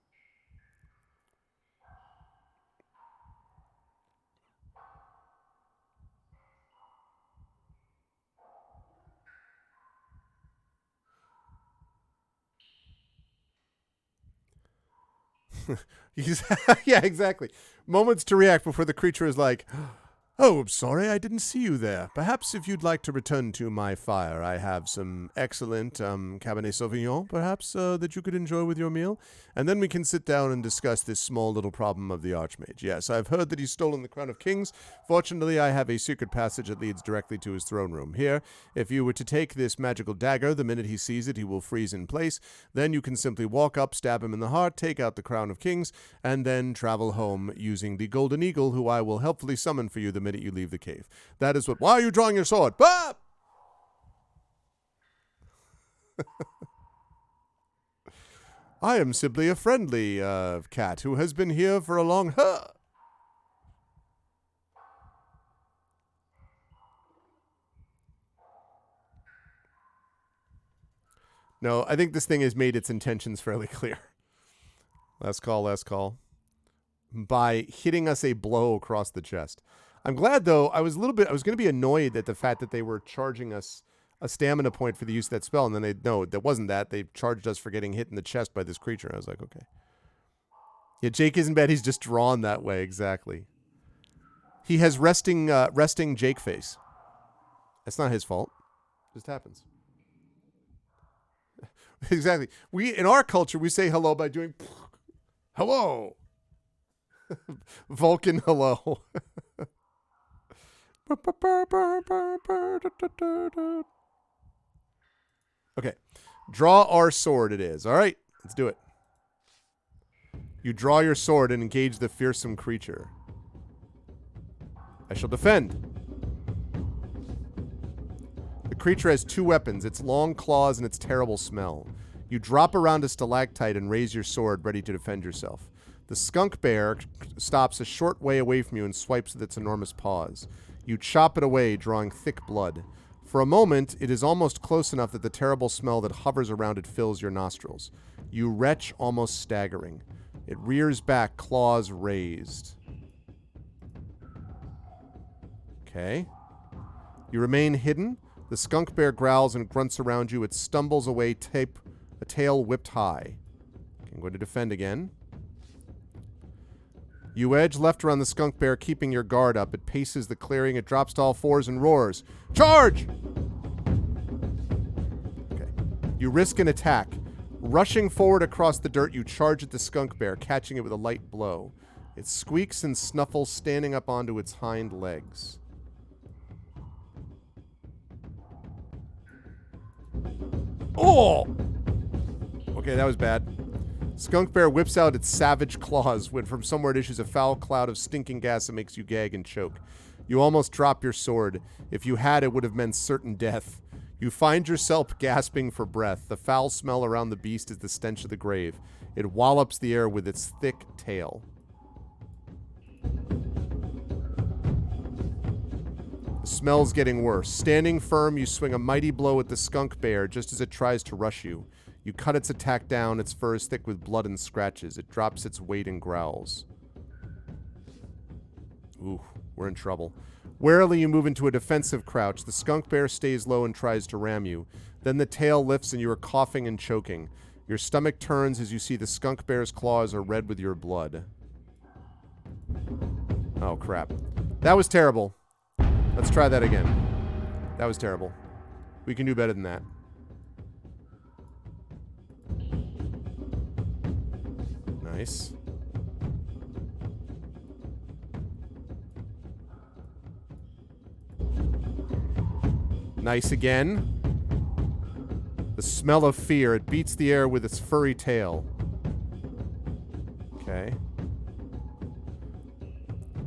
Yeah, exactly. Moments to react before the creature is like, oh, I'm sorry, I didn't see you there. Perhaps if you'd like to return to my fire, I have some excellent Cabernet Sauvignon, perhaps, that you could enjoy with your meal. And then we can sit down and discuss this small little problem of the Archmage. Yes, I've heard that he's stolen the Crown of Kings. Fortunately, I have a secret passage that leads directly to his throne room. Here, if you were to take this magical dagger, the minute he sees it, he will freeze in place. Then you can simply walk up, stab him in the heart, take out the Crown of Kings, and then travel home using the Golden Eagle, who I will helpfully summon for you the minute you leave the cave. That is what... Why are you drawing your sword? Ah! I am simply a friendly cat who has been here for a long... No, I think this thing has made its intentions fairly clear. Last call, last call. By hitting us a blow across the chest. I'm glad, though, I was going to be annoyed at the fact that they were charging us a stamina point for the use of that spell. And then no, that wasn't that. They charged us for getting hit in the chest by this creature. I was like, okay. Yeah, Jake isn't bad. He's just drawn that way. Exactly. He has resting Jake face. That's not his fault. It just happens. Exactly. In our culture, we say hello by doing hello. Vulcan hello. Okay. Draw our sword it is. All right. Let's do it. You draw your sword and engage the fearsome creature. I shall defend. The creature has 2 weapons, its long claws and its terrible smell. You drop around a stalactite and raise your sword, ready to defend yourself. The skunk bear stops a short way away from you and swipes with its enormous paws. You chop it away, drawing thick blood. For a moment, it is almost close enough that the terrible smell that hovers around it fills your nostrils. You retch, almost staggering. It rears back, claws raised. Okay. You remain hidden. The skunk bear growls and grunts around you. It stumbles away, a tail whipped high. Okay, I'm going to defend again. You edge left around the skunk bear, keeping your guard up. It paces the clearing. It drops to all fours and roars. Charge! Okay. You risk an attack. Rushing forward across the dirt, you charge at the skunk bear, catching it with a light blow. It squeaks and snuffles, standing up onto its hind legs. Oh! Okay, that was bad. Skunk bear whips out its savage claws when from somewhere it issues a foul cloud of stinking gas that makes you gag and choke. You almost drop your sword. If you had, it would have meant certain death. You find yourself gasping for breath. The foul smell around the beast is the stench of the grave. It wallops the air with its thick tail. The smell's getting worse. Standing firm, you swing a mighty blow at the skunk bear just as it tries to rush you. You cut its attack down. Its fur is thick with blood and scratches. It drops its weight and growls. Ooh, we're in trouble. Warily, you move into a defensive crouch. The skunk bear stays low and tries to ram you. Then the tail lifts and you are coughing and choking. Your stomach turns as you see the skunk bear's claws are red with your blood. Oh, crap. That was terrible. Let's try that again. That was terrible. We can do better than that. Nice. Nice again. The smell of fear. It beats the air with its furry tail. Okay.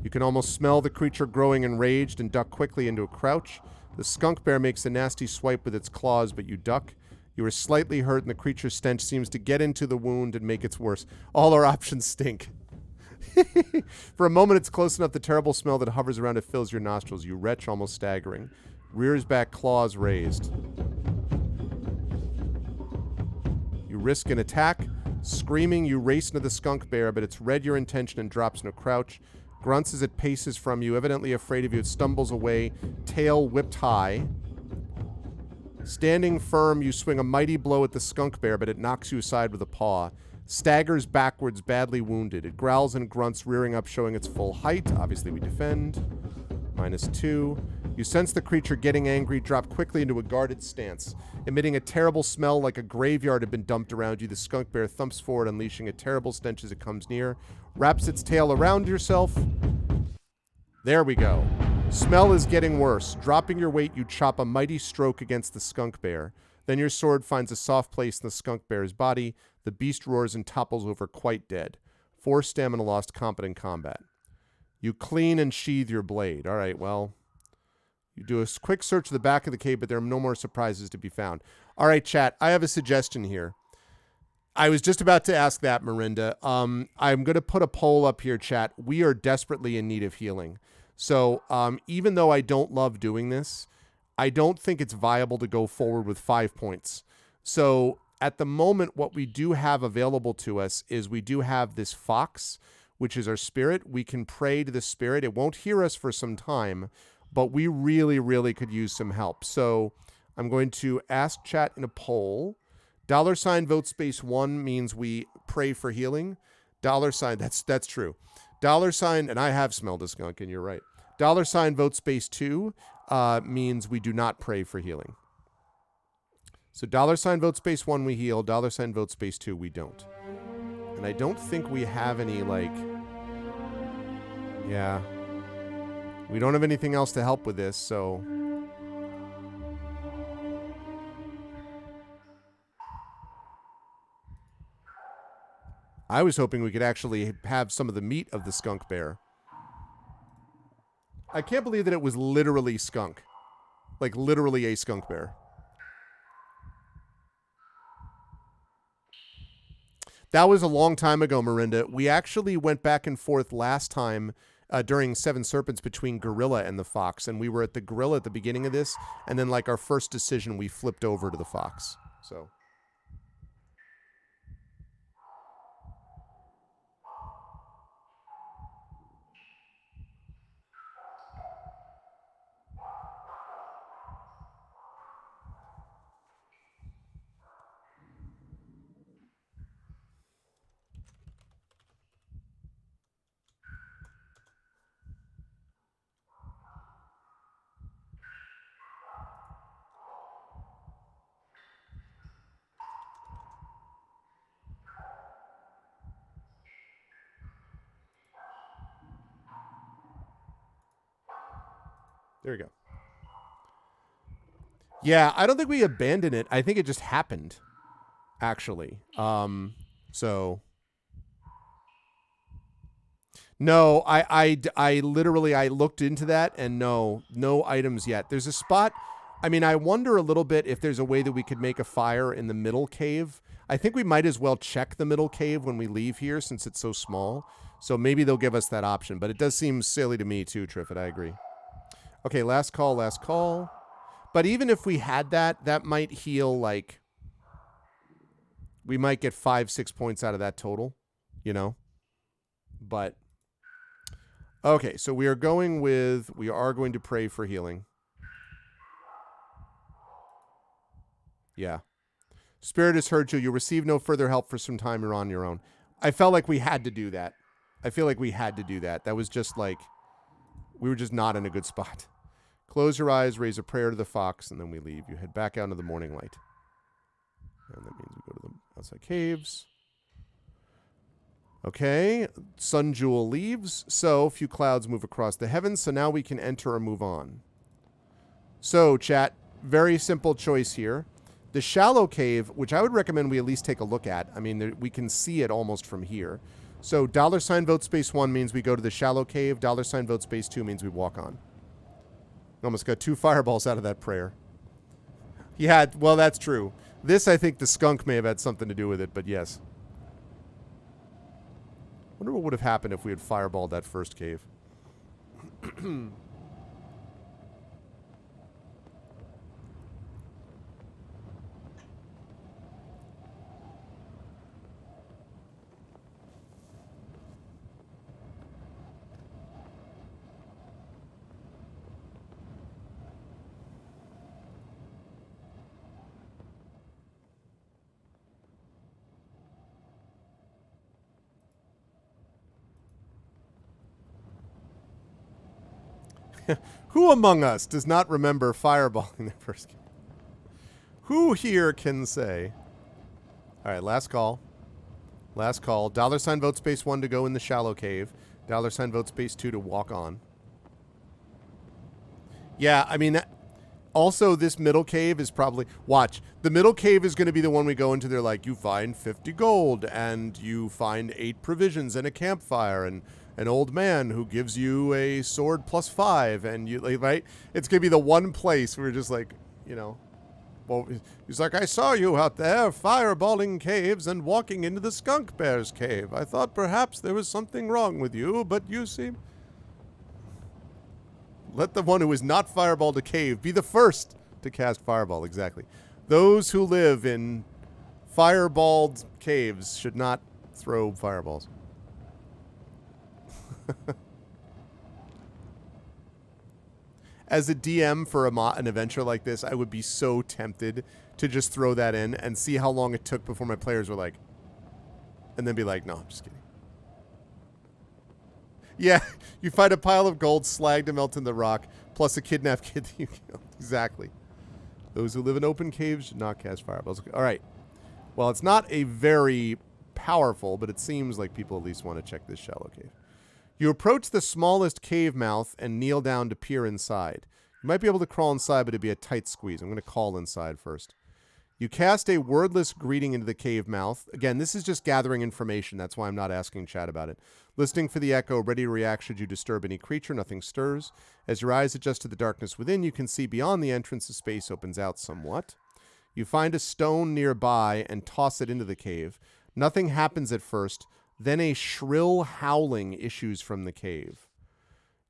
You can almost smell the creature growing enraged and duck quickly into a crouch. The skunk bear makes a nasty swipe with its claws, but you duck. You are slightly hurt, and the creature's stench seems to get into the wound and make it worse. All our options stink. For a moment, it's close enough the terrible smell that hovers around it fills your nostrils. You retch, almost staggering. Rears back, claws raised. You risk an attack. Screaming, you race into the skunk bear, but it's read your intention and drops in a crouch. Grunts as it paces from you, evidently afraid of you. It stumbles away, tail whipped high. Standing firm, you swing a mighty blow at the skunk bear, but it knocks you aside with a paw. Staggers backwards, badly wounded. It growls and grunts, rearing up, showing its full height. Obviously, we defend. -2. You sense the creature getting angry, drop quickly into a guarded stance. Emitting a terrible smell like a graveyard had been dumped around you, the skunk bear thumps forward, unleashing a terrible stench as it comes near. Wraps its tail around yourself. There we go. Smell is getting worse. Dropping your weight, you chop a mighty stroke against the skunk bear. Then your sword finds a soft place in the skunk bear's body. The beast roars and topples over quite dead. 4 stamina lost, competent combat. You clean and sheathe your blade. All right, well, you do a quick search of the back of the cave, but there are no more surprises to be found. All right, chat, I have a suggestion here. I was just about to ask that, Marinda. I'm going to put a poll up here, chat. We are desperately in need of healing. So even though I don't love doing this, I don't think it's viable to go forward with 5 points. So at the moment, what we do have available to us is we do have this fox, which is our spirit. We can pray to the spirit. It won't hear us for some time, but we really, really could use some help. So I'm going to ask chat in a poll. $ vote space 1 means we pray for healing. $, that's true. $, and I have smelled a skunk, and you're right. $ vote space 2 means we do not pray for healing. So $ vote space 1 we heal, $ vote space 2 we don't. And I don't think we have any, like... Yeah. We don't have anything else to help with this, so... I was hoping we could actually have some of the meat of the skunk bear. I can't believe that it was literally skunk. Like, literally a skunk bear. That was a long time ago, Marinda. We actually went back and forth last time during Seven Serpents between gorilla and the fox, and we were at the gorilla at the beginning of this, and then, like, our first decision, we flipped over to the fox. So... There we go. Yeah, I don't think we abandoned it. I think it just happened, actually. So... No, I literally, I looked into that, and no items yet. There's a spot... I mean, I wonder a little bit if there's a way that we could make a fire in the middle cave. I think we might as well check the middle cave when we leave here, since it's so small. So maybe they'll give us that option. But it does seem silly to me, too, Triffid. I agree. Okay, last call, last call. But even if we had that, that might heal, like... We might get 5-6 points out of that total, you know? But... Okay, so we are going to pray for healing. Yeah. Spirit has heard you. You'll receive no further help for some time. You're on your own. I felt like we had to do that. I feel like we had to do that. That was just like... We were just not in a good spot. Close your eyes, raise a prayer to the fox, and then we leave. You head back out into the morning light. And that means we go to the outside caves. Okay. Sun Jewel leaves. So, a few clouds move across the heavens. So now we can enter or move on. So, chat, very simple choice here. The shallow cave, which I would recommend we at least take a look at. I mean, we can see it almost from here. So, $ vote space 1 means we go to the shallow cave. $ vote space 2 means we walk on. Almost got 2 fireballs out of that prayer. Yeah, well, that's true. This, I think the skunk may have had something to do with it, but yes. Wonder what would have happened if we had fireballed that first cave. Who among us does not remember fireballing the first game? Who here can say? All right, last call. Last call. $ vote space 1 to go in the shallow cave. $ vote space 2 to walk on. Yeah, I mean, also this middle cave is probably... Watch. The middle cave is going to be the one we go into. They're like, you find 50 gold, and you find 8 provisions and a campfire, and... an old man who gives you a sword +5, and you, right? It's going to be the one place where we're just like, you know, well, he's like, I saw you out there fireballing caves and walking into the skunk bear's cave. I thought perhaps there was something wrong with you, but you seem... Let the one who is not fireballed a cave be the first to cast fireball, exactly. Those who live in fireballed caves should not throw fireballs. as a DM for an adventure like this, I would be so tempted to just throw that in and see how long it took before my players were like, and then be like, no, I'm just kidding. Yeah, you find a pile of gold, slag to melt in the rock, plus a kidnapped kid that you killed. Exactly. Those who live in open caves should not cast fireballs. All right. Well, it's not a very powerful, but it seems like people at least want to check this shallow cave. You approach the smallest cave mouth and kneel down to peer inside. You might be able to crawl inside, but it'd be a tight squeeze. I'm going to call inside first. You cast a wordless greeting into the cave mouth. Again, this is just gathering information. That's why I'm not asking chat about it. Listening for the echo, ready to react should you disturb any creature. Nothing stirs. As your eyes adjust to the darkness within, you can see beyond the entrance, the space opens out somewhat. You find a stone nearby and toss it into the cave. Nothing happens at first. Then a shrill howling issues from the cave.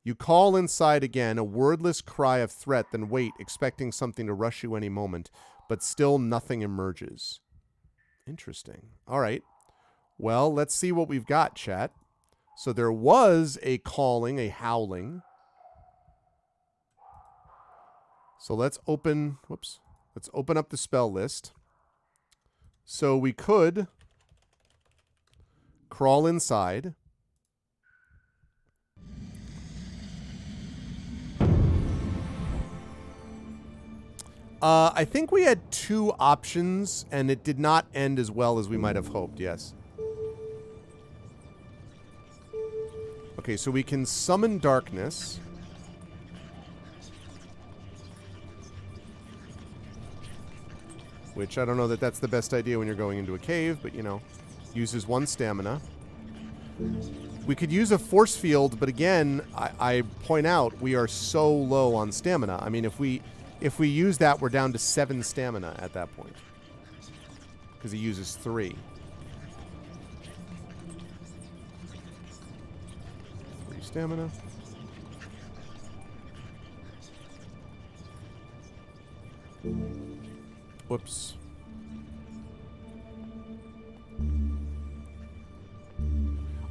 You call inside again, a wordless cry of threat, then wait, expecting something to rush you any moment, but still nothing emerges. Interesting. All right. Well, let's see what we've got, chat. So there was a calling, a howling. So let's open up the spell list. So we could crawl inside. I think we had 2 options, and it did not end as well as we might have hoped, yes. Okay, so we can summon darkness. Which I don't know that that's the best idea when you're going into a cave, but, you know, uses 1 stamina. We could use a force field, but again, I point out we are so low on stamina. I mean, if we use that, we're down to 7 stamina at that point. Because he uses 3. 3 stamina. Whoops.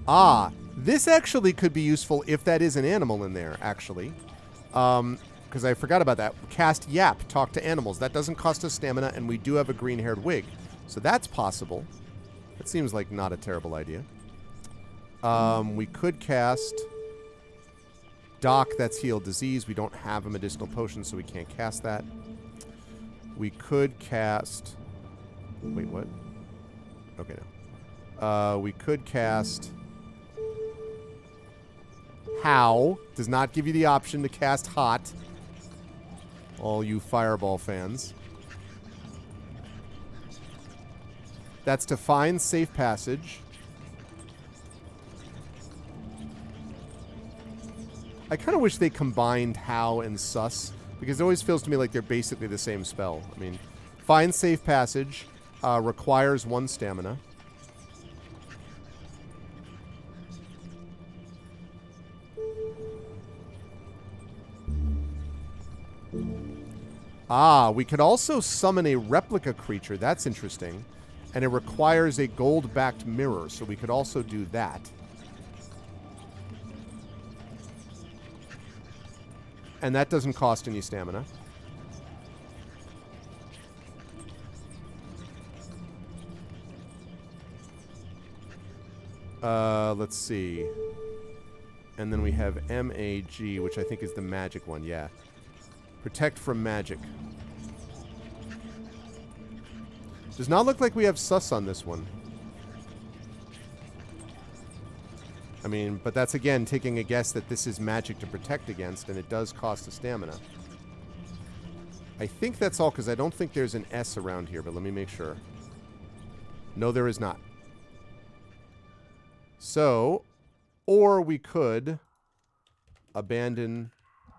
Ah, this actually could be useful if that is an animal in there, actually. Because I forgot about that. Cast Yap, talk to animals. That doesn't cost us stamina, and we do have a green-haired wig. So that's possible. That seems like not a terrible idea. We could cast Doc, that's heal disease. We don't have a medicinal potion, so we can't cast that. We could cast... Wait, what? Okay, no. We could cast... How. Does not give you the option to cast Hot. All you Fireball fans. That's to find safe passage. I kind of wish they combined How and Sus, because it always feels to me like they're basically the same spell. I mean, find safe passage requires 1 stamina. Ah, we could also summon a replica creature. That's interesting. And it requires a gold-backed mirror, so we could also do that. And that doesn't cost any stamina. Let's see. And then we have MAG, which I think is the magic one, yeah. Protect from magic. Does not look like we have sus on this one. I mean, but that's again taking a guess that this is magic to protect against, and it does cost a stamina. I think that's all, because I don't think there's an S around here, but let me make sure. No, there is not. So, or we could abandon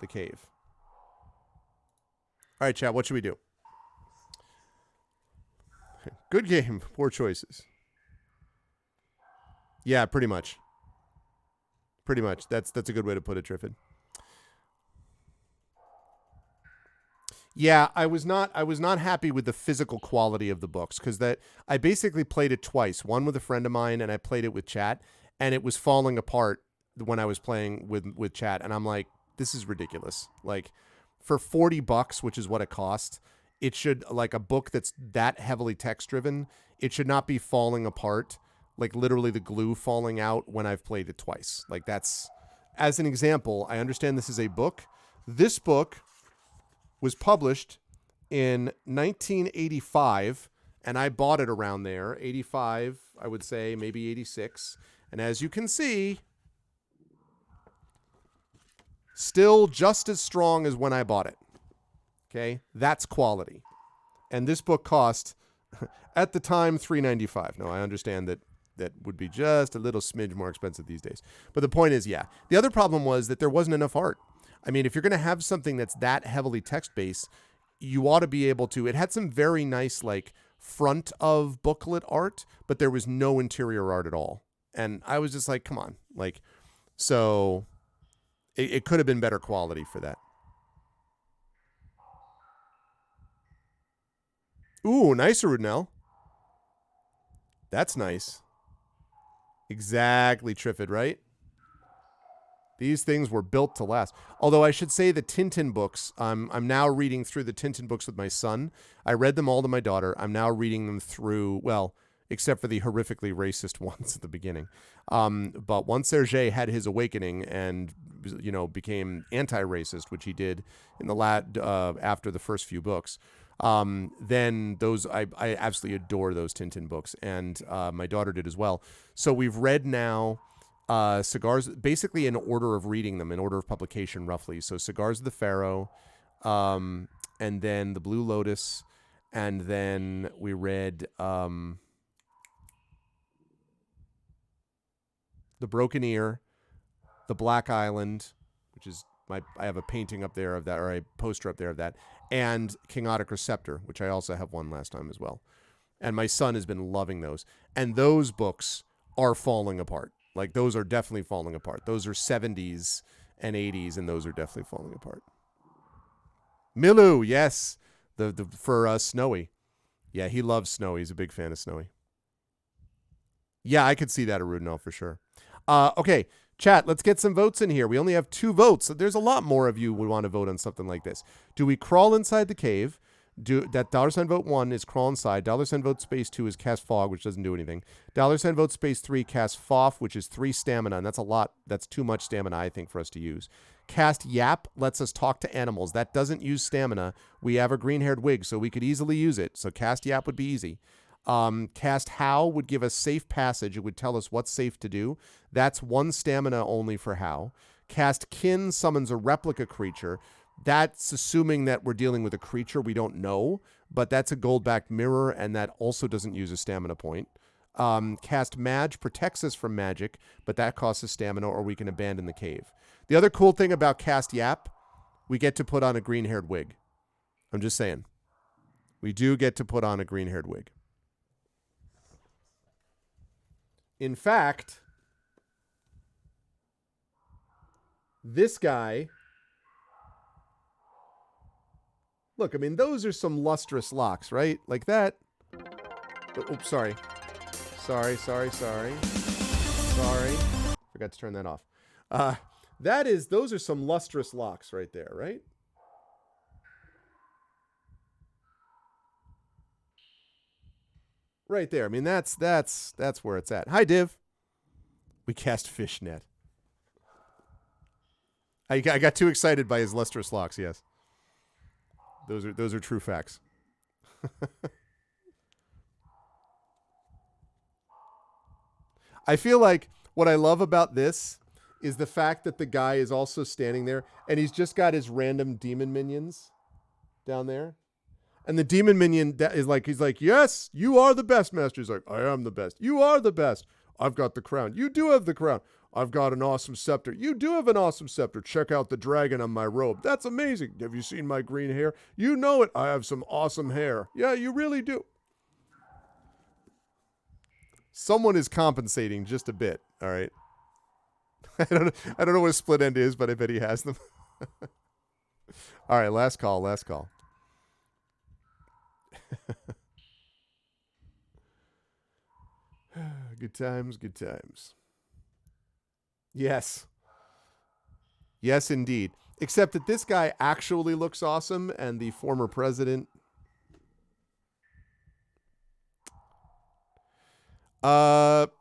the cave. All right, chat, what should we do? Good game. Poor choices. Yeah, pretty much. Pretty much. That's a good way to put it, Triffid. Yeah, I was not happy with the physical quality of the books, because that I basically played it twice. One with a friend of mine, and I played it with chat, and it was falling apart when I was playing with chat, and I'm like, this is ridiculous. Like, for $40, which is what it cost, it should, like a book that's that heavily text driven, it should not be falling apart, like literally the glue falling out when I've played it twice. Like that's, as an example, I understand this is a book. This book was published in 1985, and I bought it around there, 85, I would say, maybe 86. And as you can see, still just as strong as when I bought it. Okay, that's quality. And this book cost, at the time, $3.95. No, I understand that that would be just a little smidge more expensive these days. But the point is, yeah. The other problem was that there wasn't enough art. I mean, if you're going to have something that's that heavily text-based, you ought to be able to. It had some very nice, like, front of booklet art, but there was no interior art at all. And I was just like, come on. Like, so it could have been better quality for that. Ooh, nice, Rudnell. That's nice. Exactly, Triffid, right? These things were built to last. Although I should say the Tintin books, I'm now reading through the Tintin books with my son. I read them all to my daughter. I'm now reading them through, well, except for the horrifically racist ones at the beginning. But once Serge had his awakening and, you know, became anti-racist, which he did in the after the first few books, then those I absolutely adore those Tintin books, and my daughter did as well. So we've read now Cigars, basically in order of reading them, in order of publication roughly. So Cigars of the Pharaoh, and then The Blue Lotus, and then we read The Broken Ear, The Black Island, which is I have a painting up there of that, or a poster up there of that, and Kingotic Receptor, which I also have one last time as well. And my son has been loving those. And those books are falling apart. Like, those are definitely falling apart. Those are 70s and 80s, and those are definitely falling apart. Milu, yes. For Snowy. Yeah, he loves Snowy. He's a big fan of Snowy. Yeah, I could see that at Rudnell for sure. Okay, chat, let's get some votes in here. We only have 2 votes. So there's a lot more of you who would want to vote on something like this. Do we crawl inside the cave? That $ vote 1 is crawl inside. $ vote space 2 is cast fog, which doesn't do anything. $ vote space 3 cast foff, which is 3 stamina, and that's a lot. That's too much stamina, I think, for us to use. Cast yap lets us talk to animals. That doesn't use stamina. We have a green-haired wig, so we could easily use it. So cast yap would be easy. Cast how would give us safe passage. It would tell us what's safe to do. That's 1 stamina only for how. Cast kin summons a replica creature. That's assuming that we're dealing with a creature we don't know, but that's a gold-backed mirror, and that also doesn't use a stamina point. Cast Mage protects us from magic, but that costs us stamina, or we can abandon the cave. The other cool thing about Cast Yap, we get to put on a green-haired wig. I'm just saying. We do get to put on a green-haired wig. In fact, this guy... Look, I mean, those are some lustrous locks, right? Like that. Oops, sorry. Sorry. Forgot to turn that off. Those are some lustrous locks right there, right? Right there. I mean, that's where it's at. Hi, Div. We cast Fishnet. I got too excited by his lustrous locks, yes. Those are true facts. I feel like what I love about this is the fact that the guy is also standing there and he's just got his random demon minions down there. And the demon minion is like, he's like, yes, you are the best, master. He's like, I am the best. You are the best. I've got the crown. You do have the crown. I've got an awesome scepter. You do have an awesome scepter. Check out the dragon on my robe. That's amazing. Have you seen my green hair? You know it. I have some awesome hair. Yeah, you really do. Someone is compensating just a bit. All right. I don't know what a split end is, but I bet he has them. All right, last call. Good times. Yes, indeed. Except that this guy actually looks awesome, and the former president.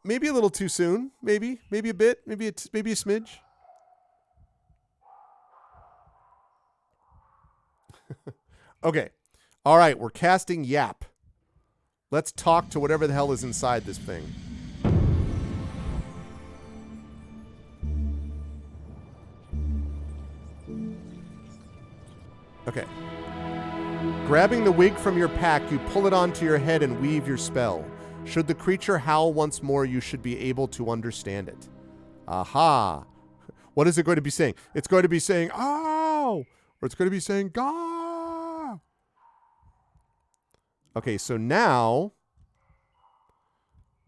Maybe a little too soon. Maybe a bit. Maybe a smidge. Okay. All right, we're casting Yap. Let's talk to whatever the hell is inside this thing. Okay. Grabbing the wig from your pack, you pull it onto your head and weave your spell. Should the creature howl once more, you should be able to understand it. Aha. What is it going to be saying? It's going to be saying, ow! Or it's going to be saying, gah! Okay, so now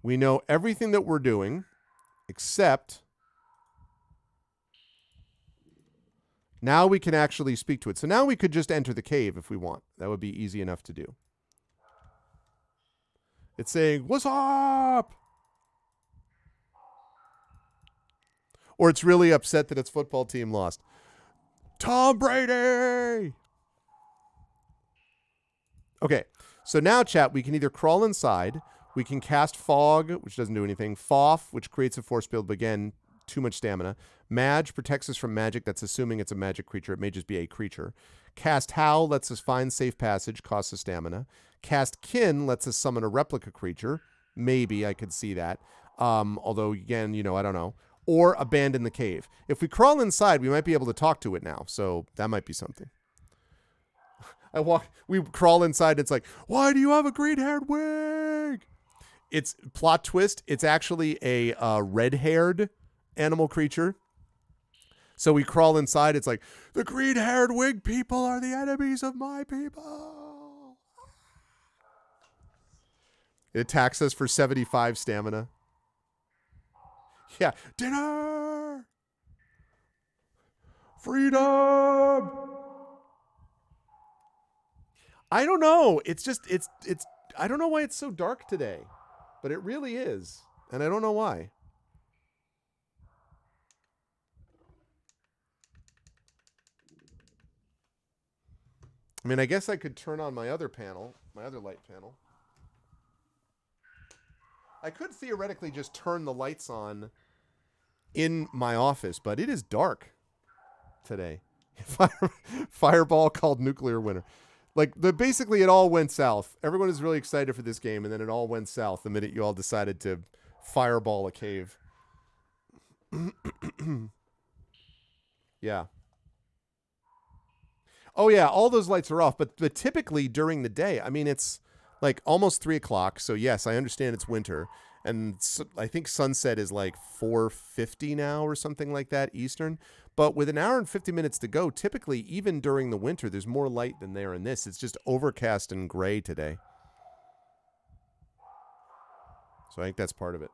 we know everything that we're doing, except now we can actually speak to it. So now we could just enter the cave if we want. That would be easy enough to do. It's saying, what's up? Or it's really upset that its football team lost. Tom Brady! Okay, so now, chat, we can either crawl inside, we can cast Fog, which doesn't do anything, Foff, which creates a force field, but again, too much stamina. Mage protects us from magic. That's assuming it's a magic creature. It may just be a creature. Cast Howl lets us find safe passage, costs us stamina. Cast Kin lets us summon a replica creature. Maybe I could see that. Although, again, I don't know. Or abandon the cave. If we crawl inside, we might be able to talk to it now. So that might be something. We crawl inside, and it's like, why do you have a green-haired wig? It's plot twist. It's actually a red-haired animal creature. So we crawl inside. It's like, the green-haired wig people are the enemies of my people. It attacks us for 75 stamina. Yeah. Dinner. Freedom. I don't know. It's I don't know why it's so dark today, but it really is. And I don't know why. I mean, I guess I could turn on my other panel, my other light panel. I could theoretically just turn the lights on in my office, but it is dark today. Fireball called nuclear winter. Basically it all went south. Everyone is really excited for this game, and then it all went south the minute you all decided to fireball a cave. Yeah. Oh yeah, all those lights are off, but typically during the day, I mean, it's like almost 3 o'clock. So yes, I understand it's winter, and I think sunset is like 4:50 now or something like that Eastern. But with an hour and 50 minutes to go, typically even during the winter, there's more light than there in this. It's just overcast and gray today. So I think that's part of it.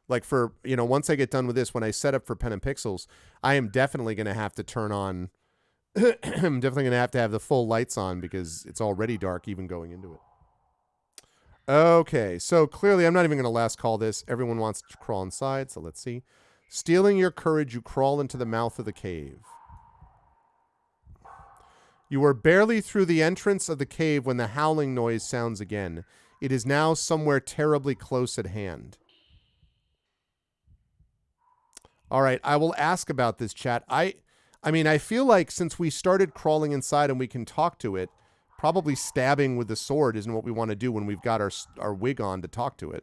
Like for, once I get done with this, when I set up for Pen and Pixels, I am definitely going to have to turn on, I'm definitely going to have the full lights on because it's already dark even going into it. Okay, so clearly I'm not even going to last call this. Everyone wants to crawl inside, so let's see. Stealing your courage, you crawl into the mouth of the cave. You are barely through the entrance of the cave when the howling noise sounds again. It is now somewhere terribly close at hand. All right, I will ask about this, chat. I mean, I feel like since we started crawling inside and we can talk to it, probably stabbing with the sword isn't what we want to do when we've got our wig on to talk to it.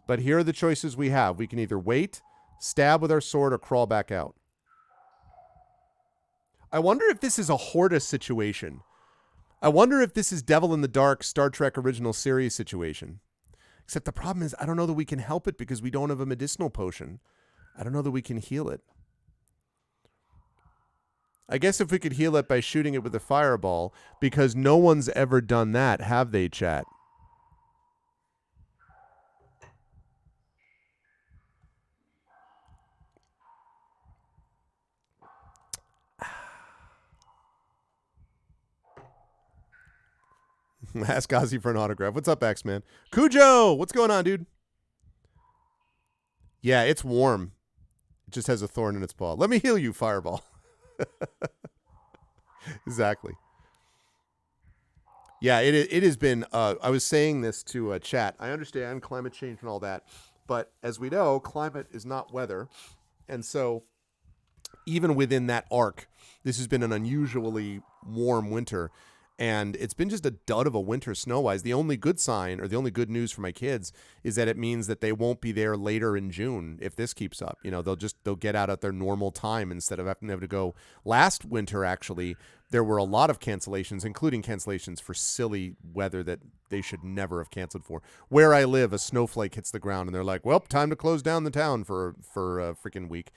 But here are the choices we have. We can either wait, stab with our sword, or crawl back out. I wonder if this is a Hortus situation. I wonder if this is Devil in the Dark Star Trek Original Series situation. Except the problem is I don't know that we can help it because we don't have a medicinal potion. I don't know that we can heal it. I guess if we could heal it by shooting it with a fireball, because no one's ever done that, have they, chat? Ask Ozzy for an autograph. What's up, X-Man? Cujo! What's going on, dude? Yeah, it's warm. It just has a thorn in its paw. Let me heal you, Fireball. Exactly. Yeah, it has been. I was saying this to chat. I understand climate change and all that, but as we know, climate is not weather, and so even within that arc, this has been an unusually warm winter. And it's been just a dud of a winter snow wise. The only good sign or the only good news for my kids is that it means that they won't be there later in June if this keeps up. You know, they'll get out at their normal time instead of having to go. Last winter, actually, there were a lot of cancellations, including cancellations for silly weather that they should never have canceled for. Where I live, a snowflake hits the ground and they're like, well, time to close down the town for a freaking week.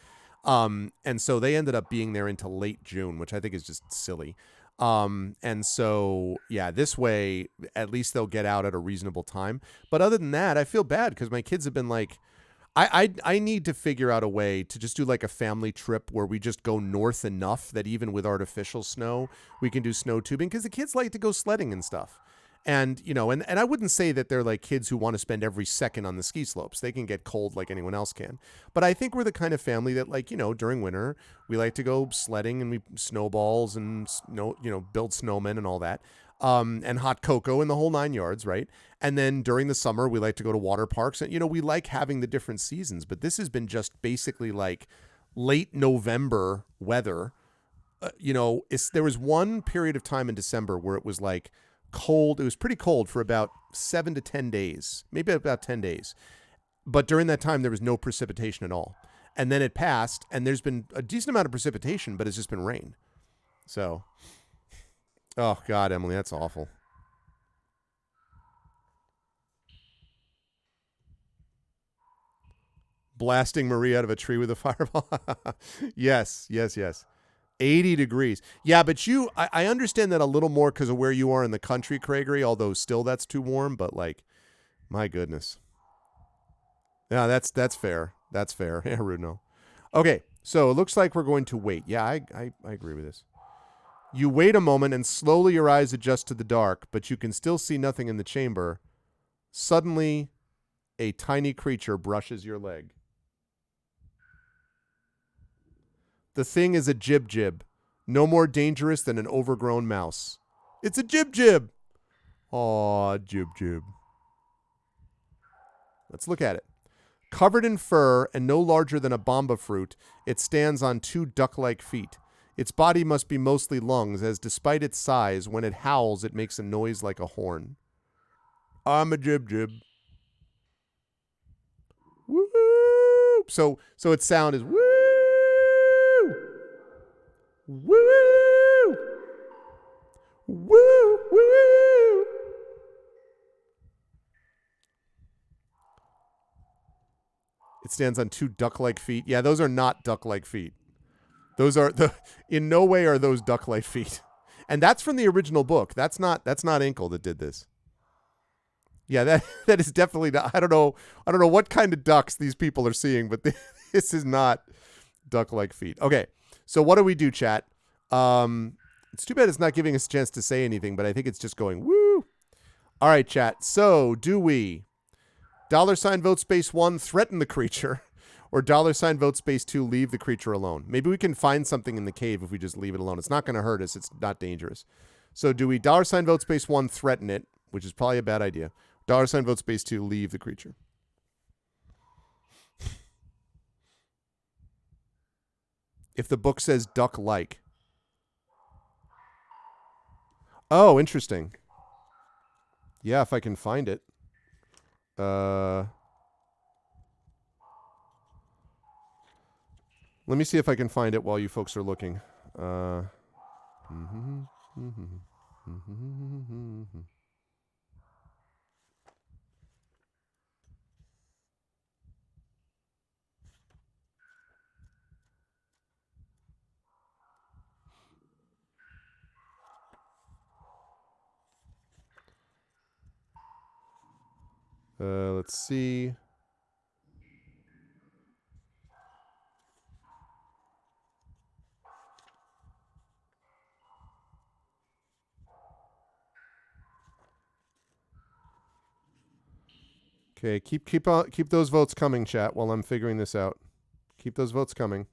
And so they ended up being there into late June, which I think is just silly. And so, yeah, this way, at least they'll get out at a reasonable time. But other than that, I feel bad because my kids have been like, I need to figure out a way to just do like a family trip where we just go north enough that even with artificial snow, we can do snow tubing because the kids like to go sledding and stuff. And, you know, and I wouldn't say that they're like kids who want to spend every second on the ski slopes. They can get cold like anyone else can. But I think we're the kind of family that, like, you know, during winter, we like to go sledding and we snowballs and build snowmen and all that. And hot cocoa and the whole 9 yards, right? And then during the summer, we like to go to water parks. And, you know, we like having the different seasons. But this has been just basically like late November weather. There was one period of time in December where it was like cold. It was pretty cold for about 7 to 10 days, maybe about 10 days. But during that time, there was no precipitation at all. And then it passed, and there's been a decent amount of precipitation, but it's just been rain. So, oh, God, Emily, that's awful. Blasting Marie out of a tree with a fireball. Yes, yes, yes. 80 degrees. Yeah, but I understand that a little more because of where you are in the country, Craigery, although still that's too warm, but like, my goodness. Yeah, that's fair. That's fair. Yeah, Runo. Okay, so it looks like we're going to wait. Yeah, I agree with this. You wait a moment and slowly your eyes adjust to the dark, but you can still see nothing in the chamber. Suddenly, a tiny creature brushes your leg. The thing is a jib, no more dangerous than an overgrown mouse. It's a jib. Aw, jib. Let's look at it. Covered in fur and no larger than a bamba fruit, it stands on two duck-like feet. Its body must be mostly lungs, as despite its size, when it howls, it makes a noise like a horn. I'm a jib. Woo! So its sound is woo! Woo! Woo! It stands on two duck-like feet. Yeah, those are not duck-like feet. Those are in no way are those duck-like feet. And that's from the original book. That's not Inkle that did this. Yeah, that is definitely not, I don't know what kind of ducks these people are seeing, but this is not duck-like feet. Okay. So what do we do, chat? It's too bad it's not giving us a chance to say anything, but I think it's just going woo. All right, chat. So, do we $vote space 1 threaten the creature or $vote space 2 leave the creature alone? Maybe we can find something in the cave if we just leave it alone. It's not going to hurt us. It's not dangerous. So do we $vote space 1 threaten it, which is probably a bad idea. $vote space 2 leave the creature. If the book says duck-like. Oh, interesting. Yeah, if I can find it. Let me see if I can find it while you folks are looking. Let's see. Okay, keep those votes coming, chat, while I'm figuring this out. Keep those votes coming.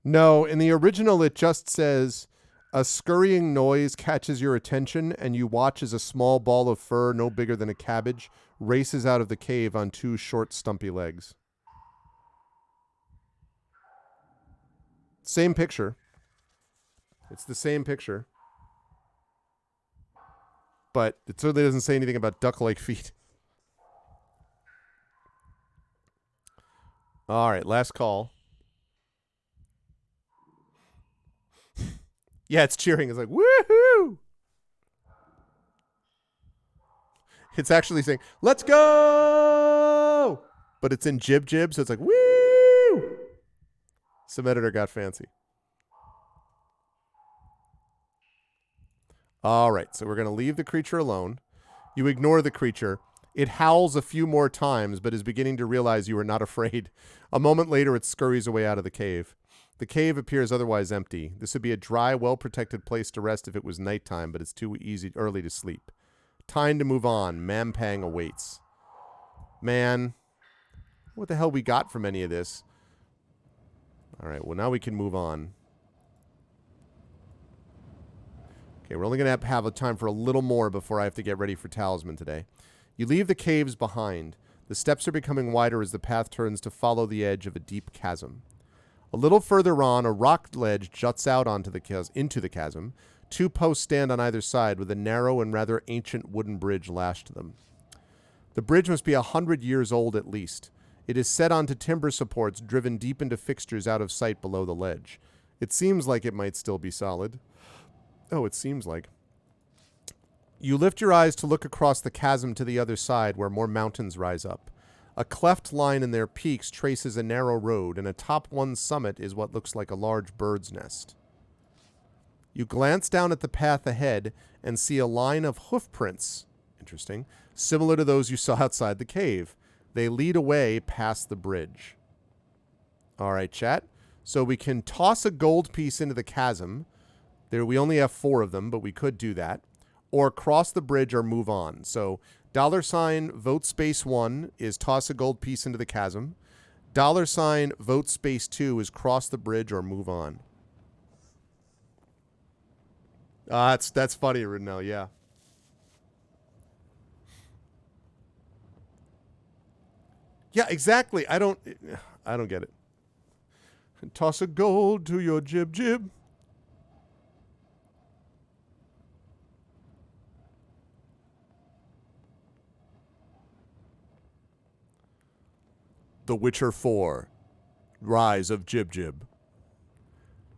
No, in the original, it just says a scurrying noise catches your attention, and you watch as a small ball of fur, no bigger than a cabbage, races out of the cave on two short, stumpy legs. Same picture. It's the same picture. But it certainly doesn't say anything about duck-like feet. All right, last call. Yeah, it's cheering. It's like, woohoo! It's actually saying, let's go! But it's in jib jib, so it's like, woo! Some editor got fancy. All right, so we're going to leave the creature alone. You ignore the creature. It howls a few more times, but is beginning to realize you are not afraid. A moment later, it scurries away out of the cave. The cave appears otherwise empty. This would be a dry, well-protected place to rest if it was nighttime, but it's too early to sleep. Time to move on. Mampang awaits. Man, what the hell we got from any of this? All right, well, now we can move on. Okay, we're only going to have a time for a little more before I have to get ready for Talisman today. You leave the caves behind. The steps are becoming wider as the path turns to follow the edge of a deep chasm. A little further on, a rock ledge juts out into the chasm. Two posts stand on either side with a narrow and rather ancient wooden bridge lashed to them. The bridge must be 100 years old at least. It is set onto timber supports driven deep into fixtures out of sight below the ledge. It seems like it might still be solid. Oh, it seems like. You lift your eyes to look across the chasm to the other side where more mountains rise up. A cleft line in their peaks traces a narrow road, and atop one summit is what looks like a large bird's nest. You glance down at the path ahead and see a line of hoof prints, interesting, similar to those you saw outside the cave. They lead away past the bridge. All right, chat. So we can toss a gold piece into the chasm. We only have 4 of them, but we could do that. Or cross the bridge or move on. So $ vote space 1 is toss a gold piece into the chasm. $ vote space 2 is cross the bridge or move on. That's funny, Ridnell, yeah. Yeah, exactly. I don't get it. Toss a gold to your jib jib. The Witcher 4, Rise of Jib Jib.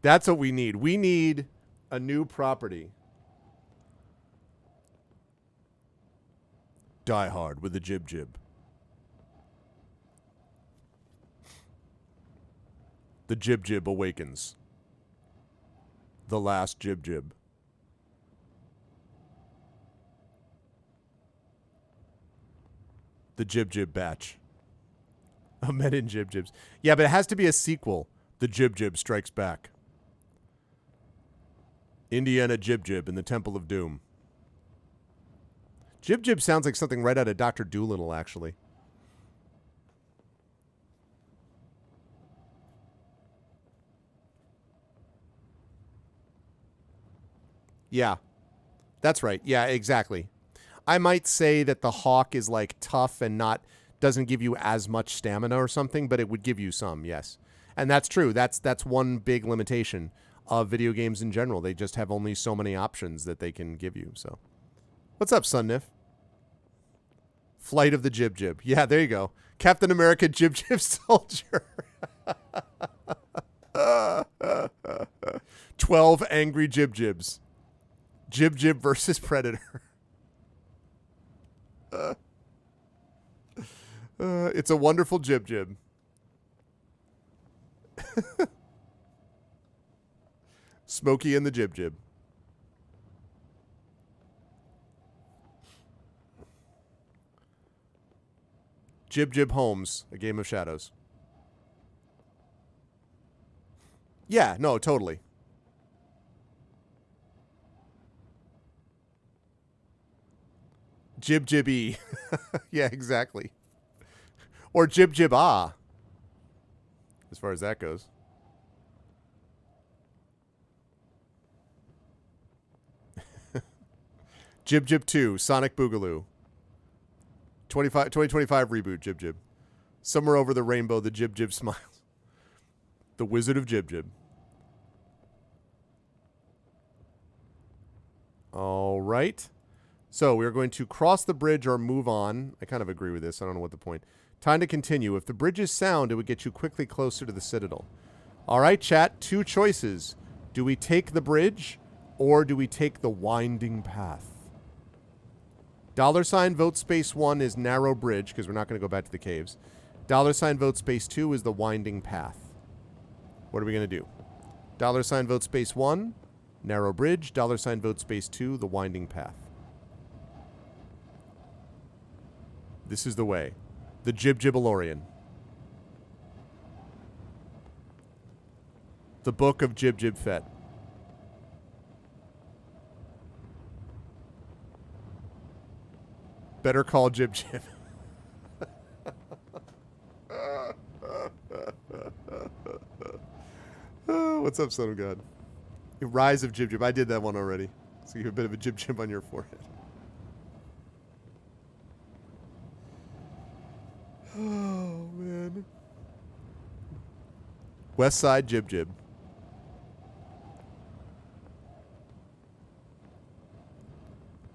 That's what we need. We need a new property. Die Hard with the Jib Jib. The Jib Jib awakens. The last Jib Jib. The Jib Jib batch. Oh, men in Jib Jibs. Yeah, but it has to be a sequel. The Jib Jib Strikes Back. Indiana Jib Jib in the Temple of Doom. Jib Jib sounds like something right out of Dr. Dolittle, actually. Yeah, that's right. Yeah, exactly. I might say that the hawk is like tough and doesn't give you as much stamina or something, but it would give you some, yes. And that's true. That's one big limitation of video games in general. They just have only so many options that they can give you. So, what's up, Sunniff? Flight of the Jib Jib. Yeah, there you go. Captain America Jib Jib Soldier. 12 angry Jib Jibs. Jib Jib versus Predator. It's a wonderful Jib Jib. Smokey and the Jib Jib. Jib Jib Holmes, A Game of Shadows. Yeah, no, totally. Jib Jib E. Yeah, exactly. Or Jib Jib Ah, as far as that goes. Jib Jib 2, Sonic Boogaloo. 2025 reboot, Jib Jib. Somewhere over the rainbow, the Jib Jib smiles. The Wizard of Jib Jib. All right. So we're going to cross the bridge or move on. I kind of agree with this. I don't know what the point. Time to continue. If the bridge is sound, it would get you quickly closer to the Citadel. All right, chat. 2 choices. Do we take the bridge or do we take the winding path? $ vote space 1 is narrow bridge because we're not going to go back to the caves. $ vote space 2 is the winding path. What are we going to do? $ vote space 1, narrow bridge. $ vote space 2, the winding path. This is the way. The Jib Jibalorian. The Book of Jib Jib Fett. Better call Jib Jib. What's up, son of God? Rise of Jib Jib. I did that one already. So you have a bit of a Jib Jib on your forehead. Oh, man. West Side Jib Jib.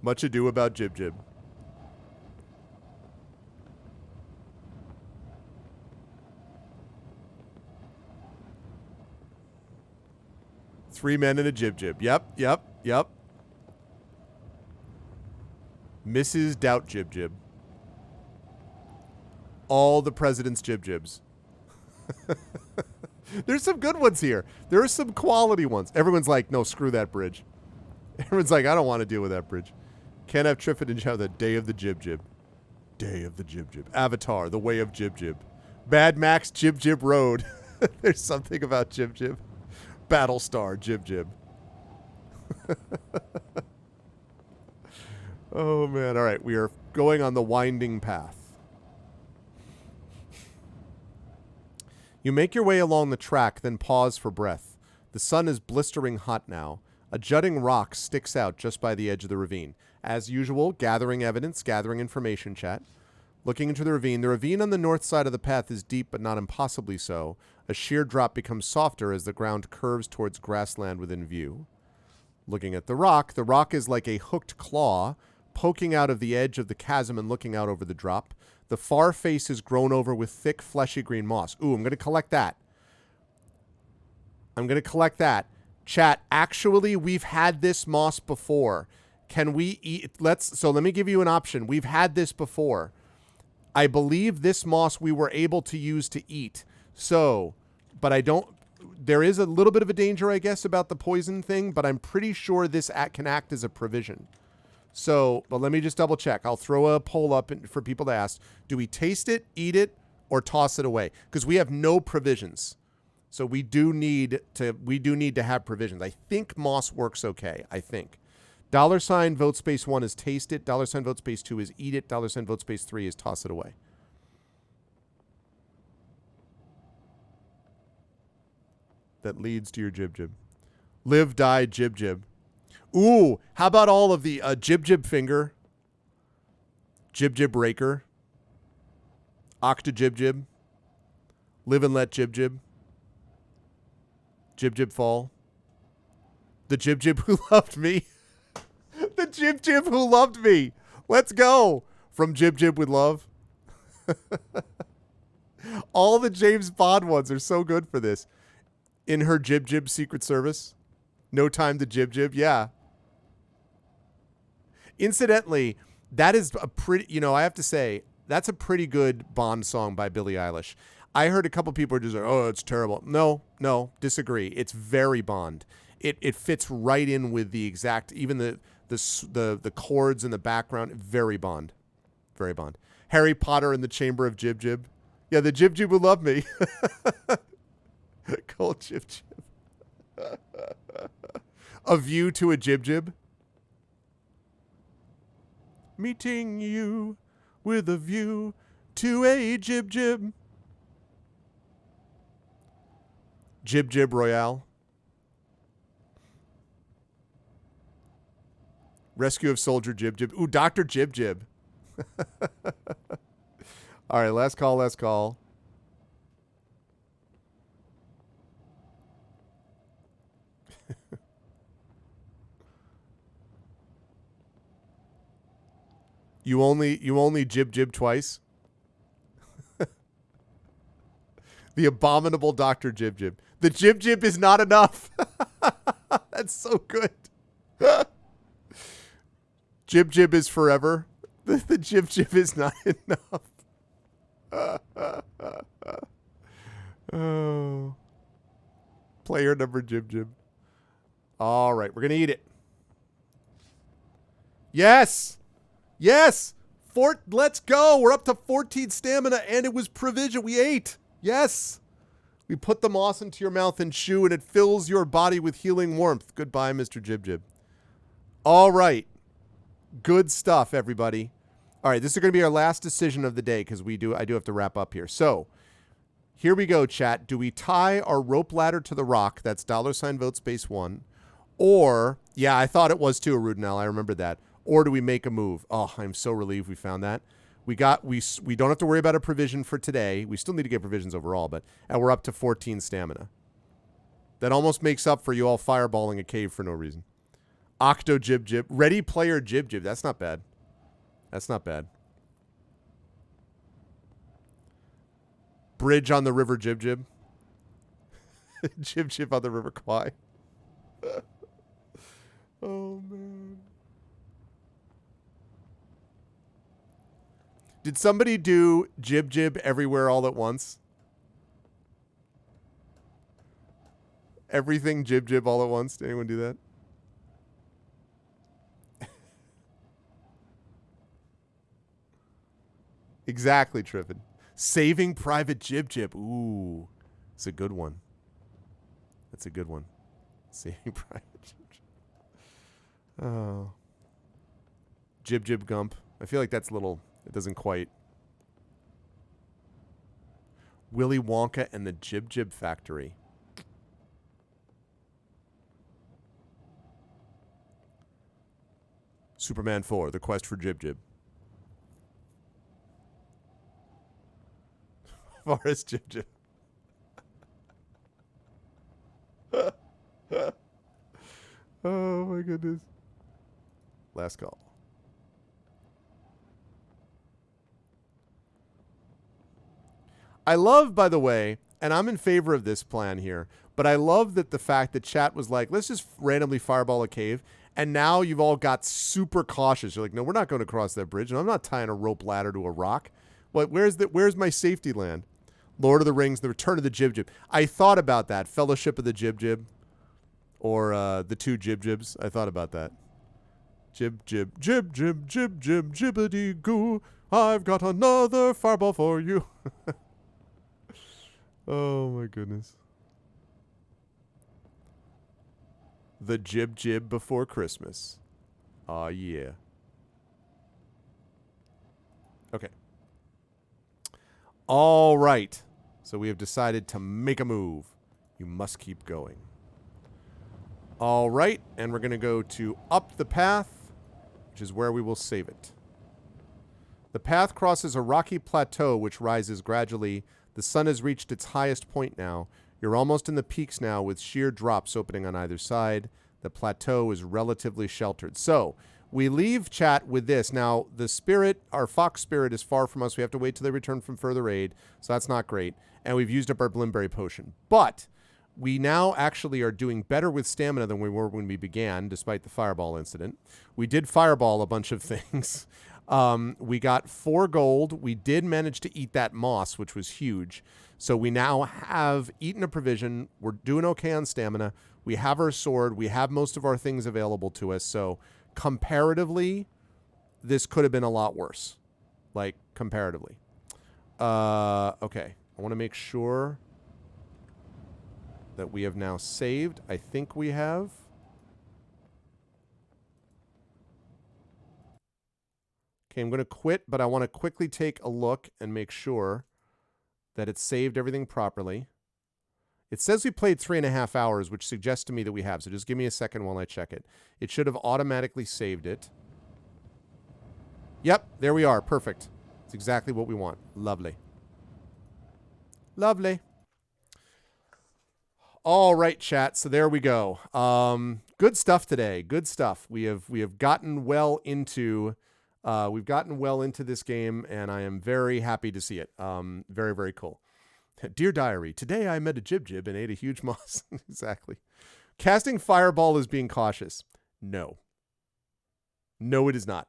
Much ado about Jib Jib. Three men and a Jib Jib. Yep. Mrs. Doubt Jib Jib. All the president's Jib Jibs. There's some good ones here. There are some quality ones. Everyone's like, no, screw that bridge. Everyone's like, I don't want to deal with that bridge. Can't have Triffid and Chow, the Day of the Jib Jib. Day of the Jib Jib. Avatar, The Way of Jib Jib. Bad Max Jib Jib Road. There's something about Jib Jib. Battlestar Jib Jib. Oh, man. All right. We are going on the winding path. You make your way along the track, then pause for breath. The sun is blistering hot now. A jutting rock sticks out just by the edge of the ravine. As usual, gathering evidence, gathering information, chat. Looking into the ravine on the north side of the path is deep but not impossibly so. A sheer drop becomes softer as the ground curves towards grassland within view. Looking at the rock is like a hooked claw, poking out of the edge of the chasm and looking out over the drop. The far face is grown over with thick, fleshy green moss. Ooh, I'm going to collect that. Chat, actually, we've had this moss before. Can we eat? So let me give you an option. We've had this before. I believe this moss we were able to use to eat. So, but I don't, there is a little bit of a danger, I guess, about the poison thing, but I'm pretty sure this can act as a provision. So, but let me just double check. I'll throw a poll up for people to ask. Do we taste it, eat it, or toss it away? Because we have no provisions. So we do need to have provisions. I think moss works okay. I think. $ vote space 1 is taste it. $ vote space 2 is eat it. $ vote space 3 is toss it away. That leads to your Jib Jib. Live, die, Jib Jib. Ooh, how about all of the Jib Jib finger, Jib Jib raker, Octa Jib Jib, live and let Jib Jib, Jib Jib fall, the Jib Jib who loved me, the Jib Jib who loved me. Let's go from Jib Jib with love. All the James Bond ones are so good for this. In her Jib Jib Secret Service. No time to Jib Jib. Yeah. Incidentally, that is a pretty, I have to say, that's a pretty good Bond song by Billie Eilish. I heard a couple people are just like, oh, it's terrible. No, disagree. It's very Bond. It fits right in with the exact, even the chords in the background. Very Bond. Very Bond. Harry Potter in the Chamber of Jib Jib. Yeah, the Jib Jib will love me. Call Jib Jib. A view to a Jib Jib. Meeting you with a view to a Jib Jib. Jib Jib Royale. Rescue of Soldier Jib Jib. Ooh, Dr. Jib Jib. All right, last call. You only jib twice? The abominable Dr. Jib Jib. The Jib Jib is not enough. That's so good. Jib Jib is forever. The Jib Jib is not enough. Oh. Player number Jib Jib. All right, we're going to eat it. Yes. Let's go. We're up to 14 stamina, and it was provision. We ate. Yes. We put the moss into your mouth and chew, and it fills your body with healing warmth. Goodbye, Mr. Jib Jib. All right. Good stuff, everybody. All right, this is going to be our last decision of the day because I do have to wrap up here. So here we go, chat. Do we tie our rope ladder to the rock? That's $vote space 1. Or, yeah, I thought it was too, Arudinel. I remember that. Or do we make a move? Oh, I'm so relieved we found that. We don't have to worry about a provision for today. We still need to get provisions overall, and we're up to 14 stamina. That almost makes up for you all fireballing a cave for no reason. Octo Jib Jib. Ready Player Jib Jib. That's not bad. Bridge on the River Jib Jib. Jib Jib on the River Kwai. Oh, man. Did somebody do Jib Jib everywhere all at once? Everything Jib Jib all at once? Did anyone do that? Exactly, Triffin. Saving Private Jib Jib. Ooh, it's a good one. That's a good one. Saving Private Jib Jib. Oh. Jib Jib Gump. I feel like that's a little... It doesn't quite. Willy Wonka and the Jib Jib Factory. Superman 4, The Quest for Jib Jib. Forest Jib Jib. Oh my goodness. Last call. I love, by the way, and I'm in favor of this plan here, but I love that the fact that chat was like, let's just randomly fireball a cave, and now you've all got super cautious. You're like, no, we're not going to cross that bridge, and I'm not tying a rope ladder to a rock. But where's my safety land? Lord of the Rings, The Return of the Jib Jib. I thought about that. Fellowship of the Jib Jib. Or the two Jib Jibs. I thought about that. Jib Jib, Jib Jib, Jib Jib, Jibbity Goo. I've got another fireball for you. Oh my goodness. The Jib Jib before Christmas. Aw, yeah. Okay. All right. So we have decided to make a move. You must keep going. All right. And we're going to go to up the path, which is where we will save it. The path crosses a rocky plateau which rises gradually. The sun has reached its highest point now. You're almost in the peaks now with sheer drops opening on either side. The plateau is relatively sheltered. So we leave chat with this. Now, the spirit, our fox spirit, is far from us. We have to wait till they return from further aid. So that's not great. And we've used up our Blimberry potion. But we now actually are doing better with stamina than we were when we began, despite the fireball incident. We did fireball a bunch of things. We got 4 gold. We did manage to eat that moss, which was huge. So we now have eaten a provision. We're doing okay on stamina. We have our sword. We have most of our things available to us. So comparatively, this could have been a lot worse. Like, comparatively. Okay. I want to make sure that we have now saved. I think we have. Okay, I'm going to quit, but I want to quickly take a look and make sure that it's saved everything properly. It says we played 3.5 hours, which suggests to me that we have. So just give me a second while I check it. It should have automatically saved it. Yep, there we are. Perfect. It's exactly what we want. Lovely. Lovely. All right, chat. So there we go. Good stuff today. Good stuff. We have gotten well into this game, and I am very happy to see it. Very, very cool. Dear Diary, today I met a Jib and ate a huge moss. Exactly. Casting Fireball is being cautious. No. No, it is not.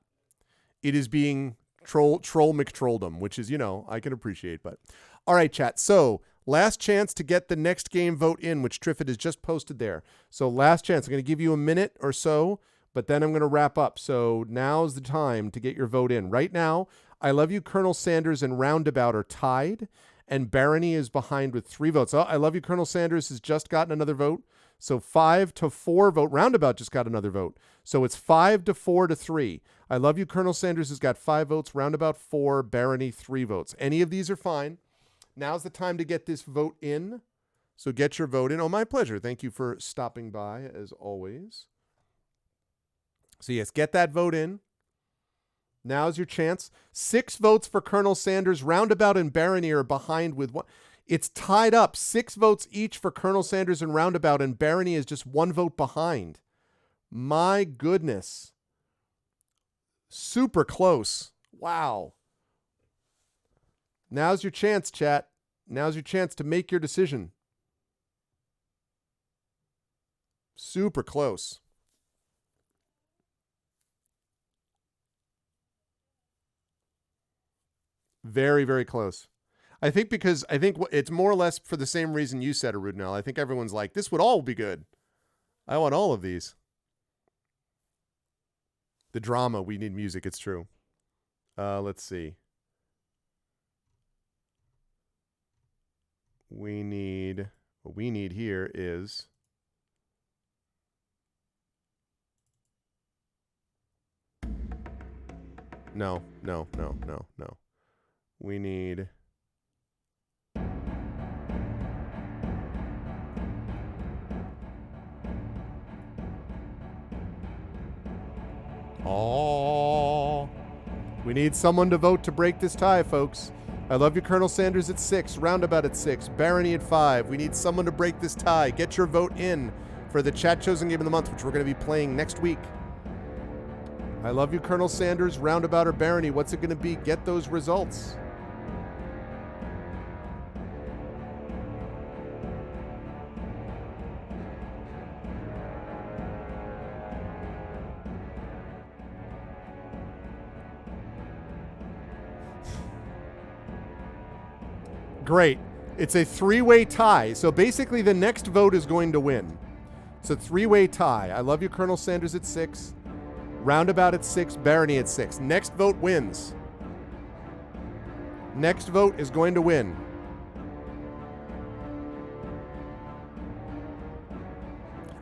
It is being troll McTrolldom, which is, I can appreciate. But all right, chat. So last chance to get the next game vote in, which Triffid has just posted there. So last chance. I'm going to give you a minute or so, but then I'm going to wrap up. So now's the time to get your vote in. Right now, I Love You, Colonel Sanders, and Roundabout are tied, and Barony is behind with 3 votes. Oh, I Love You, Colonel Sanders has just gotten another vote. So 5-4 vote. Roundabout just got another vote. So it's 5-4-3. I Love You, Colonel Sanders has got 5 votes. Roundabout 4. Barony 3 votes. Any of these are fine. Now's the time to get this vote in. So get your vote in. Oh, my pleasure. Thank you for stopping by, as always. So yes, get that vote in. Now's your chance. 6 votes for Colonel Sanders. Roundabout and Barony are behind with 1. It's tied up. 6 votes each for Colonel Sanders and Roundabout, and Barony is just 1 vote behind. My goodness. Super close. Wow. Now's your chance, chat. Now's your chance to make your decision. Super close. Very, very close. I think it's more or less for the same reason you said, Arudnell. I think everyone's like, this would all be good. I want all of these. The drama, we need music, it's true. Let's see. What we need here is No. We need we need someone to vote to break this tie, folks. I Love You, Colonel Sanders at 6, Roundabout at 6, Barony at 5. We need someone to break this tie. Get your vote in for the Chat Chosen Game of the Month, which we're going to be playing next week. I Love You, Colonel Sanders, Roundabout, or Barony. What's it going to be? Get those results. Great. It's a 3-way tie. So basically the next vote is going to win. It's a 3-way tie. I Love You, Colonel Sanders at 6. Roundabout at 6. Barony at 6. Next vote wins. Next vote is going to win.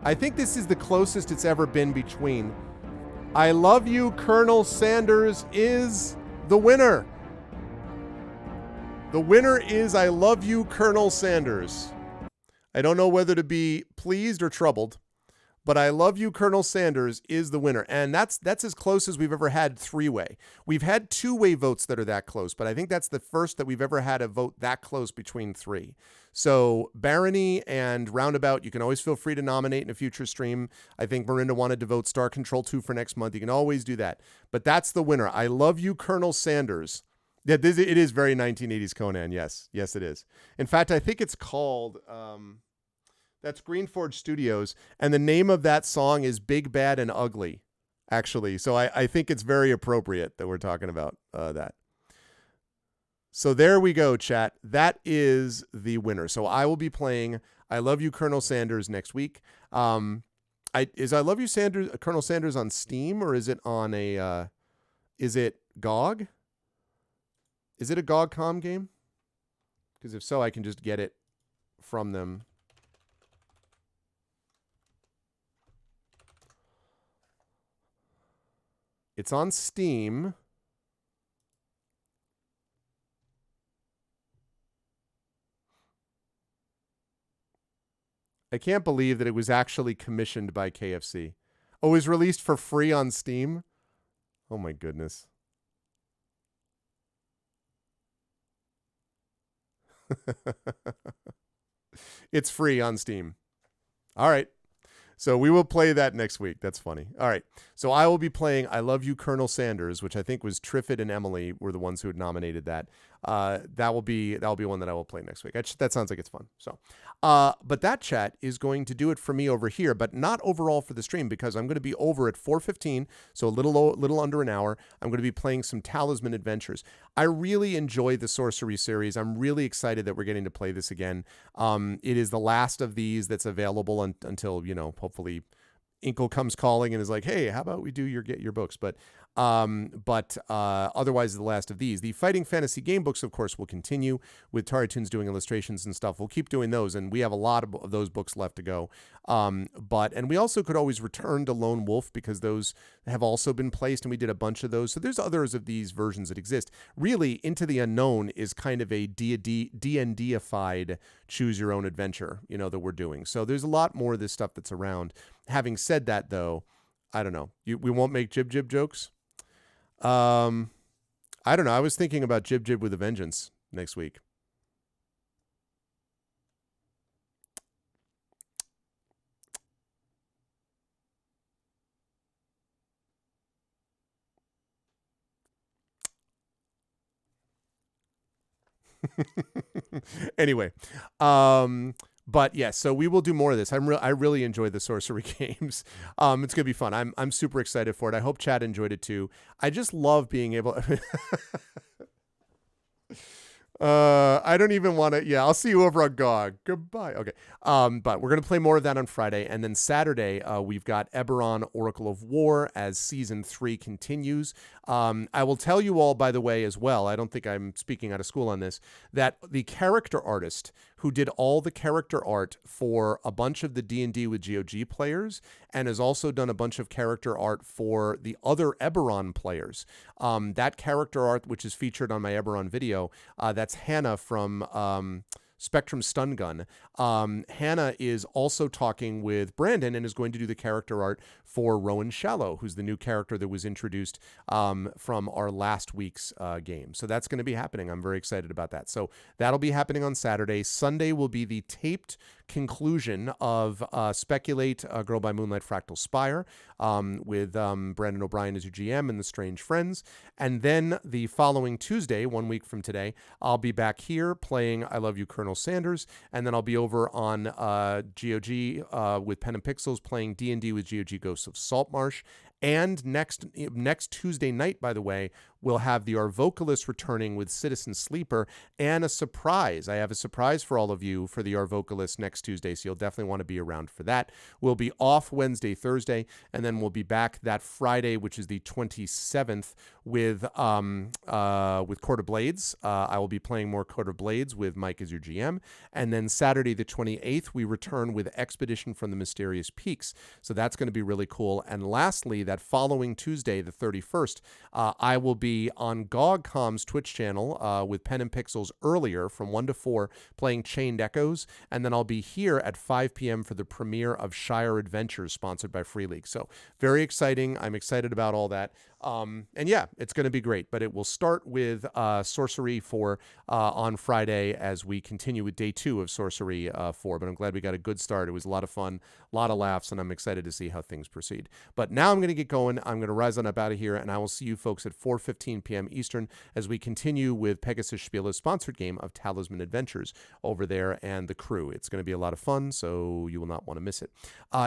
I think this is the closest it's ever been between. I Love You, Colonel Sanders is the winner. The winner is I Love You, Colonel Sanders. I don't know whether to be pleased or troubled, but I Love You, Colonel Sanders is the winner. And that's as close as we've ever had 3-way. We've had 2-way votes that are that close, but I think that's the first that we've ever had a vote that close between 3. So Barony and Roundabout, you can always feel free to nominate in a future stream. I think Marinda wanted to vote Star Control 2 for next month. You can always do that. But that's the winner. I Love You, Colonel Sanders. Yeah, it is very 1980s Conan. Yes, it is. In fact, I think it's called, that's Greenforge Studios, and the name of that song is Big, Bad, and Ugly. actually. So I think it's very appropriate that we're talking about that. So there we go, chat. That is the winner. So I will be playing I Love You, Colonel Sanders next week. I Love You, Sanders, Colonel Sanders on Steam, or is it on a is it GOG? Is it a GOG.com game? Because if so, I can just get it from them. It's on Steam. I can't believe that it was actually commissioned by KFC. Oh, it was released for free on Steam? Oh my goodness. It's free on Steam. All right. So we will play that next week. That's funny. All right. So I will be playing I Love You, Colonel Sanders, which I think was Triffid and Emily were the ones who had nominated that. That will be one that I will play next week. That sounds like it's fun. So, but that, chat, is going to do it for me over here, but not overall for the stream, because I'm going to be over at 4:15, so a little under an hour. I'm going to be playing some Talisman Adventures. I really enjoy the Sorcery series. I'm really excited that we're getting to play this again. It is the last of these that's available until, hopefully Inkle comes calling and is like, hey, how about we get your books? But otherwise, the last of these. The Fighting Fantasy game books, of course, will continue with Taritunes doing illustrations and stuff. We'll keep doing those, and we have a lot of those books left to go. And we also could always return to Lone Wolf, because those have also been placed, and we did a bunch of those. So there's others of these versions that exist. Really, Into the Unknown is kind of a D&D-ified choose your own adventure, that we're doing. So there's a lot more of this stuff that's around. Having said that, though, I don't know. We won't make Jib Jib jokes. I don't know. I was thinking about Jib Jib with a Vengeance next week. Anyway, but yes, so we will do more of this. I really enjoy the Sorcery games. It's gonna be fun. I'm super excited for it. I hope Chad enjoyed it too. I just love being able. I don't even want to. Yeah, I'll see you over on GOG. Goodbye. Okay. But we're gonna play more of that on Friday, and then Saturday, we've got Eberron, Oracle of War, as season 3 continues. I will tell you all, by the way, as well. I don't think I'm speaking out of school on this. That the character artist who did all the character art for a bunch of the D&D with GOG players, and has also done a bunch of character art for the other Eberron players. That character art, which is featured on my Eberron video, that's Hannah from Spectrum Stun Gun. Hannah is also talking with Brandon and is going to do the character art for Rowan Shallow, who's the new character that was introduced from our last week's game. So that's going to be happening. I'm very excited about that. So that'll be happening on Saturday. Sunday will be the taped conclusion of Speculate, Girl by Moonlight Fractal Spire, with Brandon O'Brien as your GM and the Strange Friends. And then the following Tuesday, 1 week from today, I'll be back here playing I Love You, Colonel Sanders, and then I'll be over on GOG with Pen and Pixels playing D&D with GOG Ghosts of Saltmarsh. And next Tuesday night, by the way, we'll have Our Vocalist returning with Citizen Sleeper, and a surprise. I have a surprise for all of you for Our Vocalist next Tuesday, so you'll definitely want to be around for that. We'll be off Wednesday, Thursday, and then we'll be back that Friday, which is the 27th, with Court of Blades. I will be playing more Court of Blades with Mike as your GM. And then Saturday, the 28th, we return with Expedition from the Mysterious Peaks. So that's going to be really cool. And lastly, that following Tuesday, the 31st, I will be on GOG.com's Twitch channel with Pen and Pixels earlier from 1 to 4 playing Chained Echoes. And then I'll be here at 5 p.m. for the premiere of Shire Adventures, sponsored by Free League. So very exciting. I'm excited about all that. And yeah, it's going to be great. But it will start with Sorcery 4 on Friday as we continue with day 2 of Sorcery 4. But I'm glad we got a good start. It was a lot of fun, a lot of laughs, and I'm excited to see how things proceed. But now I'm going to get going. I'm going to rise on up out of here, and I will see you folks at 4:15 p.m. Eastern as we continue with Pegasus Spiele's sponsored game of Talisman Adventures over there and the crew. It's going to be a lot of fun, so you will not want to miss it.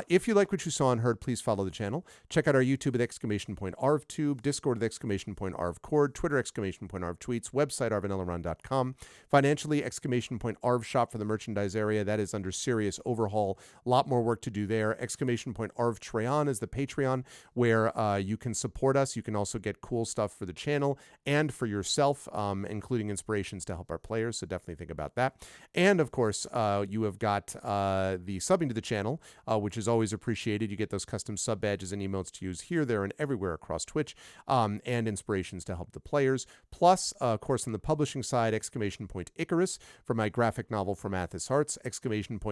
If you like what you saw and heard, please follow the channel. Check out our YouTube at !ArvTube, Discord at !ArvCord, Twitter !ArvTweets, website arvanelleron.com, financially !ArvShop for the merchandise area. That is under serious overhaul. A lot more work to do there. !ArvTreon is the Patreon where you can support us. You can also get cool stuff for the channel and for yourself, including inspirations to help our players. So definitely think about that. And of course, you have got the subbing to the channel, which is always appreciated. You get those custom sub badges and emotes to use here, there, and everywhere across Twitch, and inspirations to help the players. Plus, of course, on the publishing side, !Icarus for my graphic novel from Athos Arts,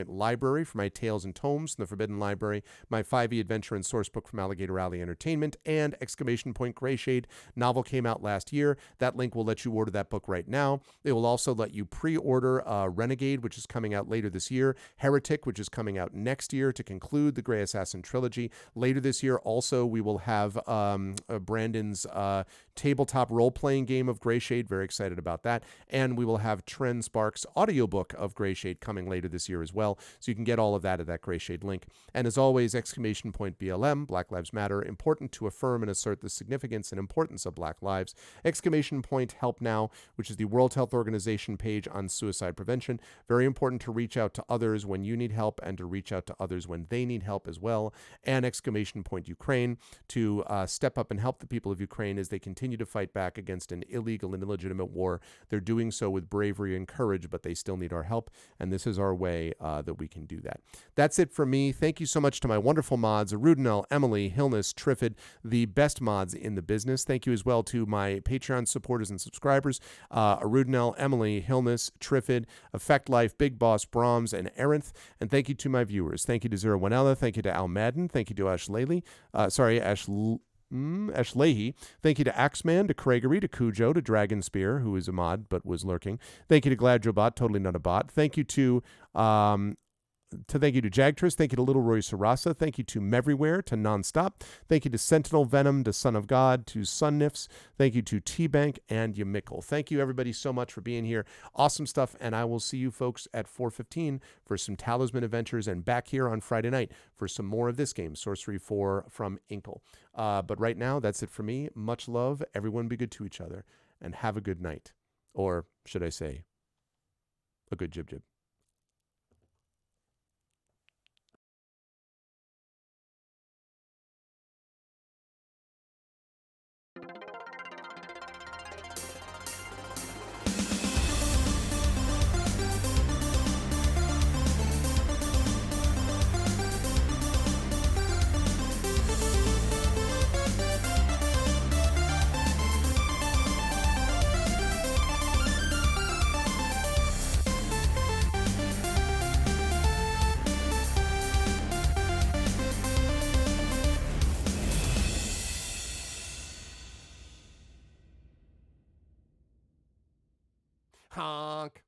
!Library for my tales and tomes from the Forbidden Library, my 5e adventure and source book from Alligator Alley Entertainment, and !Grayshade novel came out last year. That link will let you order that book right now. It will also let you pre-order Renegade, which is coming out later this year, Heretic, which is coming out next year to conclude the Grey Assassin trilogy. Later this year, also, we will have Brandon's tabletop role-playing game of Grayshade. Very excited about that. And we will have Tren Sparks' audiobook of Grayshade coming later this year as well. So you can get all of that at that Grayshade link. And as always, !BLM, Black Lives Matter, important to affirm and assert the significance and importance of Black lives. !Help Now, which is the World Health Organization page on suicide prevention. Very important to reach out to others when you need help and to reach out to others when they need help as well. And !Ukraine to step up and help the people of Ukraine as they continue to fight back against an illegal and illegitimate war. They're doing so with bravery and courage, but they still need our help. And this is our way that we can do that. That's it for me. Thank you so much to my wonderful mods, Arudinel, Emily, Hilness, Triffid, the best mods in the business. Thank you as well to my Patreon supporters and subscribers, Arudinel, Emily, Hilness, Triffid, Effect Life, Big Boss, Brahms, and Arinth. And thank you to my viewers. Thank you to Zero One Ella. Thank you to Al Madden. Thank you to Ash Leahy. Ash Leahy. Thank you to Axeman, to Craigery, to Cujo, to Dragon Spear, who is a mod but was lurking. Thank you to Gladjobot, totally not a bot. Thank you to Jagtris. Thank you to Little Roy Sarasa. Thank you to Mevrywhere, to Nonstop. Thank you to Sentinel Venom, to Son of God, to Sunnifs. Thank you to T-Bank and Yamickle. Thank you everybody so much for being here. Awesome stuff, and I will see you folks at 4:15 for some Talisman Adventures and back here on Friday night for some more of this game, Sorcery 4 from Inkle. But right now, that's it for me. Much love. Everyone be good to each other, and have a good night. Or should I say, a good jib-jib. Honk.